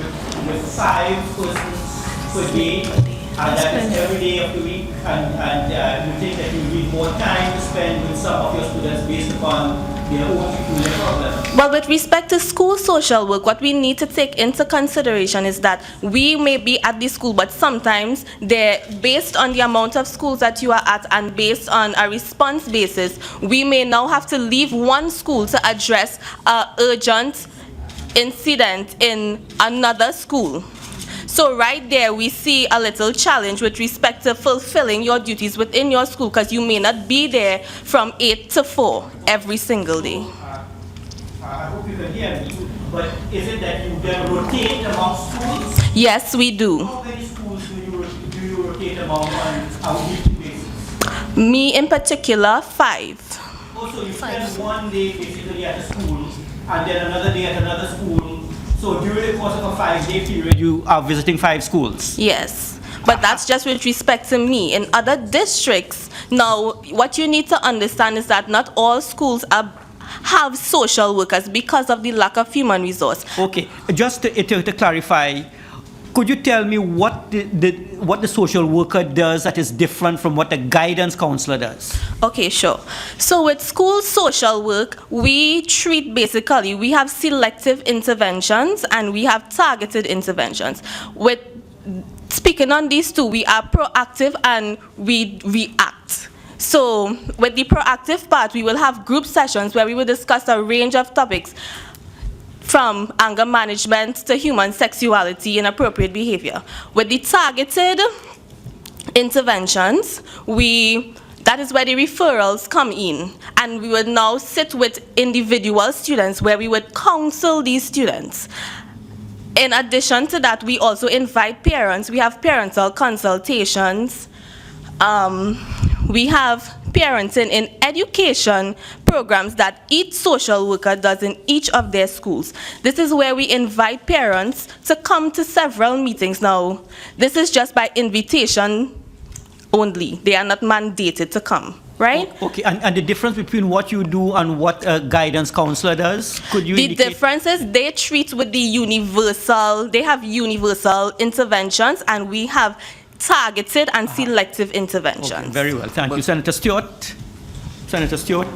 with 5 persons per day, and that is every day of the week, and you think that you need more time to spend with some of your students based upon their own peculiar problems? Well, with respect to school social work, what we need to take into consideration is that we may be at the school, but sometimes based on the amount of schools that you are at and based on a response basis, we may now have to leave one school to address an urgent incident in another school. So right there, we see a little challenge with respect to fulfilling your duties within your school, because you may not be there from 8 to 4 every single day. I hope you can hear me, but is it that you then rotate among schools? Yes, we do. How many schools do you rotate among on a weekly basis? Me in particular, 5. Also, you spend one day basically at a school, and then another day at another school. So during the course of a 5-day period, you are visiting 5 schools? Yes, but that's just with respect to me. In other districts, now what you need to understand is that not all schools have social workers because of the lack of human resource. Okay, just to clarify, could you tell me what the social worker does that is different from what the guidance counselor does? Okay, sure. So with school social work, we have selective interventions and we have targeted interventions. Speaking on these two, we are proactive and we react. So with the proactive part, we will have group sessions where we will discuss a range of topics, from anger management to human sexuality and appropriate behavior. With the targeted interventions, that is where the referrals come in, and we would now sit with individual students where we would counsel these students. In addition to that, we also invite parents. We have parental consultations. We have parenting in education programs that each social worker does in each of their schools. This is where we invite parents to come to several meetings. Now, this is just by invitation only. They are not mandated to come, right? Okay, and the difference between what you do and what a guidance counselor does, could you indicate? The difference is they treat with they have universal interventions, and we have targeted and selective interventions. Okay, very well, thank you. Senator Stewart? Senator Stewart?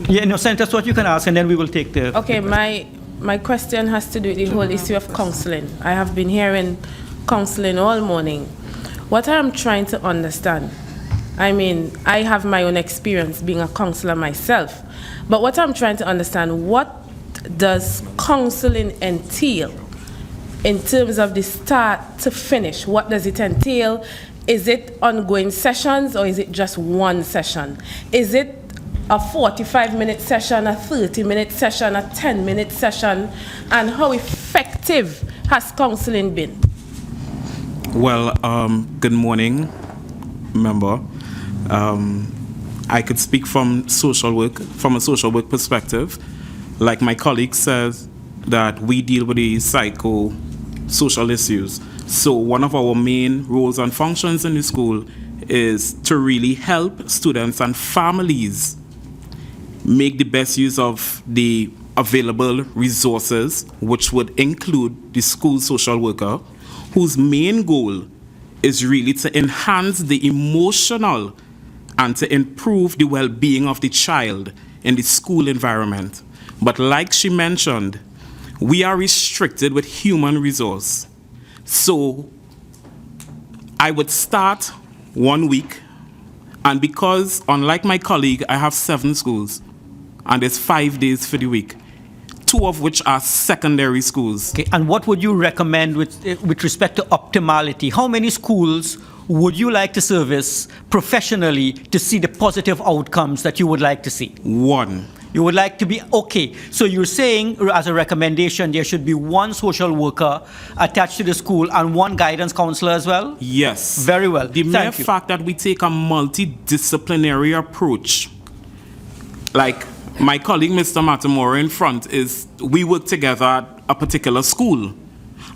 Yeah, no, Senator Stewart, you can ask, and then we will take the... Okay, my question has to do with the whole issue of counseling. I have been hearing counseling all morning. What I'm trying to understand, I mean, I have my own experience being a counselor myself, but what I'm trying to understand, what does counseling entail? In terms of the start to finish, what does it entail? Is it ongoing sessions or is it just one session? Is it a 45-minute session, a 30-minute session, a 10-minute session? And how effective has counseling been? Well, good morning, member. I could speak from a social work perspective. Like my colleague says, that we deal with the psychosocial issues. So one of our main roles and functions in the school is to really help students and families make the best use of the available resources, which would include the school social worker, whose main goal is really to enhance the emotional and to improve the well-being of the child in the school environment. But like she mentioned, we are restricted with human resource. So I would start 1 week, and because, unlike my colleague, I have 7 schools, and there's 5 days for the week, 2 of which are secondary schools. Okay, and what would you recommend with respect to optimality? How many schools would you like to service professionally to see the positive outcomes that you would like to see? 1. You would like to be, okay, so you're saying as a recommendation there should be 1 social worker attached to the school and 1 guidance counselor as well? Yes. Very well. The mere fact that we take a multidisciplinary approach, like my colleague Mr. Matamora in front, is we work together at a particular school.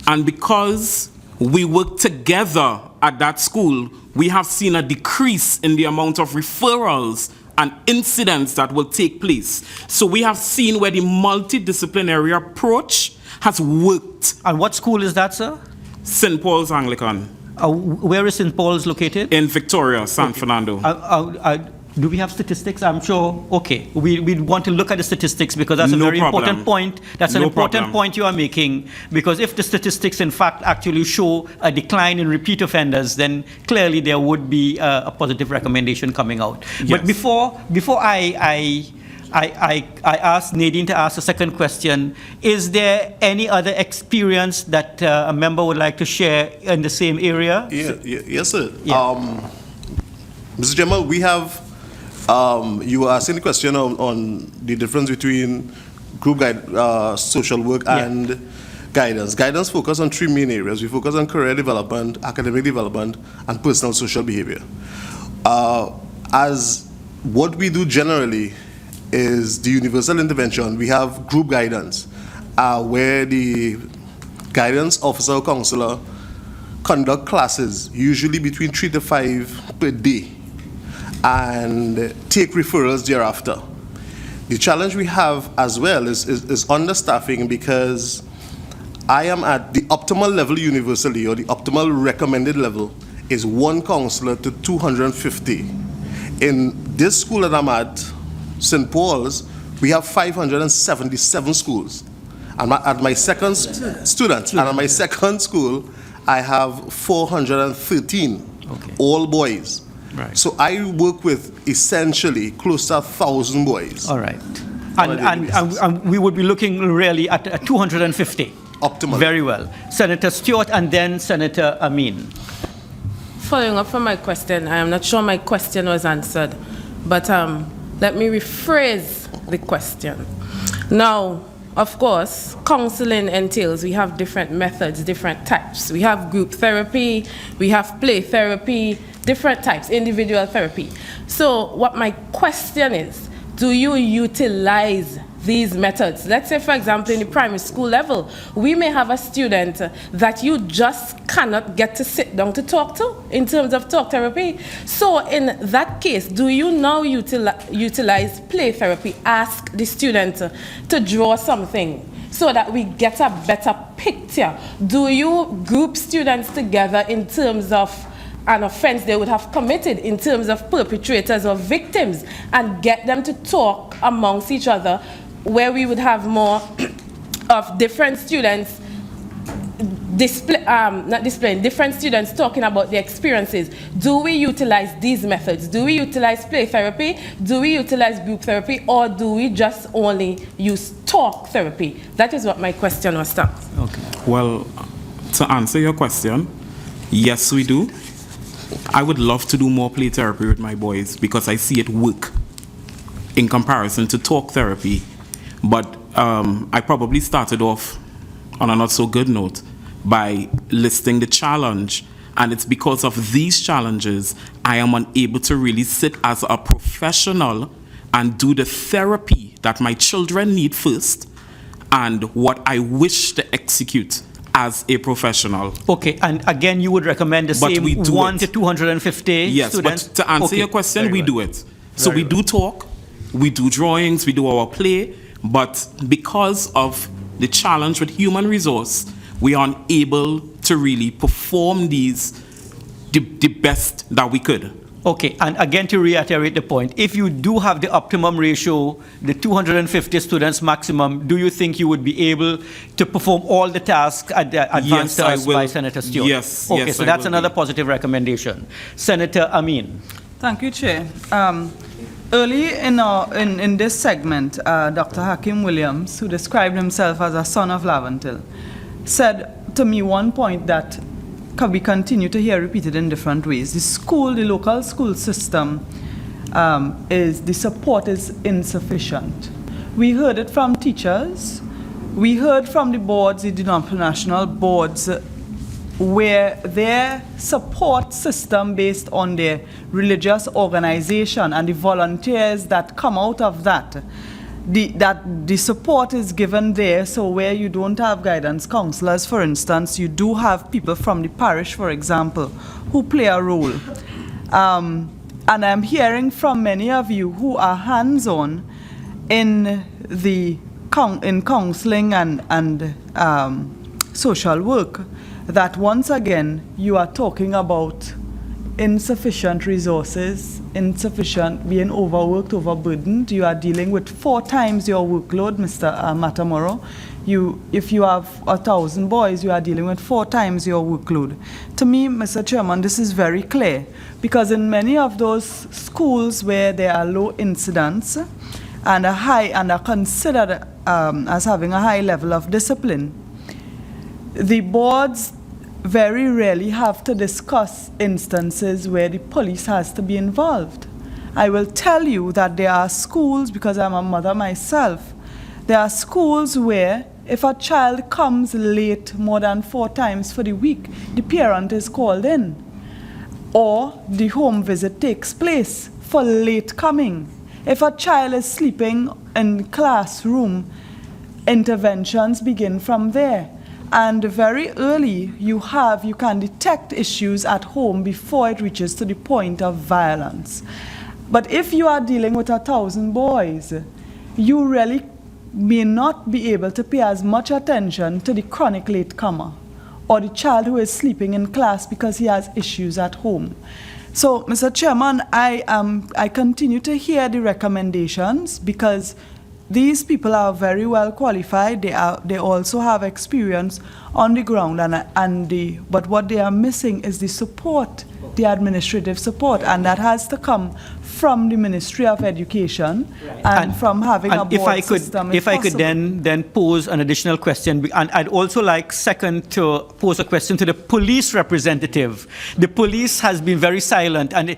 And because we work together at that school, we have seen a decrease in the amount of referrals and incidents that will take place. So we have seen where the multidisciplinary approach has worked. And what school is that, sir? St. Paul's Anglican. Where is St. Paul's located? In Victoria, San Fernando. Do we have statistics? I'm sure. Okay, we want to look at the statistics because that's a very important point. That's an important point you are making, because if the statistics in fact actually show a decline in repeat offenders, then clearly there would be a positive recommendation coming out. Yes. But before I asked Nadine to ask a second question, is there any other experience that a member would like to share in the same area? Yes, sir. Yeah. Mr. Jamal, we have, you were asking the question on the difference between group social work and guidance. Guidance focus on 3 main areas. We focus on career development, academic development, and personal social behavior. As what we do generally is the universal intervention. We have group guidance, where the guidance officer or counselor conduct classes, usually between 3 to 5 per day, and take referrals thereafter. The challenge we have as well is understaffing, because I am at the optimal level universally, or the optimal recommended level is 1 counselor to 250. In this school that I'm at, St. Paul's, we have 577 schools. And at my second students, and at my second school, I have 413, all boys. Right. So I work with essentially close to 1,000 boys. All right. And we would be looking really at 250. Optimal. Very well. Senator Stewart and then Senator Amin. Following up from my question, I am not sure my question was answered, but let me rephrase the question. Now, of course, counseling entails, we have different methods, different types. We have group therapy, we have play therapy, different types, individual therapy. So what my question is, do you utilize these methods? Let's say, for example, in the primary school level, we may have a student that you just cannot get to sit down to talk to in terms of talk therapy. So in that case, do you now utilize play therapy? Ask the student to draw something so that we get a better picture. Do you group students together in terms of an offense they would have committed, in terms of perpetrators or victims, and get them to talk amongst each other, where we would have more of different students different students talking about their experiences? Do we utilize these methods? Do we utilize play therapy? Do we utilize group therapy? Or do we just only use talk therapy? That is what my question was. Okay. Well, to answer your question, yes, we do. I would love to do more play therapy with my boys because I see it work in comparison to talk therapy. But I probably started off on a not so good note by listing the challenge. And it's because of these challenges I am unable to really sit as a professional and do the therapy that my children need first and what I wish to execute as a professional. Okay, and again, you would recommend the same 1 to 250 yes, students? But to answer your question, we do it. So we do talk, we do drawings, we do our play, but because of the challenge with human resource, we aren't able to really perform these the best that we could. Okay, and again to reiterate the point, if you do have the optimum ratio, the 250 students maximum, do you think you would be able to perform all the tasks advanced to us by Senator Stewart? Yes. Okay, yes, so that's another positive recommendation. Senator Amin. Thank you, Chair. Early in this segment, Dr. Hakim Williams, who described himself as a son of Laventille, said to me one point that we continue to hear repeated in different ways. The local school system, the support is insufficient. We heard it from teachers. We heard from the boards, the denominational boards, where their support system based on their religious organization and the volunteers that come out of that, the support is given there. So where you don't have guidance counselors, for instance, you do have people from the parish, for example, who play a role. And I'm hearing from many of you who are hands-on in counseling and social work, that once again you are talking about insufficient resources, being overworked, overburdened. You are dealing with 4 times your workload, Mr. Matamoro. If you have 1,000 boys, you are dealing with 4 times your workload. To me, Mr. Chairman, this is very clear, because in many of those schools where there are low incidents and are considered as having a high level of discipline, the boards very rarely have to discuss instances where the police has to be involved. I will tell you that there are schools, because I'm a mother myself, there are schools where if a child comes late more than 4 times for the week, the parent is called in, or the home visit takes place for late coming. If a child is sleeping in classroom, interventions begin from there. And very early, you can detect issues at home before it reaches to the point of violence. But if you are dealing with 1,000 boys, you really may not be able to pay as much attention to the chronic latecomer or the child who is sleeping in class because he has issues at home. So, Mr. Chairman, I continue to hear the recommendations, because these people are very well qualified. They also have experience on the ground, but what they are missing is the support, the administrative support, and that has to come from the Ministry of Education and from having a board system. If I could then pose an additional question, and I'd also like to pose a question to the police representative. The police has been very silent, and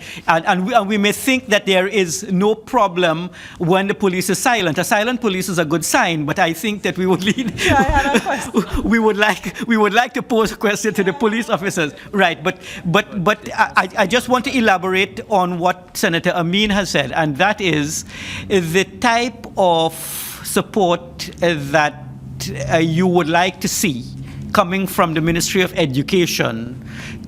we may think that there is no problem when the police is silent. A silent police is a good sign, but I think that we would we would like to pose a question to the police officers, right? But I just want to elaborate on what Senator Amin has said, and that is the type of support that you would like to see coming from the Ministry of Education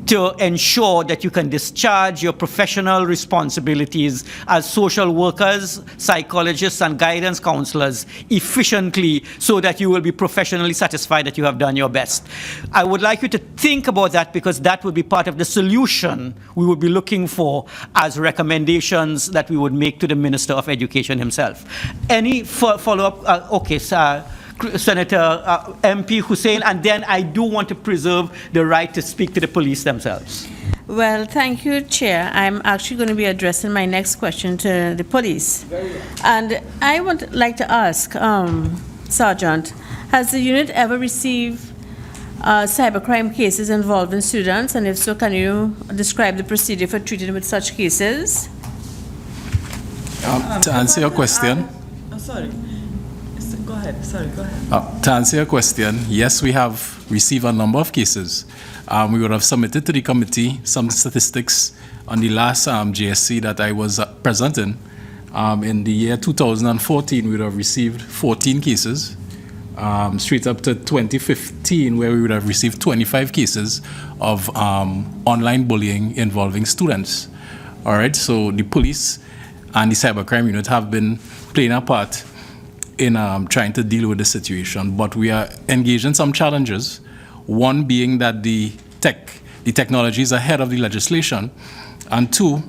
to ensure that you can discharge your professional responsibilities as social workers, psychologists, and guidance counselors efficiently, so that you will be professionally satisfied that you have done your best. I would like you to think about that, because that would be part of the solution we would be looking for as recommendations that we would make to the Minister of Education himself. Any follow-up? Okay, sir. Senator MP Hussain, and then I do want to preserve the right to speak to the police themselves. Well, thank you, Chair. I'm actually going to be addressing my next question to the police. And I would like to ask, Sergeant, has the unit ever received cybercrime cases involving students? And if so, can you describe the procedure for treating with such cases? To answer your question. Sorry. Go ahead. Sorry, go ahead. To answer your question, yes, we have received a number of cases. We would have submitted to the committee some statistics on the last JSC that I was present in. In the year 2014, we would have received 14 cases, straight up to 2015, where we would have received 25 cases of online bullying involving students. All right, so the police and the cybercrime unit have been playing a part in trying to deal with the situation. But we are engaged in some challenges, one being that the technology is ahead of the legislation, and two,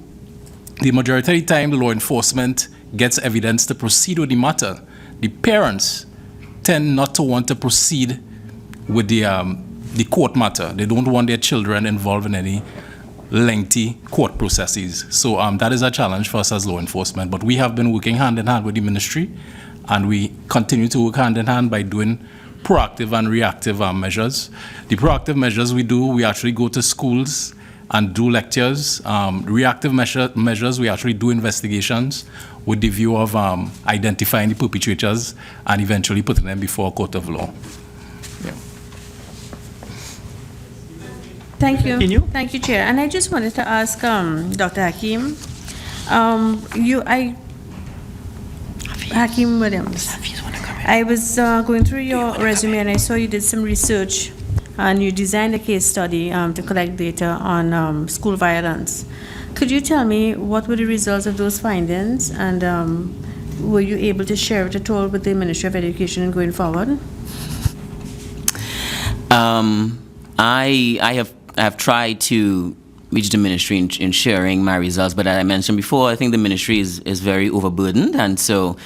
the majority of the time the law enforcement gets evidence to proceed with the matter. The parents tend not to want to proceed with the court matter. They don't want their children involved in any lengthy court processes. So that is a challenge for us as law enforcement. But we have been working hand in hand with the ministry, and we continue to work hand in hand by doing proactive and reactive measures. The proactive measures we do, we actually go to schools and do lectures. Reactive measures, we actually do investigations with the view of identifying the perpetrators and eventually putting them before a court of law. Thank you. Thank you, Chair. And I just wanted to ask Dr. Hakim, Hakim Williams. I was going through your resume and I saw you did some research and you designed a case study to collect data on school violence. Could you tell me what were the results of those findings, and were you able to share it at all with the Ministry of Education going forward? I have tried to reach the ministry in sharing my results, but as I mentioned before, I think the ministry is very overburdened, and so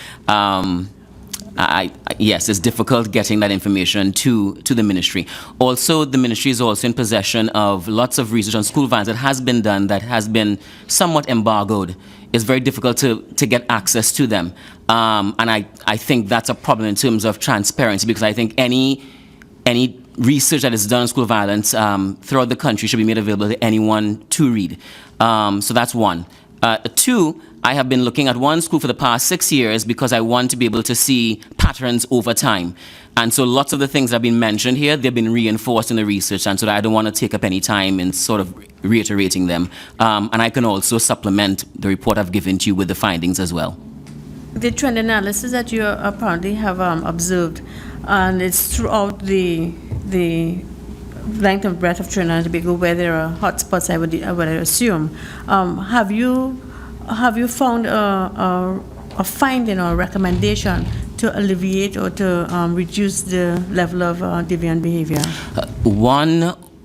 yes, it's difficult getting that information to the ministry. Also, the ministry is also in possession of lots of research on school violence that has been done that has been somewhat embargoed. It's very difficult to get access to them, and I think that's a problem in terms of transparency, because I think any research that is done on school violence throughout the country should be made available to anyone to read. So that's one. Two, I have been looking at one school for the past 6 years because I want to be able to see patterns over time. And so lots of the things that have been mentioned here, they've been reinforced in the research, and so I don't want to take up any time in sort of reiterating them. And I can also supplement the report I've given to you with the findings as well. The trend analysis that you apparently have observed, and it's throughout the length and breadth of Trinidad and Tobago where there are hotspots, I would assume. Have you found a finding or a recommendation to alleviate or to reduce the level of deviant behavior?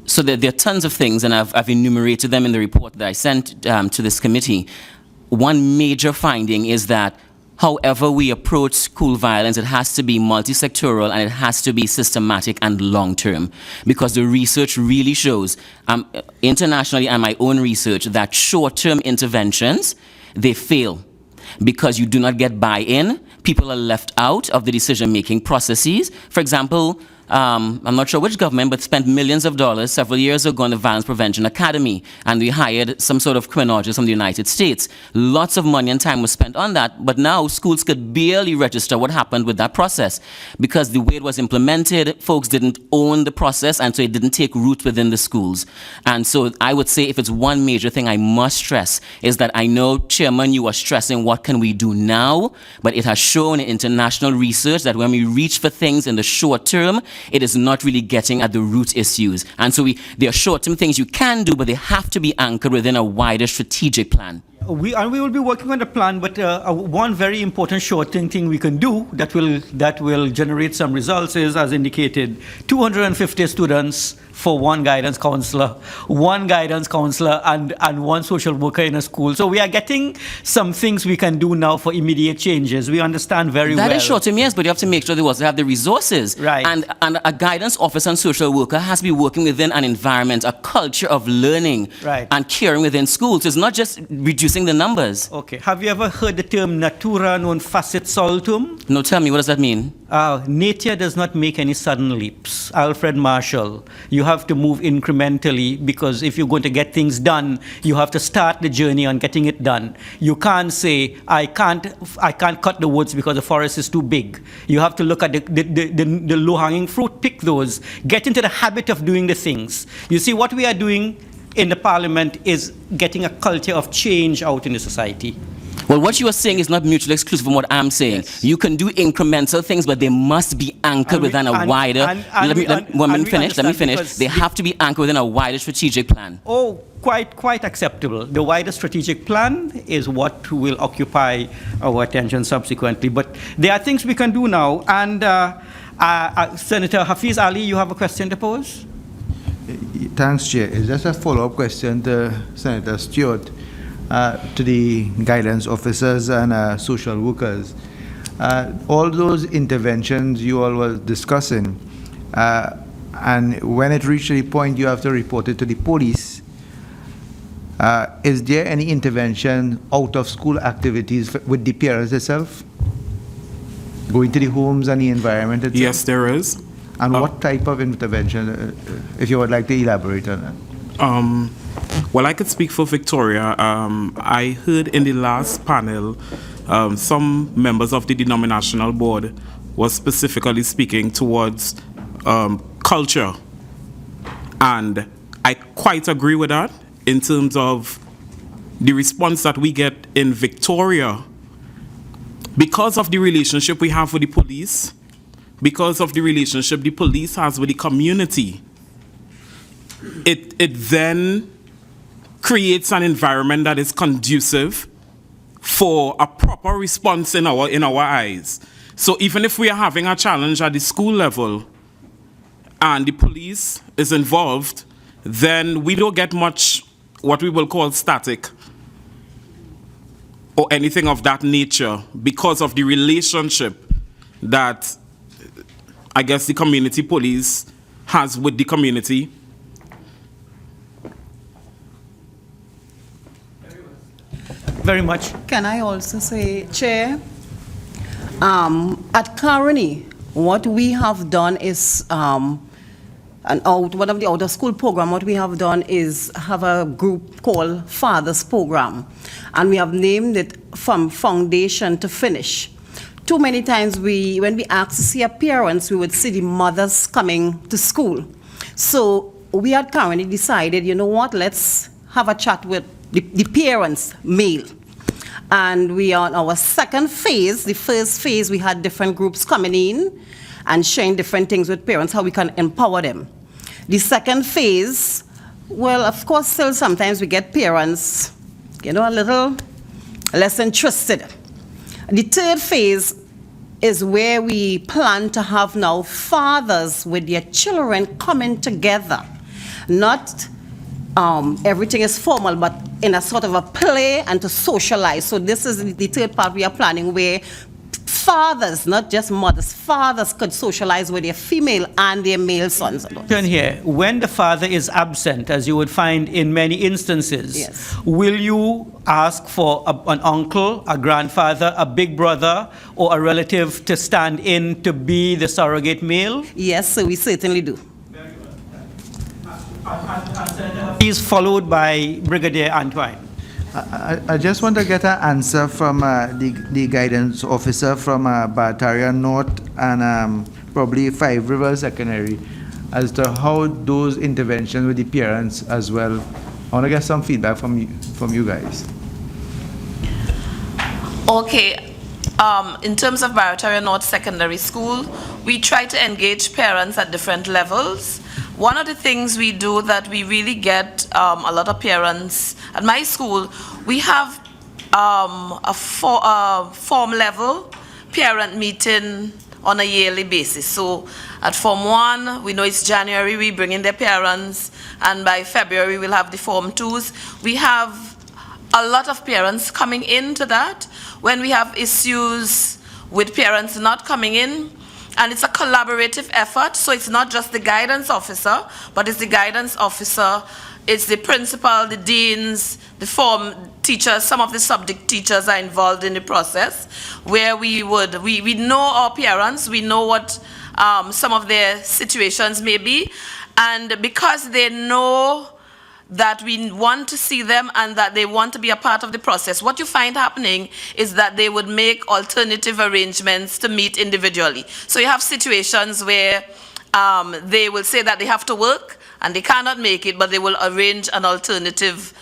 So there are tons of things, and I've enumerated them in the report that I sent to this committee. One major finding is that however we approach school violence, it has to be multi-sectoral and it has to be systematic and long-term, because the research really shows, internationally and my own research, that short-term interventions, they fail because you do not get buy-in. People are left out of the decision-making processes. For example, I'm not sure which government, but spent millions of dollars several years ago on the Violence Prevention Academy, and we hired some sort of criminologist from the United States. Lots of money and time was spent on that, but now schools could barely register what happened with that process because the way it was implemented, folks didn't own the process, and so it didn't take root within the schools. And so I would say if it's one major thing I must stress is that I know, Chairman, you are stressing what can we do now, but it has shown in international research that when we reach for things in the short term, it is not really getting at the root issues. And so there are short-term things you can do, but they have to be anchored within a wider strategic plan. We will be working on the plan, but one very important short-term thing we can do that will generate some results is, as indicated, 250 students for one guidance counselor and one social worker in a school. So we are getting some things we can do now for immediate changes. We understand very well. That is short-term, yes, but you have to make sure they also have the resources. Right. And a guidance officer and social worker has to be working within an environment, a culture of learning and caring within schools. It's not just reducing the numbers. Okay. Have you ever heard the term natura non facit soltum? No, tell me, what does that mean? Nature does not make any sudden leaps. Alfred Marshall. You have to move incrementally, because if you're going to get things done, you have to start the journey on getting it done. You can't say, I can't cut the woods because the forest is too big. You have to look at the low-hanging fruit, pick those, get into the habit of doing the things. You see, what we are doing in the Parliament is getting a culture of change out in the society. Well, what you are saying is not mutually exclusive from what I'm saying. Yes. You can do incremental things, but they must be anchored within a wider... Let me finish. They have to be anchored within a wider strategic plan. Oh, quite acceptable. The wider strategic plan is what will occupy our attention subsequently. But there are things we can do now. And Senator Hafiz Ali, you have a question to pose? Thanks, Chair. It's just a follow-up question to Senator Stewart, to the guidance officers and social workers. All those interventions you all were discussing, and when it reached the point you have to report it to the police, is there any intervention out of school activities with the parents itself? Going to the homes and the environment itself? Yes, there is. And what type of intervention, if you would like to elaborate on that? Well, I could speak for Victoria. I heard in the last panel, some members of the denominational board was specifically speaking towards culture. And I quite agree with that in terms of the response that we get in Victoria. Because of the relationship we have with the police, because of the relationship the police has with the community, it then creates an environment that is conducive for a proper response in our eyes. So even if we are having a challenge at the school level and the police is involved, then we don't get much what we will call static or anything of that nature because of the relationship that I guess the community police has with the community. Very much. Can I also say, Chair, at Caroni, what we have done is, one of the out-of-school program, what we have done is have a group called Fathers Program, and we have named it From Foundation to Finish. Too many times when we ask to see a parents, we would see the mothers coming to school. So we at Caroni decided, you know what, let's have a chat with the parents, male. And we are on our second phase. The first phase, we had different groups coming in and sharing different things with parents, how we can empower them. The second phase, well, of course, still sometimes we get parents, a little less interested. The third phase is where we plan to have now fathers with their children coming together. Not everything is formal, but in a sort of a play and to socialize. So this is the third part we are planning, where fathers, not just mothers, fathers could socialize with their female and their male sons. Turn here. When the father is absent, as you would find in many instances, yes, will you ask for an uncle, a grandfather, a big brother, or a relative to stand in to be the surrogate male? Yes, so we certainly do. He's followed by Brigadier Antoine. I just want to get an answer from the guidance officer from Barataria North and probably Five Rivers Secondary as to how those interventions with the parents as well. I want to get some feedback from you guys. Okay. In terms of Barataria North Secondary School, we try to engage parents at different levels. One of the things we do that we really get a lot of parents at my school, we have a form level parent meeting on a yearly basis. So at Form 1, we know it's January, we bring in their parents, and by February we'll have the Form 2s. We have a lot of parents coming into that. When we have issues with parents not coming in, and it's a collaborative effort, so it's not just the guidance officer, but it's the guidance officer, it's the principal, the deans, the form teachers, some of the subject teachers are involved in the process, where we know our parents, we know what some of their situations may be, and because they know that we want to see them and that they want to be a part of the process, what you find happening is that they would make alternative arrangements to meet individually. So you have situations where they will say that they have to work and they cannot make it, but they will arrange an alternative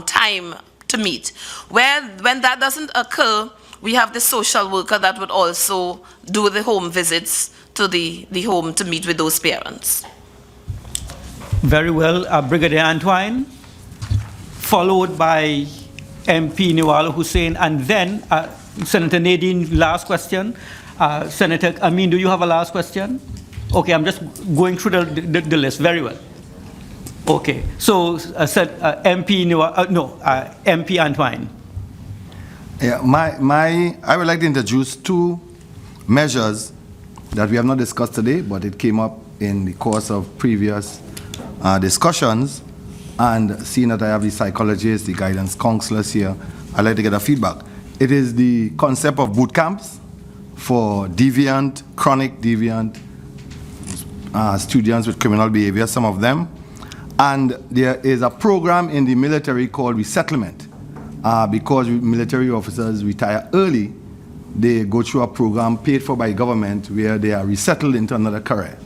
time to meet. When that doesn't occur, we have the social worker that would also do the home visits to the home to meet with those parents. Very well. Brigadier Antoine, followed by MP Niwalo Hussein, and then Senator Nadine, last question. Senator Amin, do you have a last question? Okay, I'm just going through the list. Very well. Okay, so MP MP Antoine. Yeah, I would like to introduce two measures that we have not discussed today, but it came up in the course of previous discussions. And seeing that I have the psychologists, the guidance counselors here, I'd like to get a feedback. It is the concept of boot camps for deviant, chronic deviant students with criminal behavior, some of them. And there is a program in the military called resettlement. Because military officers retire early, they go through a program paid for by government where they are resettled into another career.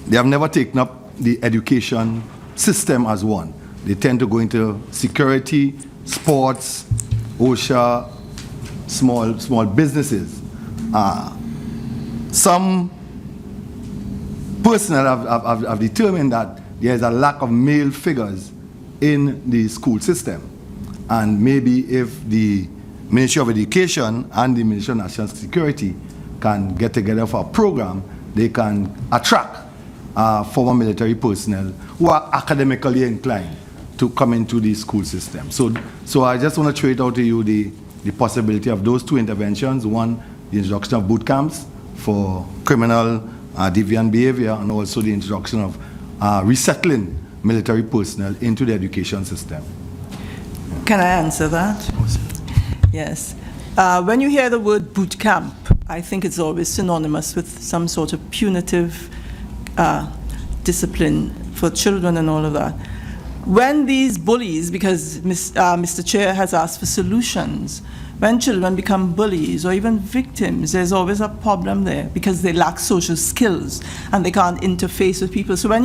They have never taken up the education system as one. They tend to go into security, sports, OSHA, small businesses. Some personnel have determined that there is a lack of male figures in the school system. And maybe if the Ministry of Education and the Ministry of National Security can get together for a program, they can attract former military personnel who are academically inclined to come into the school system. So I just want to throw it out to you the possibility of those two interventions. One, the introduction of boot camps for criminal deviant behavior, and also the introduction of resettling military personnel into the education system. Can I answer that? Yes. When you hear the word boot camp, I think it's always synonymous with some sort of punitive discipline for children and all of that. When these bullies, because Mr. Chair has asked for solutions, when children become bullies or even victims, there's always a problem there because they lack social skills and they can't interface with people. So when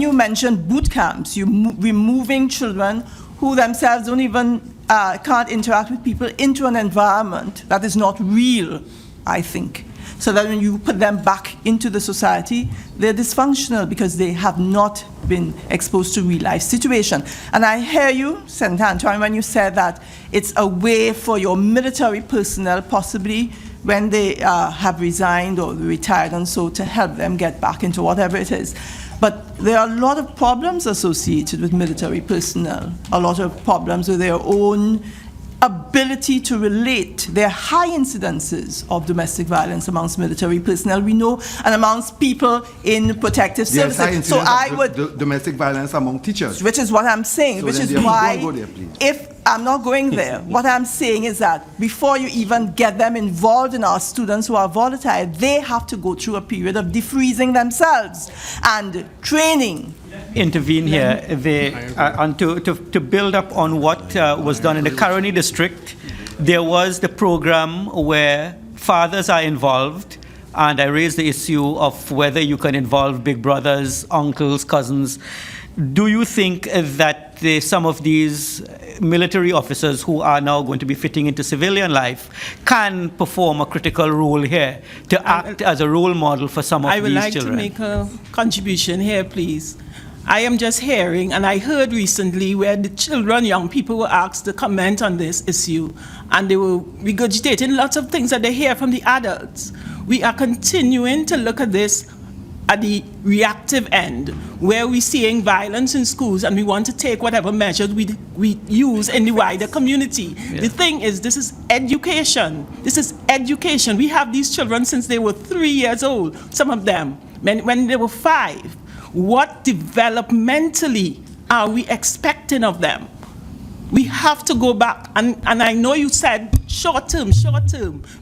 you mention boot camps, you're removing children who themselves don't even can't interact with people into an environment that is not real, I think. So that when you put them back into the society, they're dysfunctional because they have not been exposed to real life situation. And I hear you, Senator Antoine, when you said that it's a way for your military personnel, possibly when they have resigned or retired and so, to help them get back into whatever it is. But there are a lot of problems associated with military personnel, a lot of problems with their own ability to relate. There are high incidences of domestic violence amongst military personnel, we know, and amongst people in protective services. High So I would domestic violence among teachers. Which is what I'm saying, So which then is don't why, go there, please. if I'm not going there, what I'm saying is that before you even get them involved in our students who are volatile, they have to go through a period of defreezing themselves and training. Intervene here. And to build up on what was done in the Caroni district, there was the program where fathers are involved, and I raised the issue of whether you can involve big brothers, uncles, cousins. Do you think that some of these military officers who are now going to be fitting into civilian life can perform a critical role here to act as a role model for some of these children? I would like to make a contribution here, please. I am just hearing, and I heard recently where the children, young people were asked to comment on this issue, and they were regurgitating lots of things that they hear from the adults. We are continuing to look at this at the reactive end, where we're seeing violence in schools and we want to take whatever measures we use in the wider community. Yeah. The thing is, this is education. This is education. We have these children since they were 3 years old, some of them, when they were 5. What developmentally are we expecting of them? We have to go back, and I know you said short term,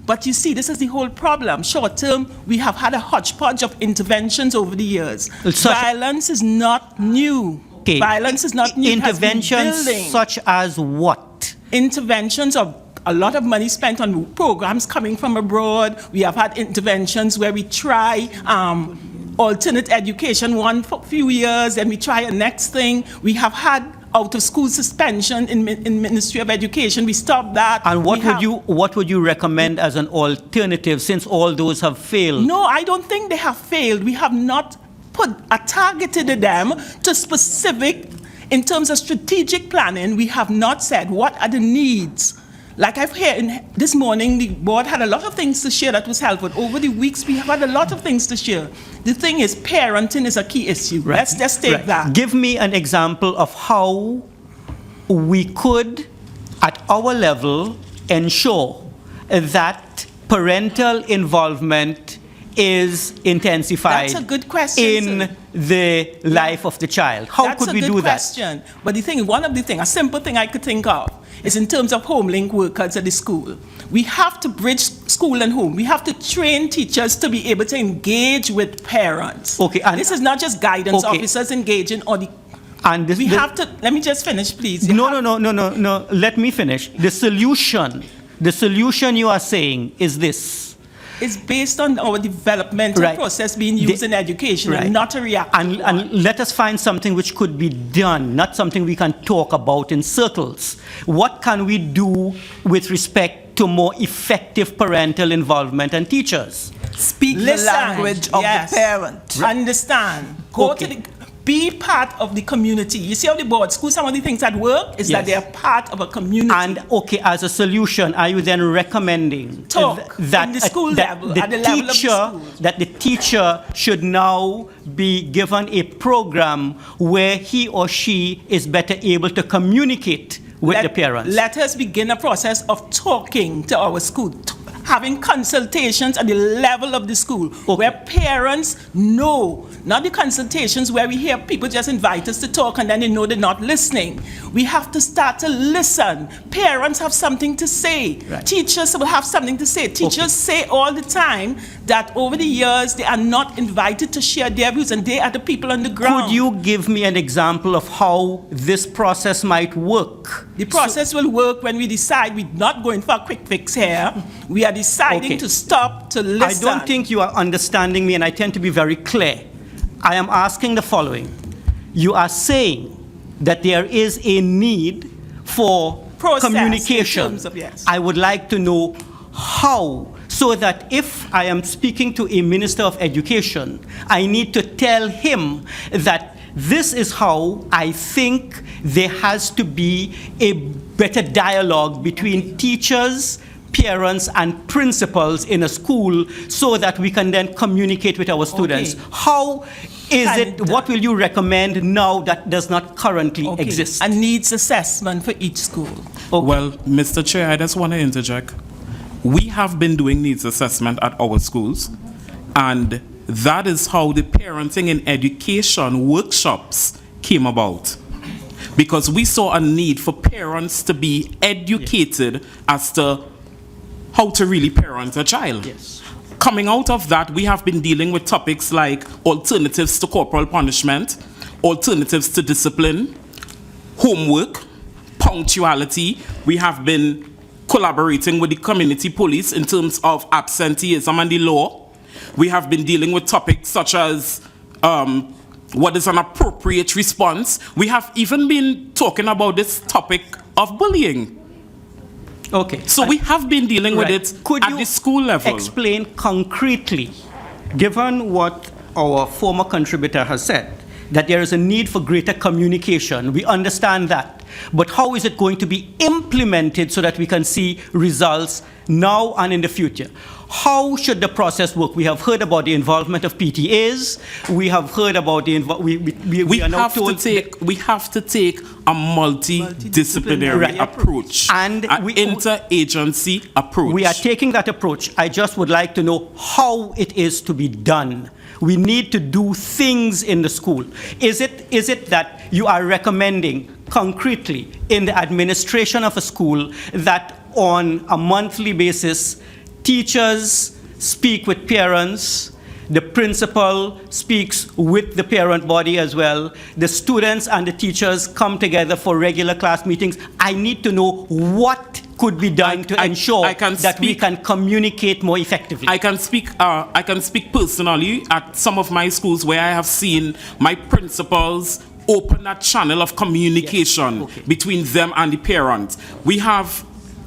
but you see, this is the whole problem. Short term, we have had a hodgepodge of interventions over the years. Violence is not new. Okay. Violence is not new. Interventions such as what? Interventions of a lot of money spent on programs coming from abroad. We have had interventions where we try alternate education one for a few years, then we try a next thing. We have had out-of-school suspension in Ministry of Education. We stopped that. And what would you recommend as an alternative, since all those have failed? No, I don't think they have failed. We have not targeted them to specific, in terms of strategic planning, we have not said what are the needs. Like I've heard this morning, the board had a lot of things to share that was helpful. Over the weeks, we have had a lot of things to share. The thing is, parenting is a key issue. Right. Let's just take that. Give me an example of how we could, at our level, ensure that parental involvement is intensified. That's a good question, in the life of the child. How could we do that? That's a good question. But the thing, one of the things, a simple thing I could think of is in terms of home-link workers at the school. We have to bridge school and home. We have to train teachers to be able to engage with parents. Okay, and this is not just guidance officers engaging or the. And this, we have to. Let me just finish, please. No. Let me finish. The solution you are saying is this. It's based on our developmental process being used in education and not a reaction. And let us find something which could be done, not something we can talk about in circles. What can we do with respect to more effective parental involvement and teachers? Speak the language of the parent. Understand. Go to the. Be part of the community. You see how the board school, some of the things that work is that they are part of a community. And as a solution, are you then recommending that in the school level, at the level of the school, that the teacher should now be given a program where he or she is better able to communicate with the parents? Let us begin a process of talking to our school, having consultations at the level of the school, where parents know, not the consultations where we hear people just invite us to talk and then they know they're not listening. We have to start to listen. Parents have something to say. Teachers will have something to say. Teachers say all the time that over the years they are not invited to share their views, and they are the people on the ground. Could you give me an example of how this process might work? The process will work when we decide we're not going for a quick fix here. We are deciding to stop, to listen. I don't think you are understanding me, and I tend to be very clear. I am asking the following. You are saying that there is a need for communication. I would like to know how, so that if I am speaking to a Minister of Education, I need to tell him that this is how I think there has to be a better dialogue between teachers, parents, and principals in a school, so that we can then communicate with our students. How is it, what will you recommend now that does not currently exist? A needs assessment for each school. Well, Mr. Chair, I just want to interject. We have been doing needs assessment at our schools, and that is how the parenting and education workshops came about. Because we saw a need for parents to be educated as to how to really parent a child. Coming out of that, we have been dealing with topics like alternatives to corporal punishment, alternatives to discipline, homework, punctuality. We have been collaborating with the community police in terms of absenteeism and the law. We have been dealing with topics such as what is an appropriate response. We have even been talking about this topic of bullying. So we have been dealing with it at the school level. Explain concretely, given what our former contributor has said, that there is a need for greater communication. We understand that. But how is it going to be implemented so that we can see results now and in the future? How should the process work? We have heard about the involvement of PTAs. We have heard about the we are now told we have to take a multidisciplinary approach, and an interagency approach. We are taking that approach. I just would like to know how it is to be done. We need to do things in the school. Is it that you are recommending concretely in the administration of a school that on a monthly basis, teachers speak with parents, the principal speaks with the parent body as well, the students and the teachers come together for regular class meetings? I need to know what could be done to ensure that we can communicate more effectively. I can speak personally at some of my schools where I have seen my principals open that channel of communication between them and the parent.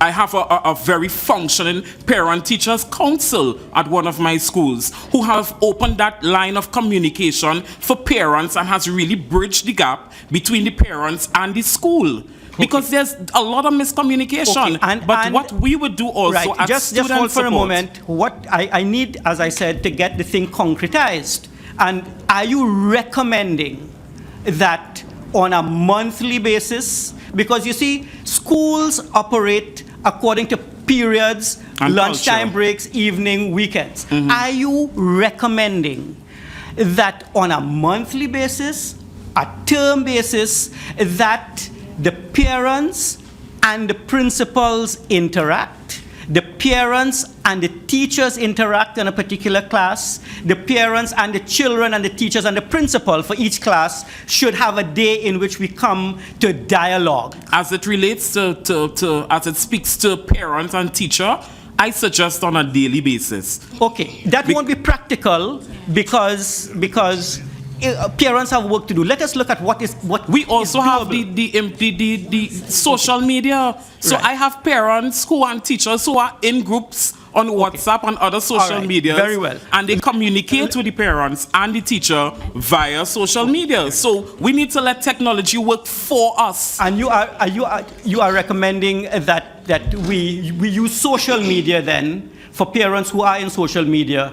I have a very functioning parent-teachers council at one of my schools who have opened that line of communication for parents and has really bridged the gap between the parents and the school. Because there's a lot of miscommunication. But what we would do also as just student hold for a support- moment. What I need, as I said, to get the thing concretized. And are you recommending that on a monthly basis? Because you see, schools operate according to periods, And lunchtime culture. breaks, evening, weekends. Are you recommending that on a monthly basis, a term basis, that the parents and the principals interact, the parents and the teachers interact in a particular class, the parents and the children and the teachers and the principal for each class should have a day in which we come to dialogue? As it relates to as it speaks to parent and teacher, I suggest on a daily basis. Okay, that won't be practical because parents have work to do. Let us look at what we also have the social media. So I have parents who and teachers who are in groups on WhatsApp and other social media. Very well. And they communicate with the parents and the teacher via social media. So we need to let technology work for us. And you are recommending that we use social media then for parents who are in social media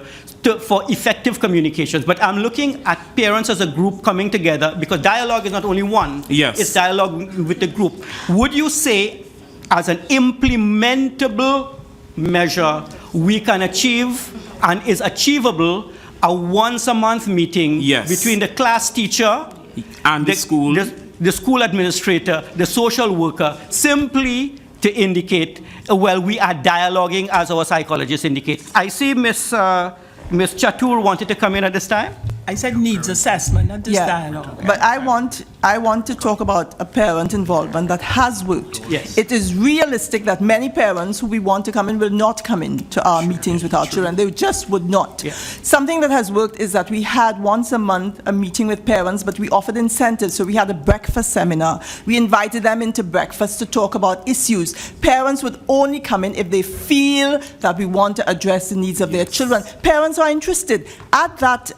for effective communications. But I'm looking at parents as a group coming together, because dialogue is not only one. Yes. It's dialogue with the group. Would you say, as an implementable measure, we can achieve and is achievable a once-a-month meeting between the class teacher and the school, the school administrator, the social worker, simply to indicate, well, we are dialoguing as our psychologists indicate. I see Ms. Chatur wanted to come in at this time. I said needs assessment, not just dialogue. But I want to talk about a parent involvement that has worked. Yes. It is realistic that many parents who we want to come in will not come in to our meetings with our children. They just would not. Yeah. Something that has worked is that we had once a month a meeting with parents, but we offered incentives. So we had a breakfast seminar. We invited them into breakfast to talk about issues. Parents would only come in if they feel that we want to address the needs of their children. Parents are interested. At that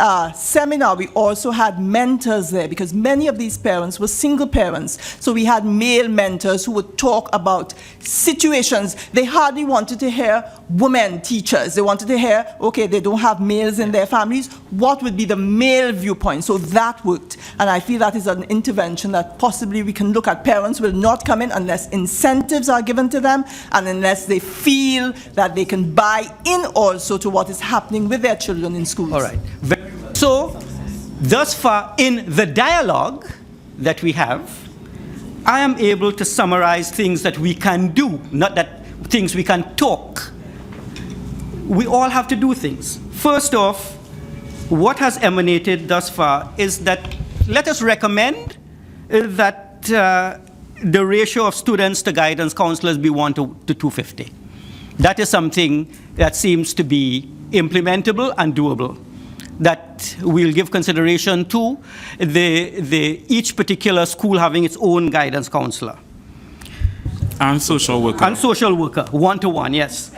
seminar, we also had mentors there, because many of these parents were single parents. So we had male mentors who would talk about situations. They hardly wanted to hear women teachers. They wanted to hear, okay, they don't have males in their families. What would be the male viewpoint? So that worked. And I feel that is an intervention that possibly we can look at. Parents will not come in unless incentives are given to them and unless they feel that they can buy in also to what is happening with their children in schools. All right. So, thus far in the dialogue that we have, I am able to summarize things that we can do, not that things we can talk. We all have to do things. First off, what has emanated thus far is that let us recommend that the ratio of students to guidance counselors be 1 to 250. That is something that seems to be implementable and doable, that we'll give consideration to each particular school having its own guidance counselor. And social worker. And social worker, 1-to-1, yes.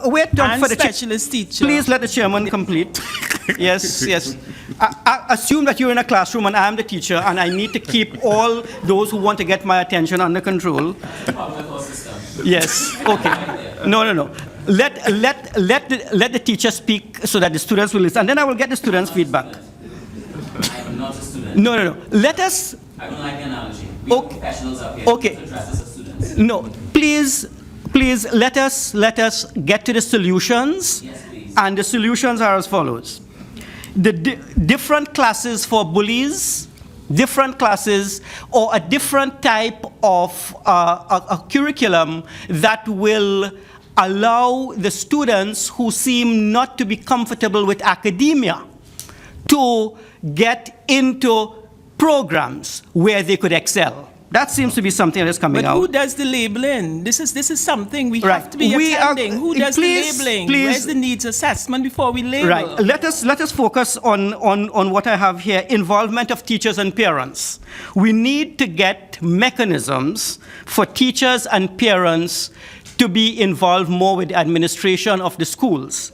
Wait And for the specialist teacher. Please let the chairman complete. Yes, yes. I assume that you're in a classroom and I'm the teacher and I need to keep all those who want to get my attention under control. Yes, okay. No. Let the teacher speak so that the students will listen, and then I will get the students' feedback. I'm not a student. No. Let us. I don't like the analogy. We are professionals up here. Okay. To address this as students. No, please, let us get to the solutions. Yes, please. And the solutions are as follows: the different classes for bullies, different classes, or a different type of a curriculum that will allow the students who seem not to be comfortable with academia to get into programs where they could excel. That seems to be something that is coming But out. who does the labeling? This is something we Right. have to be We are- attending. Who does please, the labeling? please. Where's the needs assessment before we label? Right. Let us focus on what I have here, involvement of teachers and parents. We need to get mechanisms for teachers and parents to be involved more with the administration of the schools.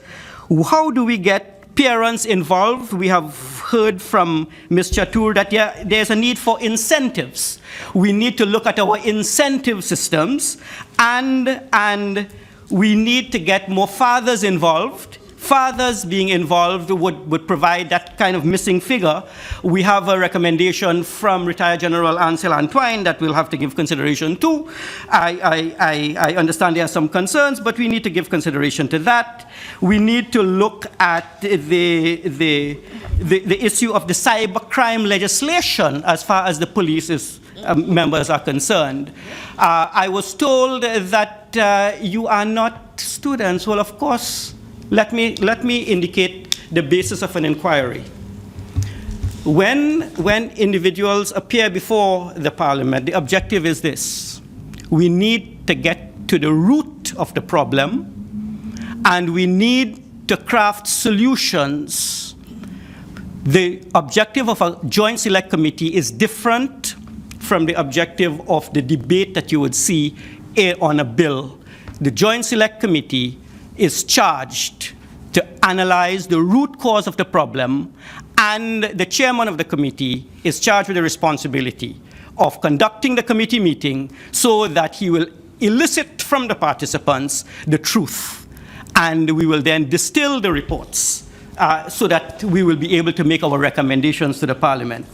How do we get parents involved? We have heard from Ms. Chatur that there's a need for incentives. We need to look at our incentive systems, and we need to get more fathers involved. Fathers being involved would provide that kind of missing figure. We have a recommendation from retired General Ansel Antoine that we'll have to give consideration to. I understand there are some concerns, but we need to give consideration to that. We need to look at the issue of the cybercrime legislation as far as the police members are concerned. I was told that you are not students. Well, of course, let me indicate the basis of an inquiry. When individuals appear before the Parliament, the objective is this: we need to get to the root of the problem, and we need to craft solutions. The objective of a joint select committee is different from the objective of the debate that you would see on a bill. The joint select committee is charged to analyze the root cause of the problem, and the chairman of the committee is charged with the responsibility of conducting the committee meeting so that he will elicit from the participants the truth, and we will then distill the reports so that we will be able to make our recommendations to the Parliament.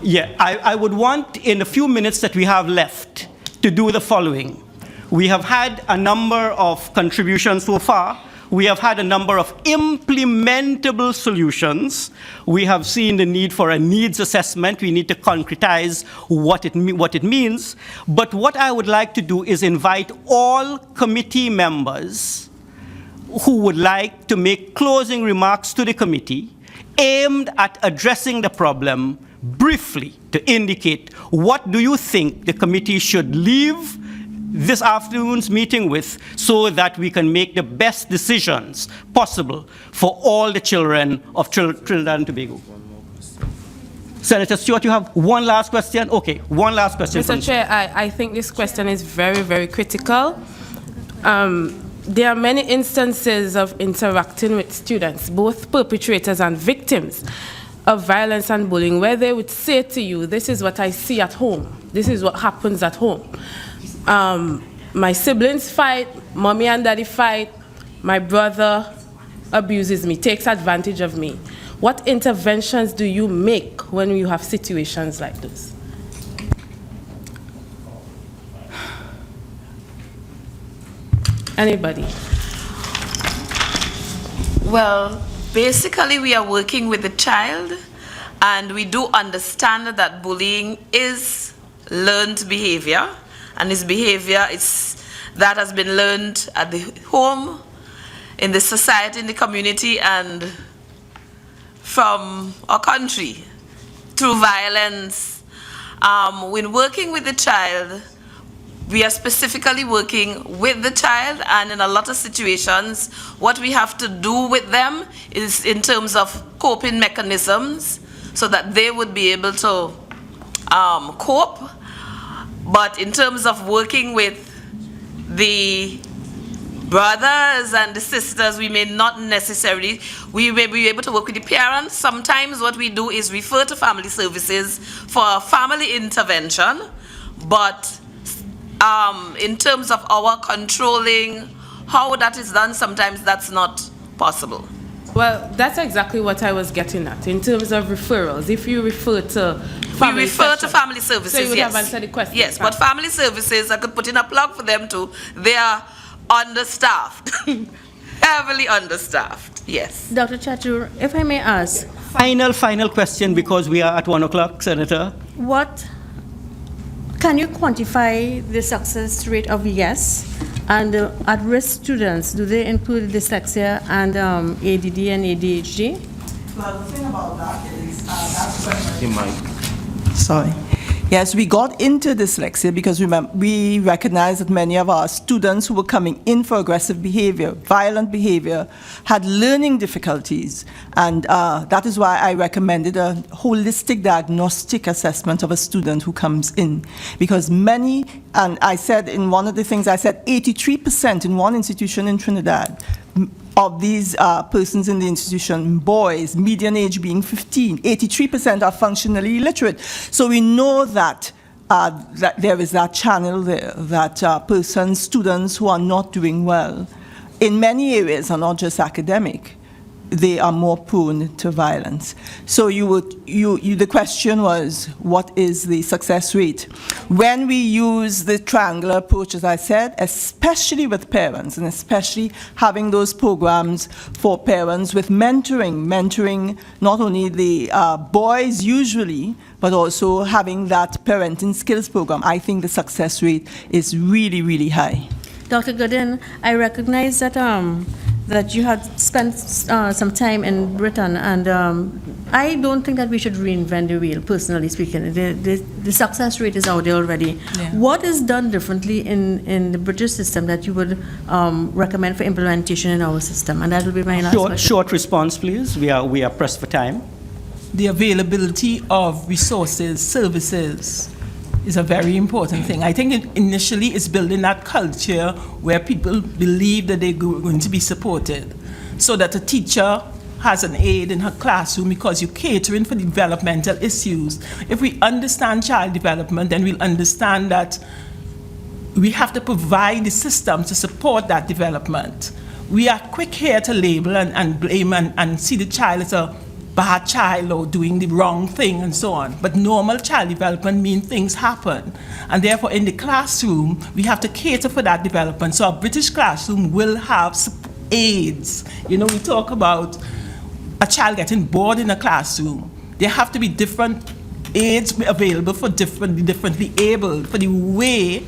Yeah, I would want, in the few minutes that we have left, to do the following. We have had a number of contributions so far. We have had a number of implementable solutions. We have seen the need for a needs assessment. We need to concretize what it means. But what I would like to do is invite all committee members who would like to make closing remarks to the committee aimed at addressing the problem briefly, to indicate what do you think the committee should leave this afternoon's meeting with, so that we can make the best decisions possible for all the children of Trinidad and Tobago. Senator Stewart, you have one last question? Okay, one last question. Mr. Chair, I think this question is very, very critical. There are many instances of interacting with students, both perpetrators and victims of violence and bullying, where they would say to you, this is what I see at home. This is what happens at home. My siblings fight, mommy and daddy fight, my brother abuses me, takes advantage of me. What interventions do you make when you have situations like this? Anybody? Well, basically we are working with the child, and we do understand that bullying is learned behavior, and his behavior that has been learned at the home, in the society, in the community, and from our country through violence. When working with the child, we are specifically working with the child, and in a lot of situations, what we have to do with them is in terms of coping mechanisms so that they would be able to cope. But in terms of working with the brothers and the sisters, we may not necessarily, we may be able to work with the parents. Sometimes what we do is refer to family services for family intervention, but in terms of our controlling how that is done, sometimes that's not possible. Well, that's exactly what I was getting at, in terms of referrals. If you refer to family we refer to session, family services, so you would yes. have answered the question. Yes, but family services, I could put in a plug for them too. They are understaffed, heavily understaffed, yes. Dr. Chatur, if I may ask. Final question, because we are at 1 o'clock, Senator. Can you quantify the success rate of YES? And at-risk students, do they include dyslexia and ADD and ADHD? Well, the thing about that is, that's question. Sorry. Yes, we got into dyslexia because we recognized that many of our students who were coming in for aggressive behavior, violent behavior, had learning difficulties. And that is why I recommended a holistic diagnostic assessment of a student who comes in. Because many, and I said in one of the things, I said 83% in one institution in Trinidad of these persons in the institution, boys, median age being 15, 83% are functionally illiterate. So we know that, that there is that channel there, that persons, students who are not doing well, in many areas are not just academic, they are more prone to violence. So the question was, what is the success rate? When we use the triangular approach, as I said, especially with parents, and especially having those programs for parents with mentoring not only the boys usually, but also having that parenting skills program, I think the success rate is really, really high. Dr. Gooden, I recognize that that you had spent some time in Britain, and I don't think that we should reinvent the wheel, personally speaking. The success rate is out there already. Yeah. What is done differently in the British system that you would recommend for implementation in our system? And that will be my last question. Short response, please. We are pressed for time. The availability of resources, services, is a very important thing. I think initially it's building that culture where people believe that they're going to be supported, so that a teacher has an aide in her classroom because you're catering for developmental issues. If we understand child development, then we'll understand that we have to provide the system to support that development. We are quick here to label and blame and see the child as a bad child or doing the wrong thing and so on. But normal child development means things happen. And therefore in the classroom, we have to cater for that development. So a British classroom will have aids. You know, we talk about a child getting bored in a classroom. There have to be different aids available for differently abled, for the way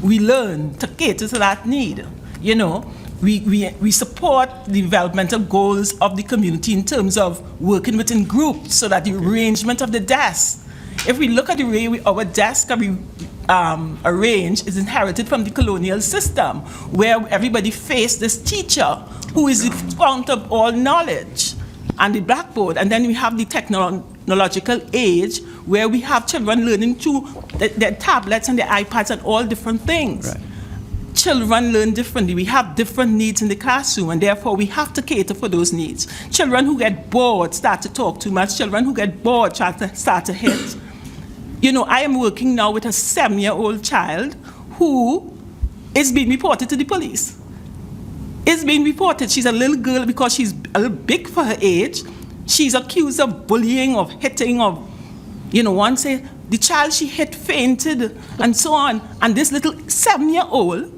we learn to cater to that need. You know, we support the developmental goals of the community in terms of working within groups, so that the arrangement of the desks, if we look at the way our desks are arranged, is inherited from the colonial system, where everybody faced this teacher who is the fount of all knowledge, and the blackboard. And then we have the technological age, where we have children learning through their tablets and their iPads and all different things. Right. Children learn differently. We have different needs in the classroom, and therefore we have to cater for those needs. Children who get bored start to talk too much. Children who get bored start to hit. You know, I am working now with a 7-year-old child who is being reported to the police. Is being reported. She's a little girl because she's a little big for her age. She's accused of bullying, of hitting, of, you know, one say the child she hit fainted and so on. And this little 7-year-old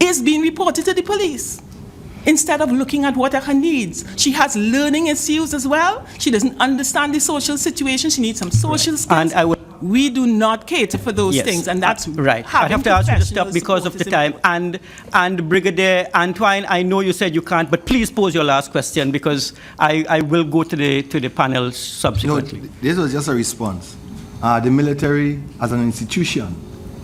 is being reported to the police instead of looking at what are her needs. She has learning issues as well. She doesn't understand the social situation. She needs some social skills. And we do not cater for those things, and that's right. I have to ask you to stop because of the time. And Brigadier Antoine, I know you said you can't, but please pose your last question, because I will go to the panel subsequently. No, this was just a response. The military, as an institution,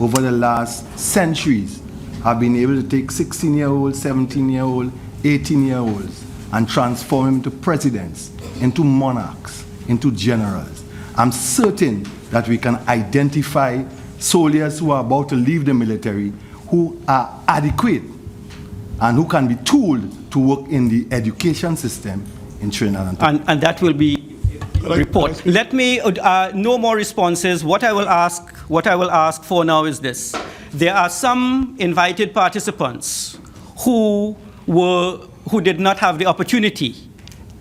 over the last centuries, have been able to take 16-year-olds, 17-year-olds, 18-year-olds, and transform them into presidents, into monarchs, into generals. I'm certain that we can identify soldiers who are about to leave the military who are adequate and who can be tooled to work in the education system in Trinidad. And that will be a report. Let me, no more responses. What I will ask for now is this. There are some invited participants who did not have the opportunity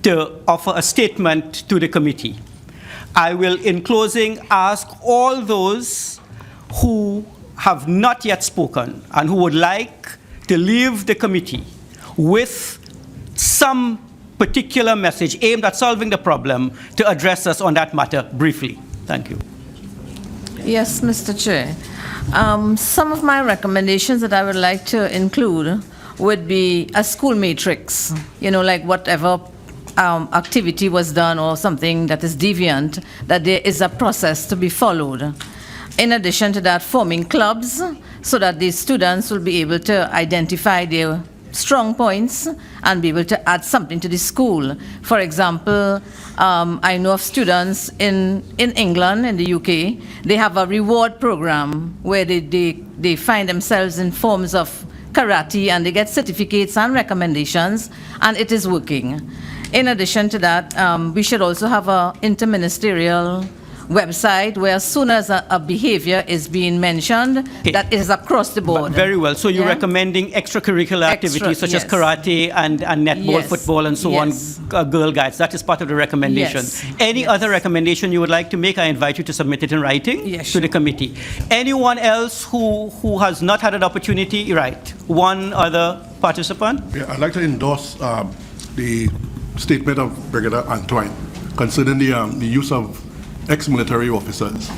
to offer a statement to the committee. I will, in closing, ask all those who have not yet spoken and who would like to leave the committee with some particular message aimed at solving the problem to address us on that matter briefly. Thank you. Yes, Mr. Chair. Some of my recommendations that I would like to include would be a school matrix, you know, like whatever activity was done or something that is deviant, that there is a process to be followed. In addition to that, forming clubs so that the students will be able to identify their strong points and be able to add something to the school. For example, I know of students in England, in the UK, they have a reward program where they find themselves in forms of karate and they get certificates and recommendations, and it is working. In addition to that, we should also have an interministerial website where as soon as a behavior is being mentioned, that is across the board. Very well. So you're recommending extracurricular activities such as karate and netball, football, and so on, Girl Guides. That is part of the recommendation. Any other recommendation you would like to make, I invite you to submit it in writing to the committee. Anyone else who has not had an opportunity? Right. One other participant? Yeah, I'd like to endorse the statement of Brigadier Antoine concerning the use of ex-military officers.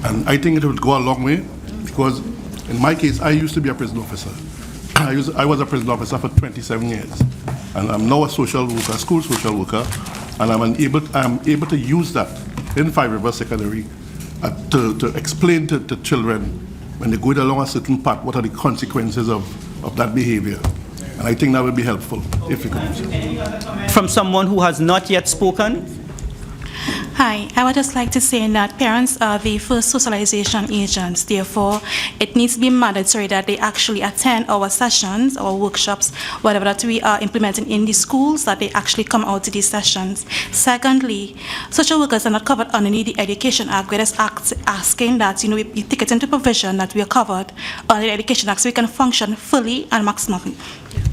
And I think it would go a long way because in my case, I used to be a prison officer. I was a prison officer for 27 years. And I'm now a social worker, school social worker, and I'm able to use that in Five Rivers Secondary to explain to children when they go along a certain path, what are the consequences of that behavior. And I think that would be helpful if you could use it. From someone who has not yet spoken? Hi, I would just like to say that parents are the first socialization agents. Therefore, it needs to be mandatory that they actually attend our sessions, our workshops, whatever that we are implementing in the schools, that they actually come out to these sessions. Secondly, social workers are not covered under the Education Act. We're just asking that, we take it into provision that we are covered under the Education Act so we can function fully and maximally.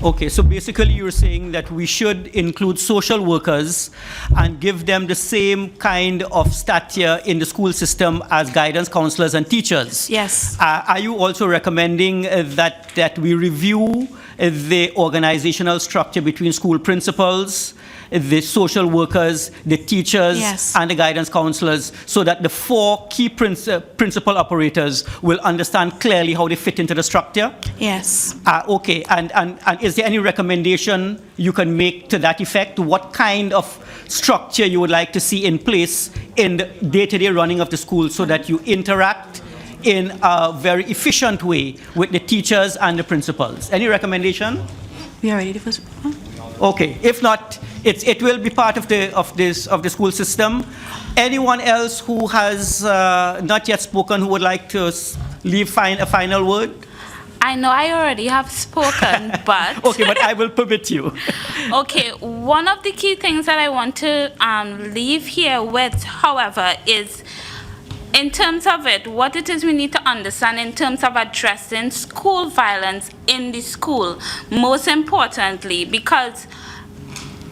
Okay, so basically you're saying that we should include social workers and give them the same kind of stature in the school system as guidance counselors and teachers. Yes. Are you also recommending that we review the organizational structure between school principals, the social workers, the teachers, and the guidance counselors, so that the four key principal operators will understand clearly how they fit into the structure? Yes. Okay, and is there any recommendation you can make to that effect? What kind of structure you would like to see in place in the day-to-day running of the school so that you interact in a very efficient way with the teachers and the principals? Any recommendation? We are ready for one. Okay, if not, it will be part of the school system. Anyone else who has not yet spoken who would like to leave a final word? I know I already have spoken, but... Okay, but I will permit you. Okay, one of the key things that I want to leave here with, however, is in terms of it, what it is we need to understand in terms of addressing school violence in the school, most importantly, because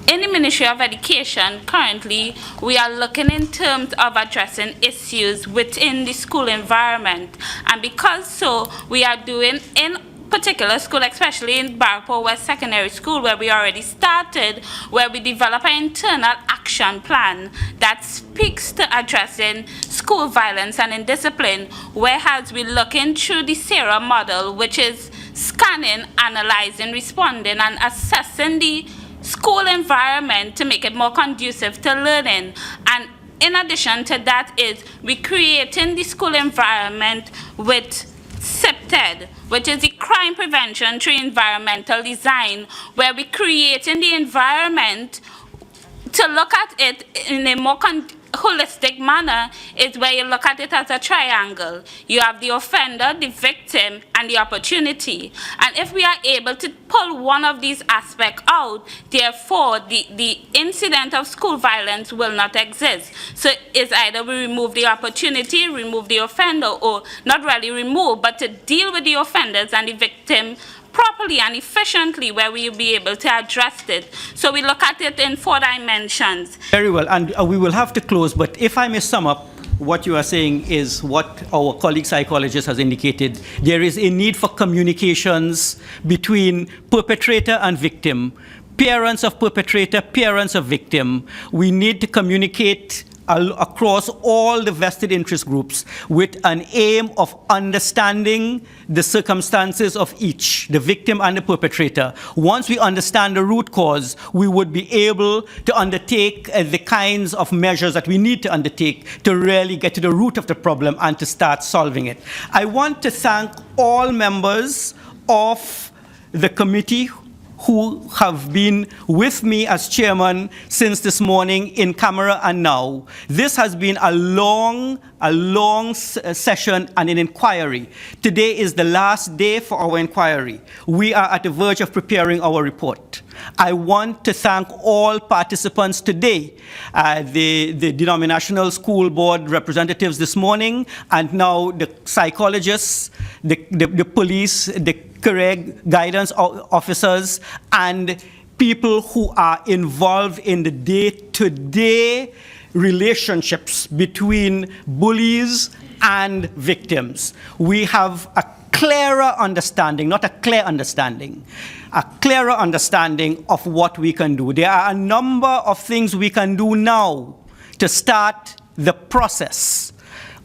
in the Ministry of Education, currently, we are looking in terms of addressing issues within the school environment. And because so, we are doing in particular school, especially in Barpo West Secondary School, where we already started, where we develop an internal action plan that speaks to addressing school violence and indiscipline, whereas we're looking through the SARA model, which is scanning, analyzing, responding, and assessing the school environment to make it more conducive to learning. And in addition to that is we creating the school environment with CPTED, which is the Crime Prevention through Environmental Design, where we creating the environment to look at it in a more holistic manner, is where you look at it as a triangle. You have the offender, the victim, and the opportunity. And if we are able to pull one of these aspects out, therefore the incident of school violence will not exist. So it's either we remove the opportunity, remove the offender, or not really remove, but to deal with the offenders and the victim properly and efficiently, where we will be able to address it. So we look at it in 4 dimensions. Very well, and we will have to close, but if I may sum up, what you are saying is what our colleague psychologist has indicated. There is a need for communications between perpetrator and victim, parents of perpetrator, parents of victim. We need to communicate across all the vested interest groups with an aim of understanding the circumstances of each, the victim and the perpetrator. Once we understand the root cause, we would be able to undertake the kinds of measures that we need to undertake to really get to the root of the problem and to start solving it. I want to thank all members of the committee who have been with me as chairman since this morning in camera and now. This has been a long session and an inquiry. Today is the last day for our inquiry. We are at the verge of preparing our report. I want to thank all participants today, the denominational school board representatives this morning, and now the psychologists, the police, the career guidance officers, and people who are involved in the day-to-day relationships between bullies and victims. We have a clearer understanding, not a clear understanding, a clearer understanding of what we can do. There are a number of things we can do now to start the process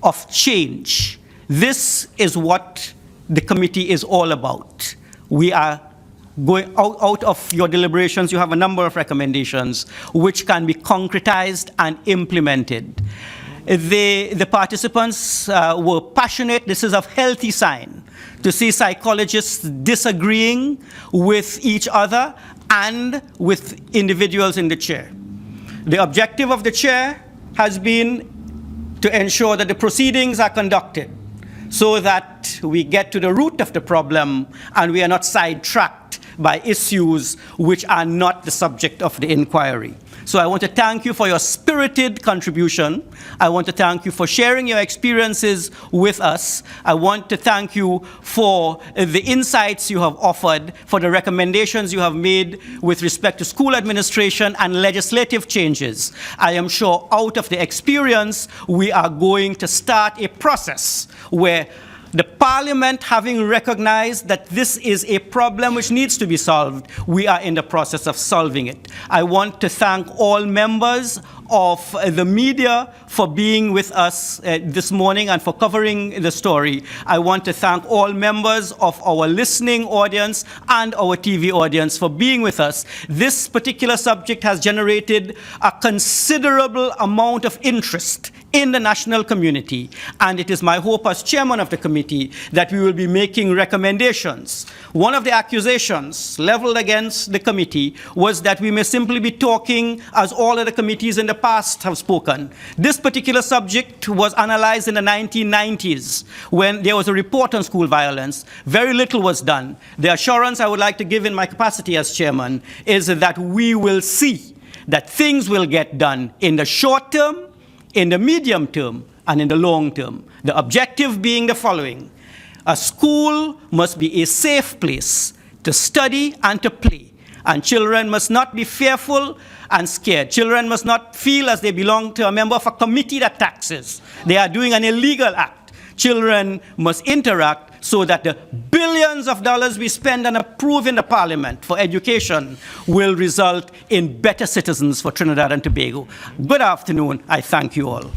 of change. This is what the committee is all about. We are going out of your deliberations. You have a number of recommendations which can be concretized and implemented. The participants were passionate. This is a healthy sign to see psychologists disagreeing with each other and with individuals in the chair. The objective of the chair has been to ensure that the proceedings are conducted so that we get to the root of the problem and we are not sidetracked by issues which are not the subject of the inquiry. So I want to thank you for your spirited contribution. I want to thank you for sharing your experiences with us. I want to thank you for the insights you have offered, for the recommendations you have made with respect to school administration and legislative changes. I am sure out of the experience, we are going to start a process where the Parliament, having recognized that this is a problem which needs to be solved, we are in the process of solving it. I want to thank all members of the media for being with us this morning and for covering the story. I want to thank all members of our listening audience and our TV audience for being with us. This particular subject has generated a considerable amount of interest in the national community, and it is my hope as chairman of the committee that we will be making recommendations. One of the accusations leveled against the committee was that we may simply be talking as all of the committees in the past have spoken. This particular subject was analyzed in the 1990s when there was a report on school violence. Very little was done. The assurance I would like to give in my capacity as chairman is that we will see that things will get done in the short term, in the medium term, and in the long term. The objective being the following: a school must be a safe place to study and to play, and children must not be fearful and scared. Children must not feel as they belong to a member of a committee that taxes. They are doing an illegal act. Children must interact so that the billions of dollars we spend and approve in the Parliament for education will result in better citizens for Trinidad and Tobago. Good afternoon. I thank you all.